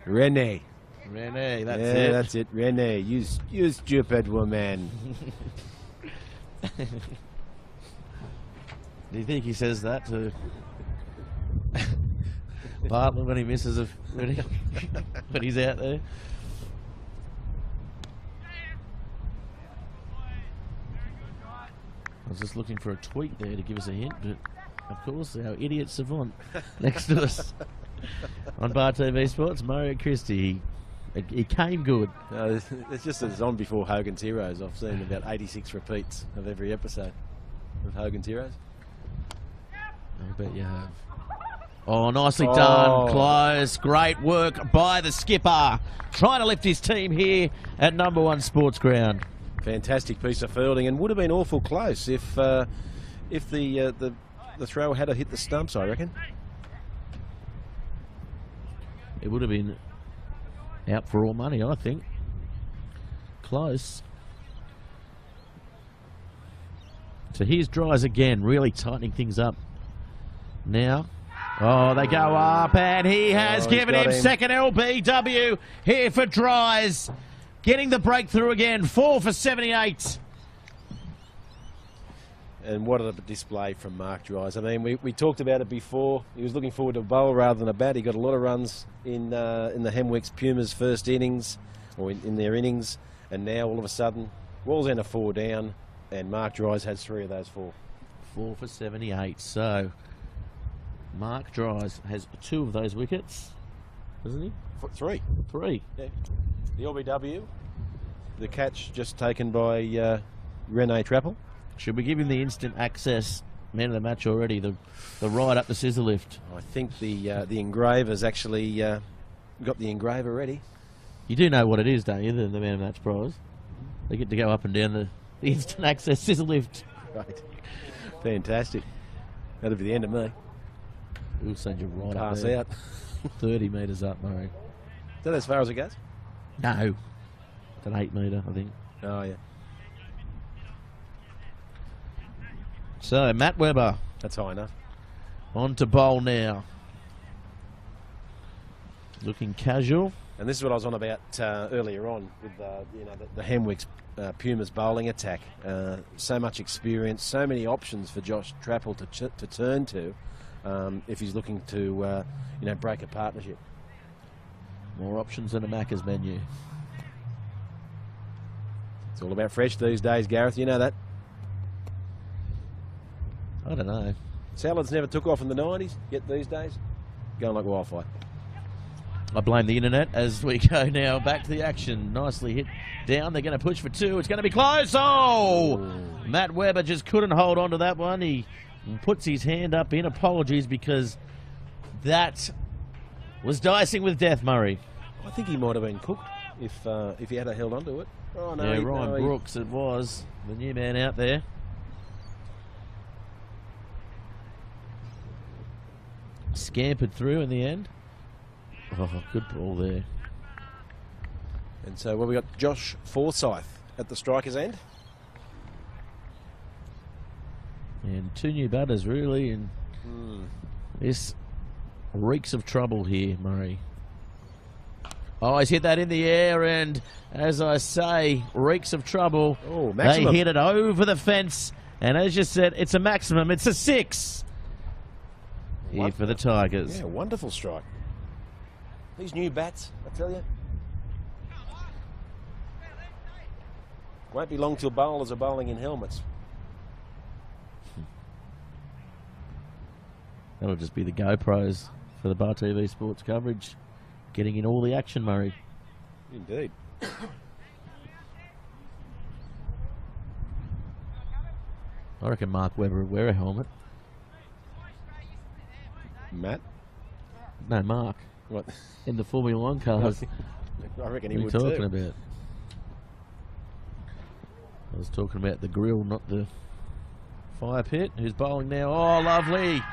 Rene, that's yeah, it. that's it. Rene, you stupid woman. Do you think he says that to Bartlett when he misses when he's out there? I was just looking for a tweet there to give us a hint, but of course our idiot savant next to us on Bar TV Sports, Mario Christie. He came good. It's just as on before Hogan's Heroes. I've seen about 86 repeats of every episode of Hogan's Heroes. I bet you have. Oh, nicely done. Close. Great work by the skipper. Trying to lift his team here at number 1 Sports Ground. Fantastic piece of fielding, and would have been awful close if the throw had hit the stumps, I reckon. It would have been out for all money, I think. Close. So here's Dries again, really tightening things up now. Oh, they go up, and he has given him second LBW here for Dries. Getting the breakthrough again, 4 for 78. And what a display from Mark Dries. I mean, we talked about it before. He was looking forward to a bowl rather than a bat. He got a lot of runs in the Hemwicks Pumas first innings, or in their innings, and now all of a sudden, Wallsend are 4 down, and Mark Dries has 3 of those 4. 4 for 78. So Mark Dries has 2 of those wickets, doesn't he? 3. 3. Yeah. The LBW, the catch just taken by Rene Trappel. Should we give him the instant access man of the match already? The ride up the scissor lift. I think the engraver's actually got the engraver ready. You do know what it is, don't you? The man of the match prize. They get to go up and down the instant access scissor lift. Right. Fantastic. That'll be the end of me. We'll send you right up Pass there. out. 30 metres up, Murray. Is that as far as it goes? No. It's an 8 metre, I think. Oh, yeah. So, Matt Webber. That's high enough. On to bowl now. Looking casual. And this is what I was on about earlier on with the Hemwicks Pumas bowling attack. So much experience, so many options for Josh Trappel to turn to if he's looking to break a partnership. More options than a Macca's menu. It's all about fresh these days, Gareth. You know that. I don't know. Salads never took off in the 90s, yet these days, going like wildfire. I blame the internet as we go now back to the action. Nicely hit down. They're going to push for 2. It's going to be close. Oh! Matt Webber just couldn't hold on to that one. He puts his hand up in apologies because that was dicing with death, Murray. I think he might have been cooked if he had held on to it. Oh, no, yeah, Ryan Brooks it was, the new man out there. Scampered through in the end. Oh, good ball there. And so, we got Josh Forsyth at the striker's end. And 2 new batters, really, and this reeks of trouble here, Murray. Oh, he's hit that in the air, and as I say, reeks of trouble. Oh, maximum. They hit it over the fence, and as you said, it's a maximum. It's a 6 here for the Tigers. Yeah, wonderful strike. These new bats, I tell you. Won't be long till bowlers are bowling in helmets. That'll just be the GoPros for the Bar TV sports coverage. Getting in all the action, Murray. Indeed. I reckon Mark Webber would wear a helmet. Matt? No, Mark. What? In the Formula 1 cars. I reckon he What are you would talking too. about? I was talking about the grill, not the fire pit. Who's bowling now? Oh, lovely.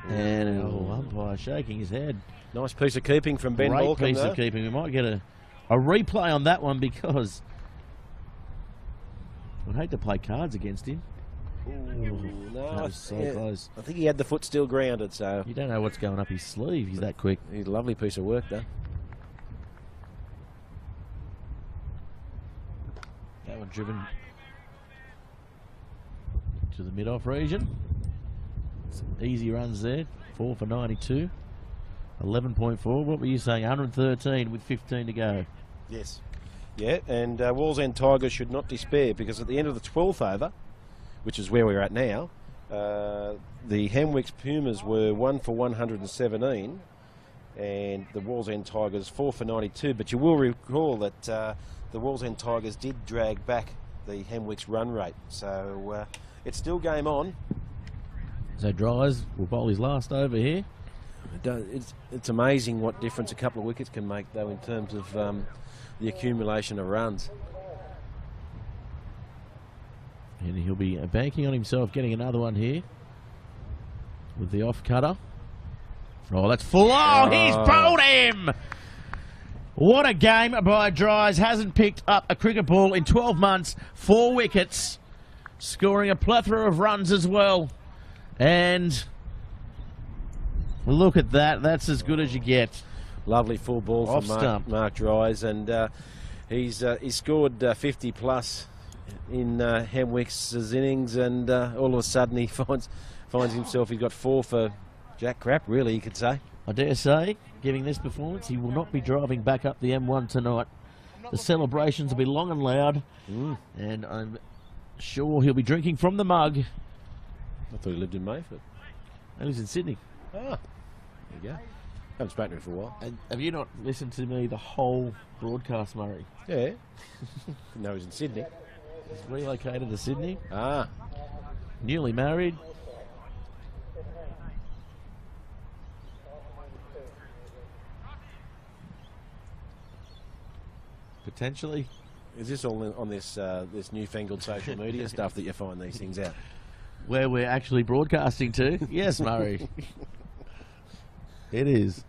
And umpire shaking his head. Nice piece of keeping from Ben Great Balcom, piece of keeping. We might get a replay on that one because I'd hate to play cards against him. Ooh, no, That was so close. I think he had the foot still grounded, so You don't know what's going up his sleeve. He's that quick. he's a lovely piece of work, though. That one driven to the mid-off region. Some easy runs there. 4 for 92. 11.4. What were you saying? 113 with 15 to go. Yes. Yeah, and Wallsend Tigers should not despair because at the end of the 12th over, which is where we're at now, the Hemwicks Pumas were 1 for 117 and the Wallsend Tigers 4 for 92. But you will recall that the Wallsend Tigers did drag back the Hemwick's run rate, so it's still game on. So Dries will bowl his last over here. It's amazing what difference a couple of wickets can make, though, in terms of the accumulation of runs. And he'll be banking on himself getting another one here with the off cutter. Oh, that's full. Oh, he's bowled him! What a game by Dries. Hasn't picked up a cricket ball in 12 months. 4 wickets. Scoring a plethora of runs as well. And look at that. That's as good as you get. Lovely full ball Off from stump. Mark Dries. And he's scored 50 plus in Hemwick's innings. And all of a sudden he finds himself, he's got 4 for Jack Crap, really, you could say. I dare say, giving this performance, he will not be driving back up the M1 tonight. The celebrations will be long and loud, and I'm sure he'll be drinking from the mug. I thought he lived in Mayfield. He lives in Sydney. Ah, there you go. Haven't spoken to him for a while. And have you not listened to me the whole broadcast, Murray? Yeah. No, he's in Sydney. He's relocated to Sydney, Ah. newly married. Potentially. Is this all on this this newfangled social media stuff that you find these things out? Where we're actually broadcasting to. Yes, Murray. It is.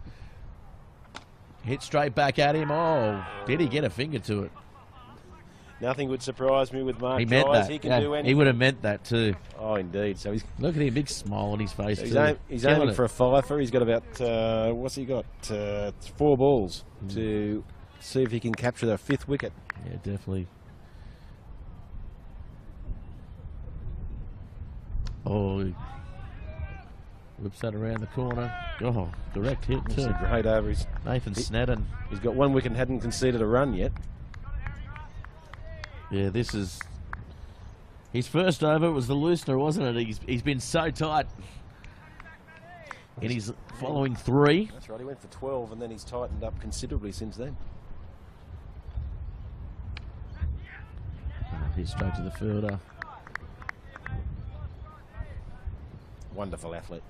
Hit straight back at him. Oh, did he get a finger to it? Nothing would surprise me with Mark He meant Dries. that. He can Yeah, do anything. he would have meant that too. Oh, indeed. So he's Look at him, big smile on his face he's, too. he's Killing aiming it. for a fifer. He's got about what's he got? 4 balls to see if he can capture the 5th wicket. Yeah, definitely. Oh, he whips that around the corner. Oh, direct hit It's too. a great over. Nathan Snedden. He's got 1 wicket and hadn't conceded a run yet. Yeah, this is his first over. It was the loosener, wasn't it? He's been so tight. And he's following 3. That's right. He went for 12 and then he's tightened up considerably since then. Oh, he's straight to the fielder. Wonderful athlete.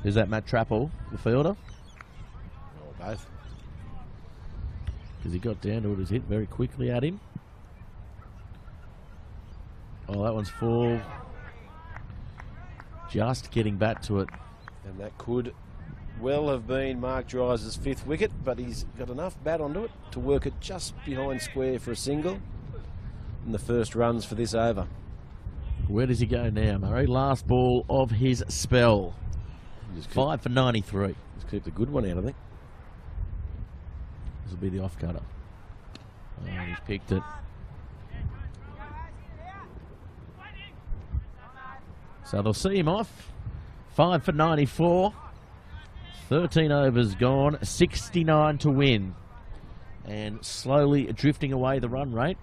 Is that Matt Trappel, the fielder? Or both. Because he got down to it, was hit very quickly at him. Oh, that one's full. Just getting back to it. And that could well have been Mark Dries' 5th wicket, but he's got enough bat onto it to work it just behind square for a single. And the first runs for this over. Where does he go now, Murray? Last ball of his spell. 5 for 93. Let's keep the good one out, I think. This will be the off cutter. Oh, he's picked it. So they'll see him off. 5 for 94. 13 overs gone. 69 to win. And slowly drifting away the run rate.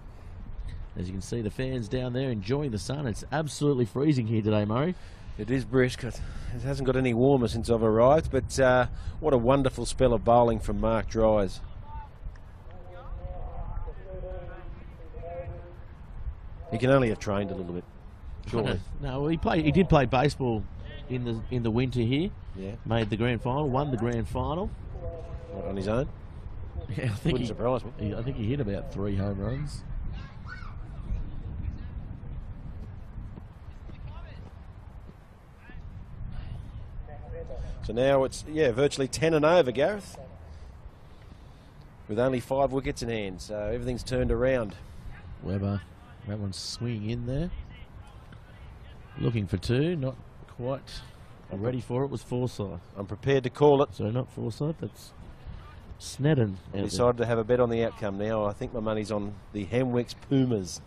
As you can see, the fans down there enjoying the sun. It's absolutely freezing here today, Murray. It is brisk. It hasn't got any warmer since I've arrived, but what a wonderful spell of bowling from Mark Dries. He can only have trained a little bit, surely. No, well, he did play baseball in the winter here. Yeah. Made the grand final, won the grand final. Not on his own. Yeah, I think Wouldn't surprise me. I think he hit about 3 home runs. So now it's, virtually 10 and over, Gareth. With only 5 wickets in hand, so everything's turned around. Webber, that one's swinging in there. Looking for 2, not quite ready for it, was Forsyth. I'm prepared to call it. So not Forsyth, that's Snedden. I decided to have a bet on the outcome now. I think my money's on the Hemwick's Pumas.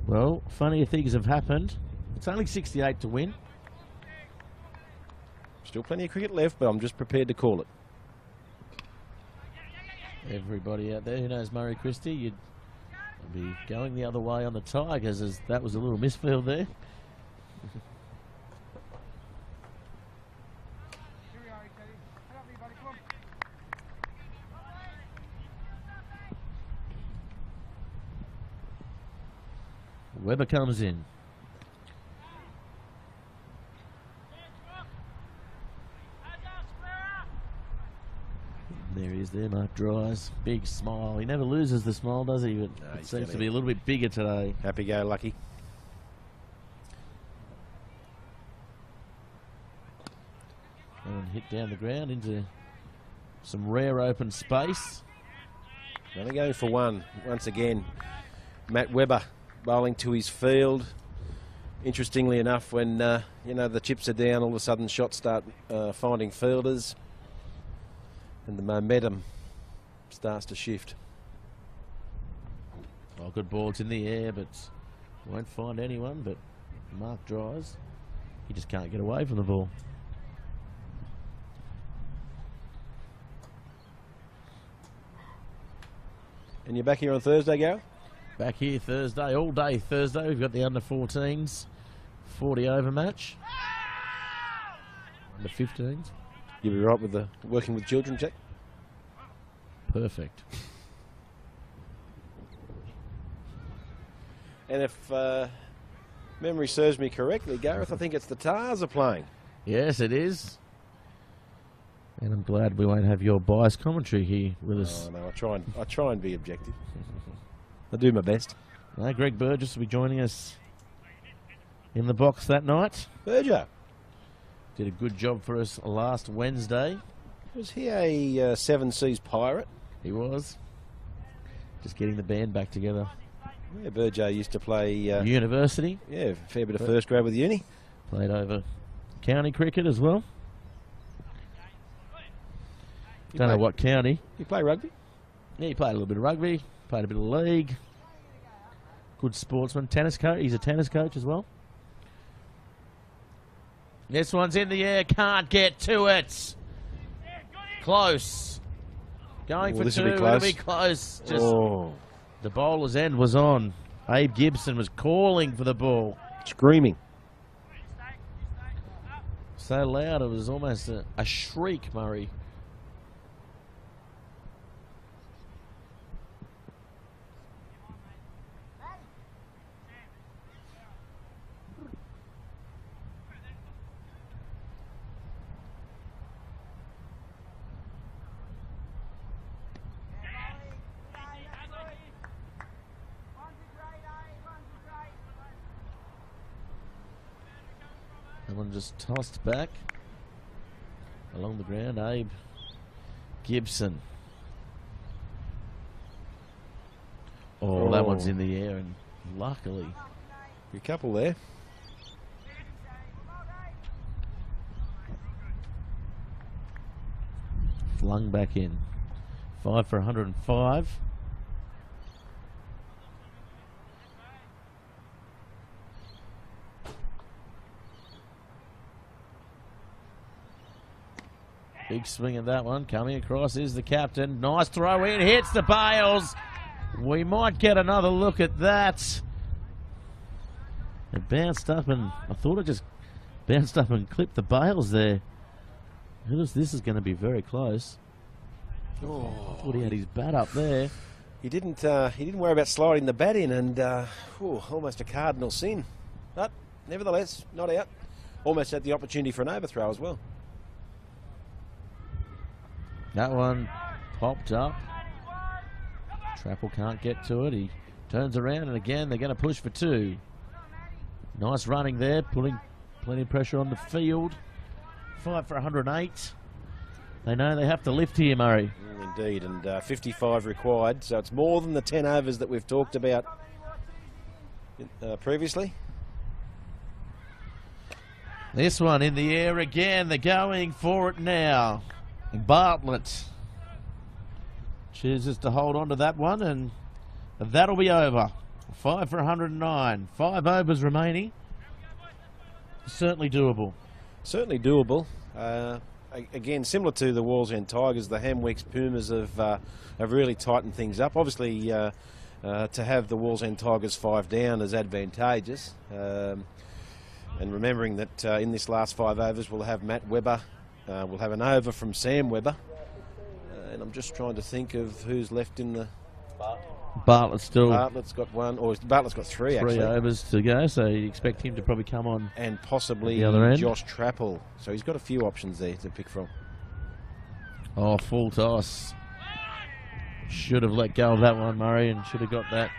Well, funnier things have happened. It's only 68 to win. Still plenty of cricket left, but I'm just prepared to call it. Everybody out there who knows Murray Christie, you'd be going the other way on the Tigers, as that was a little misfield there. Weber comes in. There he is there, Mark Dries. Big smile. He never loses the smile, does he? But No, it seems to be a little bit bigger today. Happy-go-lucky. And hit down the ground into some rare open space. Only going for one once again. Matt Weber bowling to his field. Interestingly enough, when the chips are down, all of a sudden shots start finding fielders, and the momentum starts to shift. Oh, good balls in the air, but won't find anyone. But Mark Dries, he just can't get away from the ball. And you're back here on Thursday, Gal? Back here Thursday, all day Thursday. We've got the under-14s 40 over match. Under-15s. You'll be right with the working with children, Jack? Perfect. And if memory serves me correctly, Gareth, I think it's the Tars are playing. Yes, it is. And I'm glad we won't have your biased commentary here with us. Oh, no, I try and be objective. I do my best. No, Greg Burgess will be joining us in the box that night. Burger, Did a good job for us last Wednesday. was he a Seven Seas pirate? He was. Just getting the band back together. Yeah, Burger used to play, University. yeah, a fair bit of first grade with uni. Played over county cricket as well. Don't know what county. You play rugby? Yeah, he played a little bit of rugby, played a bit of league. Good sportsman. Tennis coach. He's a tennis coach as well. This one's in the air. Can't get to it. Close. Going for This two. will be It'll close. be close. Just Oh, the bowler's end was on. Abe Gibson was calling for the ball. screaming. So loud it was almost a shriek, Murray. That one just tossed back along the ground. Abe Gibson. Oh, that one's in the air, and luckily A couple there. flung back in. 5 for 105. Big swing at that one. Coming across is the captain. Nice throw in. Hits the bails. We might get another look at that. It bounced up, and I thought it just bounced up and clipped the bails there. This is going to be very close. Oh, I thought he had his bat up there. he didn't worry about sliding the bat in, and almost a cardinal sin. But nevertheless, not out. Almost had the opportunity for an overthrow as well. That one popped up. Trapple can't get to it. He turns around, and again they're going to push for two. Nice running there, putting plenty of pressure on the field. 5 for 108. They know they have to lift here, Murray. Indeed, and 55 required, so it's more than the 10 overs that we've talked about previously. This one in the air again. They're going for it now. Bartlett chooses to hold on to that one, and that'll be over. 5 for 109. 5 overs remaining. Certainly doable. Certainly doable. Again, similar to the Wallsend Tigers, the Hamweeks Pumas have really tightened things up. Obviously, to have the Wallsend Tigers 5 down is advantageous. And remembering that in this last 5 overs, we'll have Matt Weber. We'll have an over from Sam Weber. And I'm just trying to think of who's left in the... Bartlett's still Bartlett's got one, or Bartlett's got three actually. 3 overs to go, so you expect him to probably come on. And possibly the other end. Josh Trappel. So he's got a few options there to pick from. Oh, full toss. Should have let go of that one, Murray, and should have got that.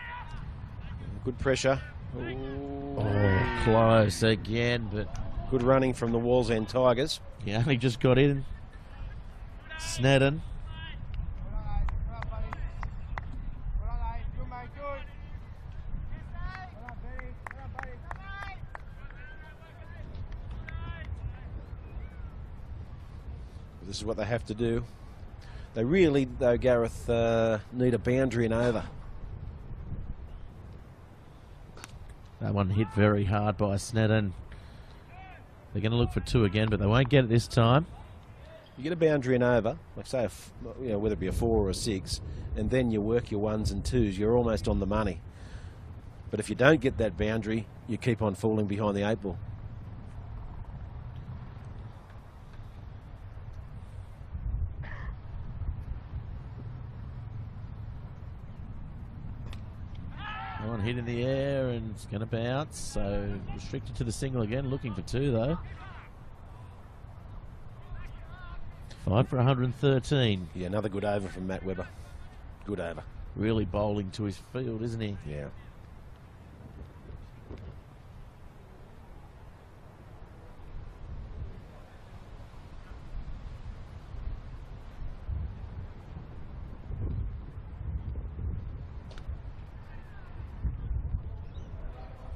Good pressure. Oh, close again, but Good running from the Walls End Tigers. he only just got in. Snedden. This is what they have to do. They really, though, Gareth, need a boundary and over. That one hit very hard by Snedden. They're going to look for 2 again, but they won't get it this time. You get a boundary and over, like say, whether it be a 4 or a 6, and then you work your 1s and 2s, you're almost on the money. But if you don't get that boundary, you keep on falling behind the 8 ball. One hit in the air and it's going to bounce, so restricted to the single again, looking for 2 though. 5 for 113. Yeah, another good over from Matt Webber. Good over. Really bowling to his field, isn't he? Yeah.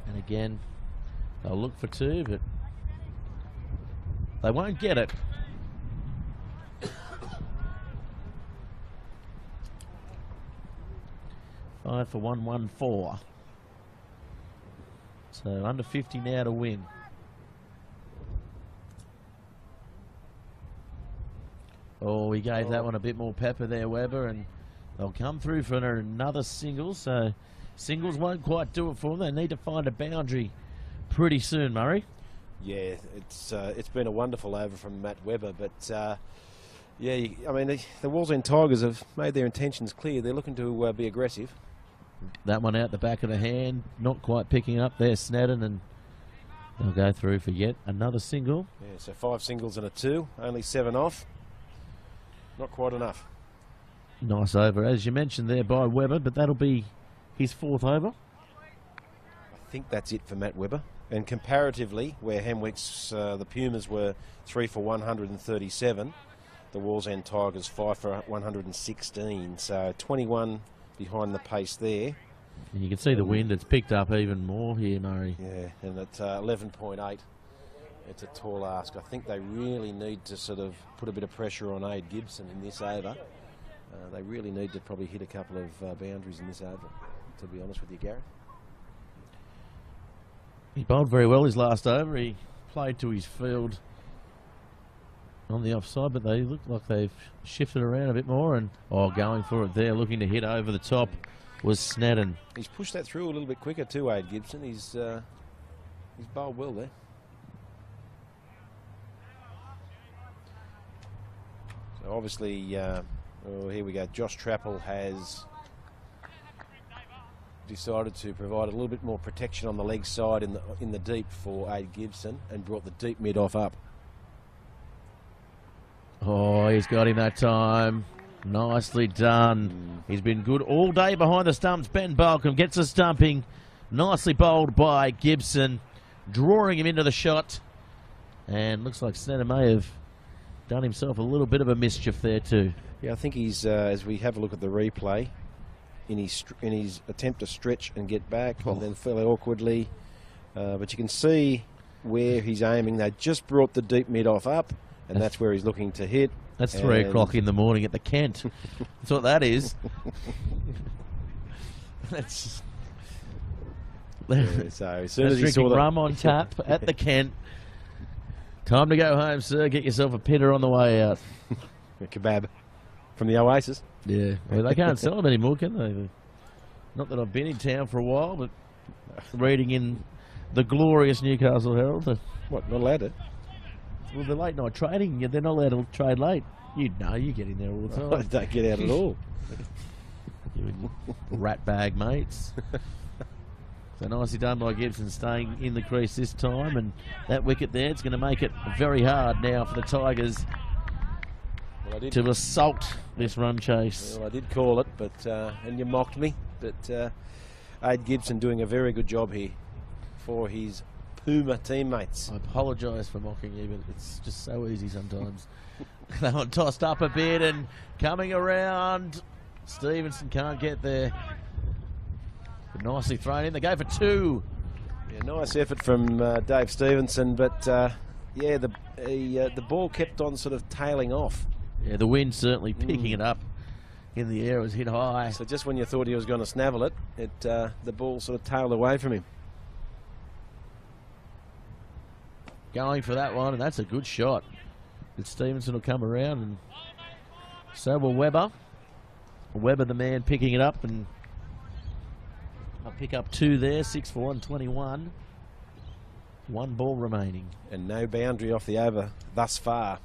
And again, they'll look for 2, but they won't get it. Five for 114. So under 50 now to win. Oh, he gave that one a bit more pepper there, Webber, and they'll come through for another single. So singles won't quite do it for them. They need to find a boundary pretty soon, Murray. Yeah, it's been a wonderful over from Matt Webber, but yeah, I mean the Walls End Tigers have made their intentions clear. They're looking to be aggressive. That one out the back of the hand, not quite picking up there, Snedden, and they'll go through for yet another single. Yeah, so 5 singles and a 2, only 7 off. Not quite enough. Nice over, as you mentioned there, by Webber, but that'll be his 4th over. I think that's it for Matt Webber. And comparatively, where Hemwick's, the Pumas were 3 for 137, the Walls End Tigers 5 for 116. So 21 behind the pace there. And you can see the wind, it's picked up even more here, Murray. Yeah, and at 11.8, it's a tall ask. I think they really need to sort of put a bit of pressure on Ade Gibson in this over. They really need to probably hit a couple of boundaries in this over, to be honest with you, Gareth. He bowled very well his last over. He played to his field on the offside, but they look like they've shifted around a bit more, and going for it there, looking to hit over the top was Snedden. He's pushed that through a little bit quicker too, Ade Gibson. He's bowled well there. So obviously, here we go. Josh Trappel has decided to provide a little bit more protection on the leg side in the deep for Ade Gibson and brought the deep mid off up. Oh, he's got him that time. Nicely done. He's been good all day behind the stumps. Ben Balcombe gets a stumping. Nicely bowled by Gibson, drawing him into the shot. And looks like Snedden may have done himself a little bit of a mischief there too. Yeah, I think he's, as we have a look at the replay, in his attempt to stretch and get back, and then fairly awkwardly. But you can see where he's aiming. They just brought the deep mid off up, and that's where he's looking to hit. That's 3 o'clock in the morning at the Kent. That's what that is. That's so as soon as he saw drinking rum on tap at the Kent. Time to go home, sir. Get yourself a pitter on the way out. A kebab from the Oasis. Yeah, well, they can't sell them anymore, can they? Not that I've been in town for a while, but reading in the glorious Newcastle Herald. What, not allowed to? Well, the late night trading, they're not allowed to trade late. You know, you get in there all the time. I don't get out at all. You rat bag mates. So nicely done by Gibson, staying in the crease this time, and that wicket there, it's going to make it very hard now for the Tigers to assault this run chase. Well, I did call it, but and you mocked me, but Ade Gibson doing a very good job here for his Puma teammates. I apologise for mocking you, but it's just so easy sometimes. That one tossed up a bit and coming around. Stevenson can't get there. But nicely thrown in. They go for 2. Yeah, nice effort from Dave Stevenson, but yeah, the ball kept on sort of tailing off. Yeah, the wind certainly picking it up in the air. It was hit high. So just when you thought he was going to snavel it, the ball sort of tailed away from him. Going for that one, and that's a good shot. But Stevenson will come around, and so will Webber. Webber, the man, picking it up, and I'll pick up 2 there. 6 for 121. 1 ball remaining. And no boundary off the over thus far.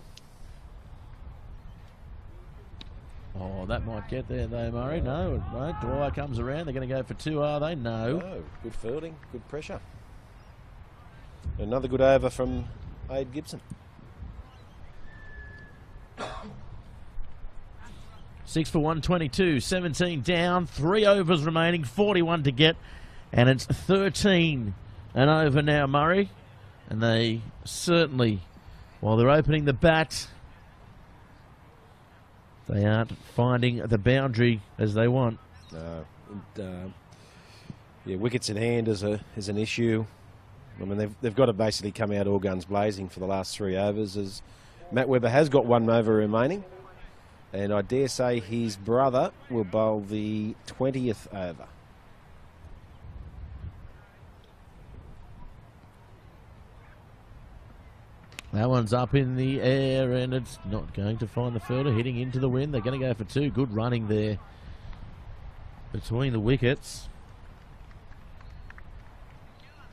Oh, that might get there though, Murray. No, it won't. Dwyer comes around. They're going to go for 2, are they? No. No. Good fielding, good pressure. Another good over from Ade Gibson. 6 for 122, 17 down, 3 overs remaining, 41 to get, and it's 13 and over now, Murray. And they certainly, while they're opening the bat, they aren't finding the boundary as they want. No, yeah, wickets in hand is an issue. I mean, they've got to basically come out all guns blazing for the last 3 overs, as Matt Webber has got 1 over remaining. And I dare say his brother will bowl the 20th over. That one's up in the air, and it's not going to find the fielder, hitting into the wind. They're going to go for 2. Good running there between the wickets.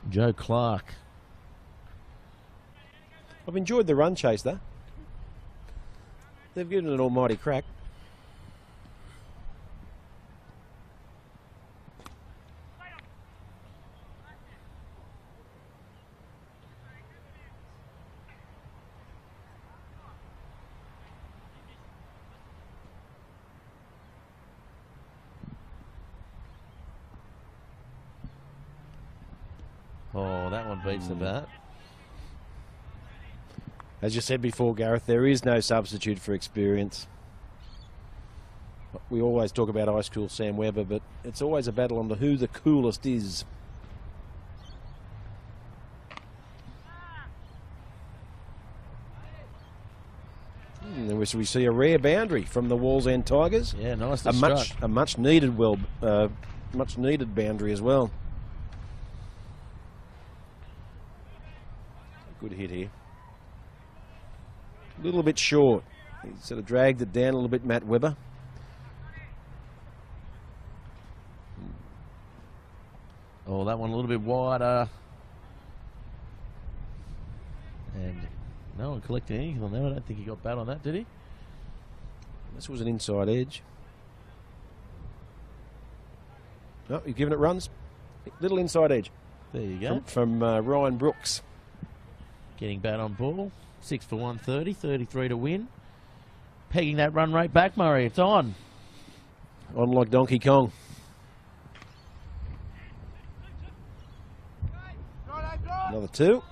Joe Clark. I've enjoyed the run chase, though. They've given it an almighty crack. Oh, that one beats the bat. As you said before, Gareth, there is no substitute for experience. We always talk about Ice Cool Sam Webber, but it's always a battle on the who the coolest is. And we see a rare boundary from the Walls End Tigers. Yeah, nice. A much needed boundary as well. Good hit here. A little bit short. He sort of dragged it down a little bit, Matt Webber. Oh, that one a little bit wider. And no one collected anything on that. I don't think he got bat on that, did he? This was an inside edge. No, you've given it runs. Little inside edge. There you go. From Ryan Brooks. Getting bat on ball. 6 for 130, 33 to win. Pegging that run rate back, Murray. It's on. On like Donkey Kong. Another 2.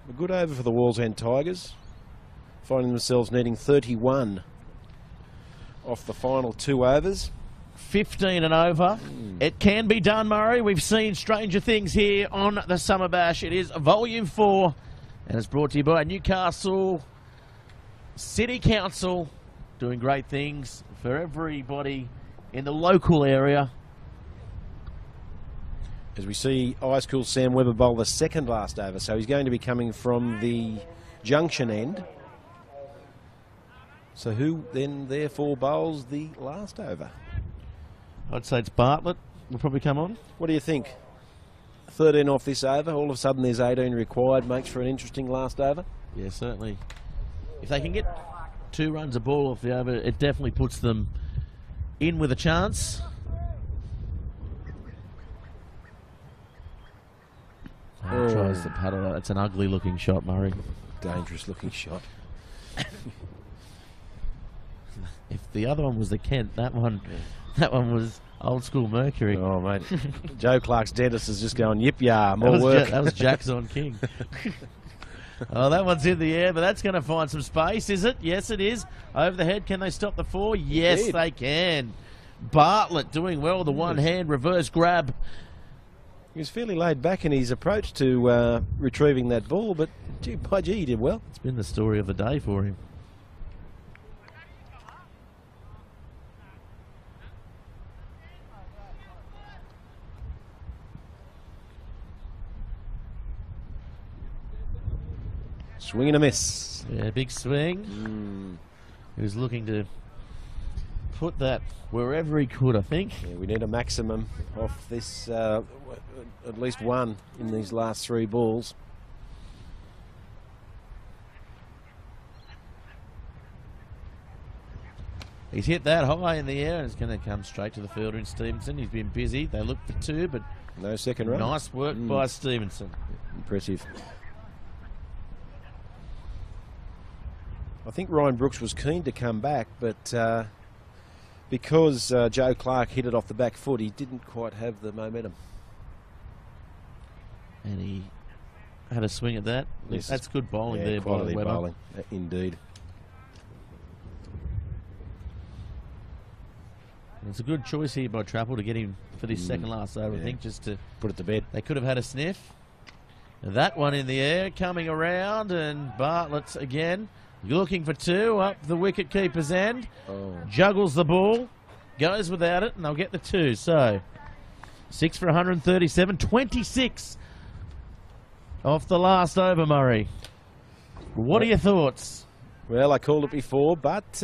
A good over for the Walls End Tigers, finding themselves needing 31 off the final 2 overs. 15 and over. It can be done, Murray. We've seen stranger things here on the Summer Bash. It is Volume 4, and it's brought to you by Newcastle City Council, doing great things for everybody in the local area. As we see Ice Cool Sam Webber bowl the second last over, so he's going to be coming from the junction end. So who then therefore bowls the last over? I'd say it's Bartlett will probably come on. What do you think? 13 off this over. All of a sudden there's 18 required. Makes for an interesting last over. Yeah, certainly. If they can get 2 runs a ball off the over, it definitely puts them in with a chance. Tries to paddle out. That's an ugly looking shot, Murray. Dangerous looking shot. If the other one was the Kent, that one was old school Mercury. Oh, mate. Joe Clark's dentist is just going, yip ya, more work. That was Jack's on King. Oh, that one's in the air, but that's going to find some space, is it? Yes, it is. Over the head, can they stop the 4? Yes, they can. Bartlett doing well with the one-hand reverse grab. He was fairly laid back in his approach to retrieving that ball, but by gee, he did well. It's been the story of the day for him. Swing and a miss. Yeah, big swing. He was looking to put that wherever he could, I think. Yeah, we need a maximum off this, at least one in these last 3 balls. He's hit that high in the air and it's going to come straight to the fielder in Stevenson. He's been busy. They look for 2, but no second run. Nice work by Stevenson. Impressive. I think Ryan Brooks was keen to come back, but because Joe Clark hit it off the back foot, he didn't quite have the momentum. And he had a swing at that. Yes. That's good bowling there by quality Webber. bowling, indeed. And it's a good choice here by Trapple to get him for this second last over, I think, just to put it to bed. They could have had a sniff. That one in the air, coming around, and Bartlett's again looking for 2 up the wicket keeper's end. Juggles the ball, goes without it, and they'll get the 2. So 6 for 137, 26 off the last over, Murray. What are your thoughts? Well, I called it before, but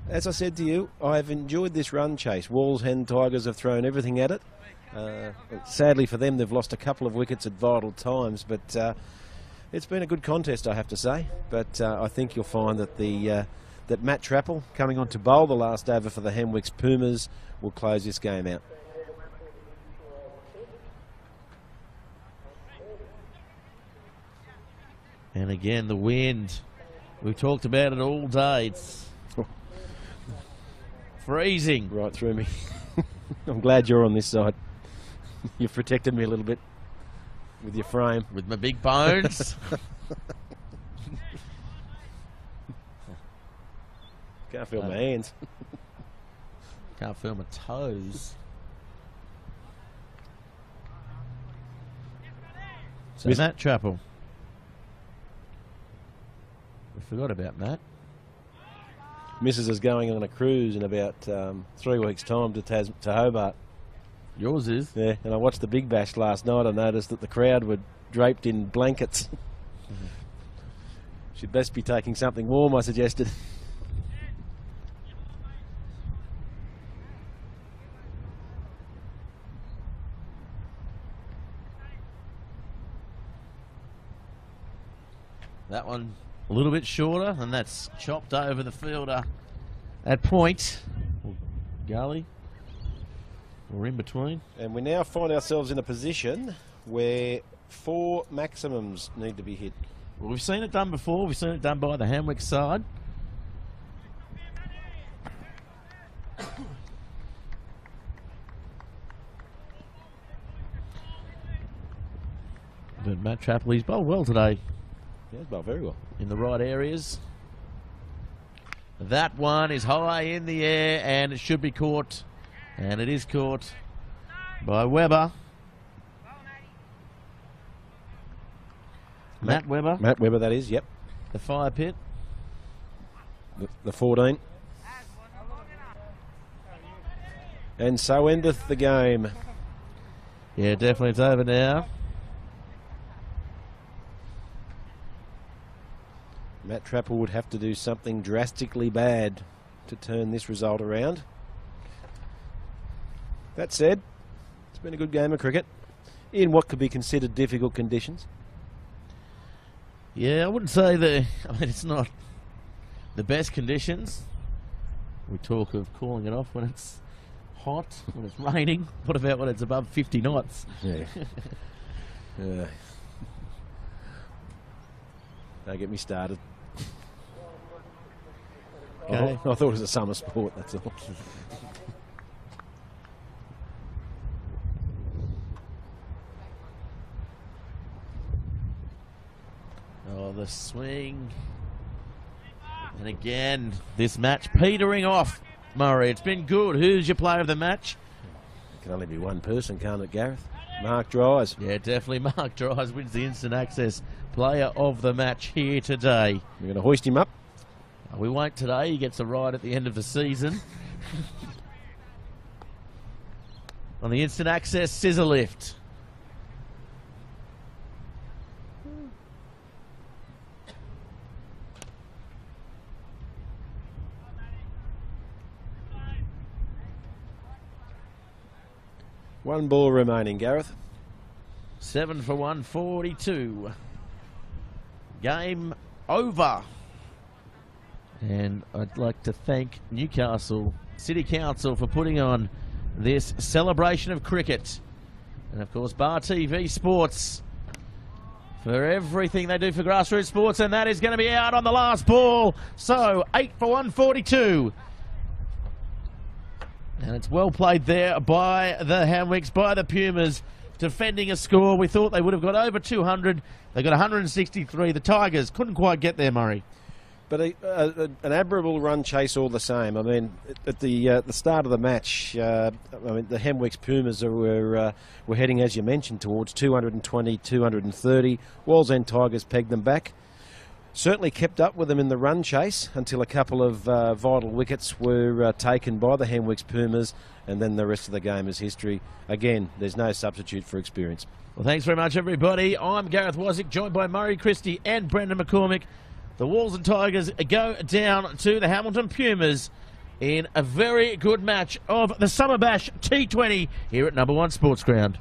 as I said to you, I've enjoyed this run chase. Walls and Tigers have thrown everything at it. Sadly for them, they've lost a couple of wickets at vital times, but it's been a good contest, I have to say. But I think you'll find that that Matt Trapple, coming on to bowl the last over for the Hemwicks Pumas, will close this game out. And again, the wind. We've talked about it all day. It's freezing. Right through me. I'm glad you're on this side. You've protected me a little bit with your frame. With my big bones. Can't feel my hands. Can't feel my toes. So Matt Trapple. We forgot about Matt. Mrs. is going on a cruise in about 3 weeks' time to Hobart. Yours is? Yeah, and I watched the Big Bash last night. I noticed that the crowd were draped in blankets. She'd best be taking something warm, I suggested. That one a little bit shorter, and that's chopped over the fielder at point. Or gully. Or in between. And we now find ourselves in a position where 4 maximums need to be hit. Well, we've seen it done before. We've seen it done by the Hamwick side. But Matt Trapple, he's bowled well today. Yeah, he's bowled very well. In the right areas. That one is high in the air and it should be caught. And it is caught by Webber. Matt Webber. Matt Webber, that is, yep. The fire pit. The 14. And so endeth the game. Yeah, definitely it's over now. Matt Trapple would have to do something drastically bad to turn this result around. That said, it's been a good game of cricket. in what could be considered difficult conditions. Yeah, I wouldn't say it's not the best conditions. We talk of calling it off when it's hot, when it's raining. What about when it's above 50 knots? Yeah. Don't get me started. Okay. I thought it was a summer sport, that's all. Oh, the swing. And again, this match petering off, Murray. It's been good. Who's your player of the match? It can only be one person, can't it, Gareth? Mark Dries. Yeah, definitely Mark Dries wins the instant access player of the match here today. We're going to hoist him up. We won't today. He gets a ride at the end of the season. On the instant access scissor lift. One ball remaining, Gareth. 7 for 142. Game over. And I'd like to thank Newcastle City Council for putting on this celebration of cricket. And of course, Bar TV Sports for everything they do for grassroots sports. And that is going to be out on the last ball. So 8 for 142. And it's well played there by the Hamwicks, by the Pumas, defending a score. We thought they would have got over 200. They got 163. The Tigers couldn't quite get there, Murray. But an admirable run chase all the same. I mean, at the start of the match, I mean, the Hamwicks Pumas were heading, as you mentioned, towards 220, 230. Wallsend Tigers pegged them back. Certainly kept up with them in the run chase until a couple of vital wickets were taken by the Hamwicks Pumas, and then the rest of the game is history. Again, there's no substitute for experience. Well, thanks very much, everybody. I'm Gareth Wasick, joined by Murray Christie and Brendan McCormick. The Wallsend Tigers go down to the Hamilton Pumas in a very good match of the Summer Bash T20 here at Number 1 Sports Ground.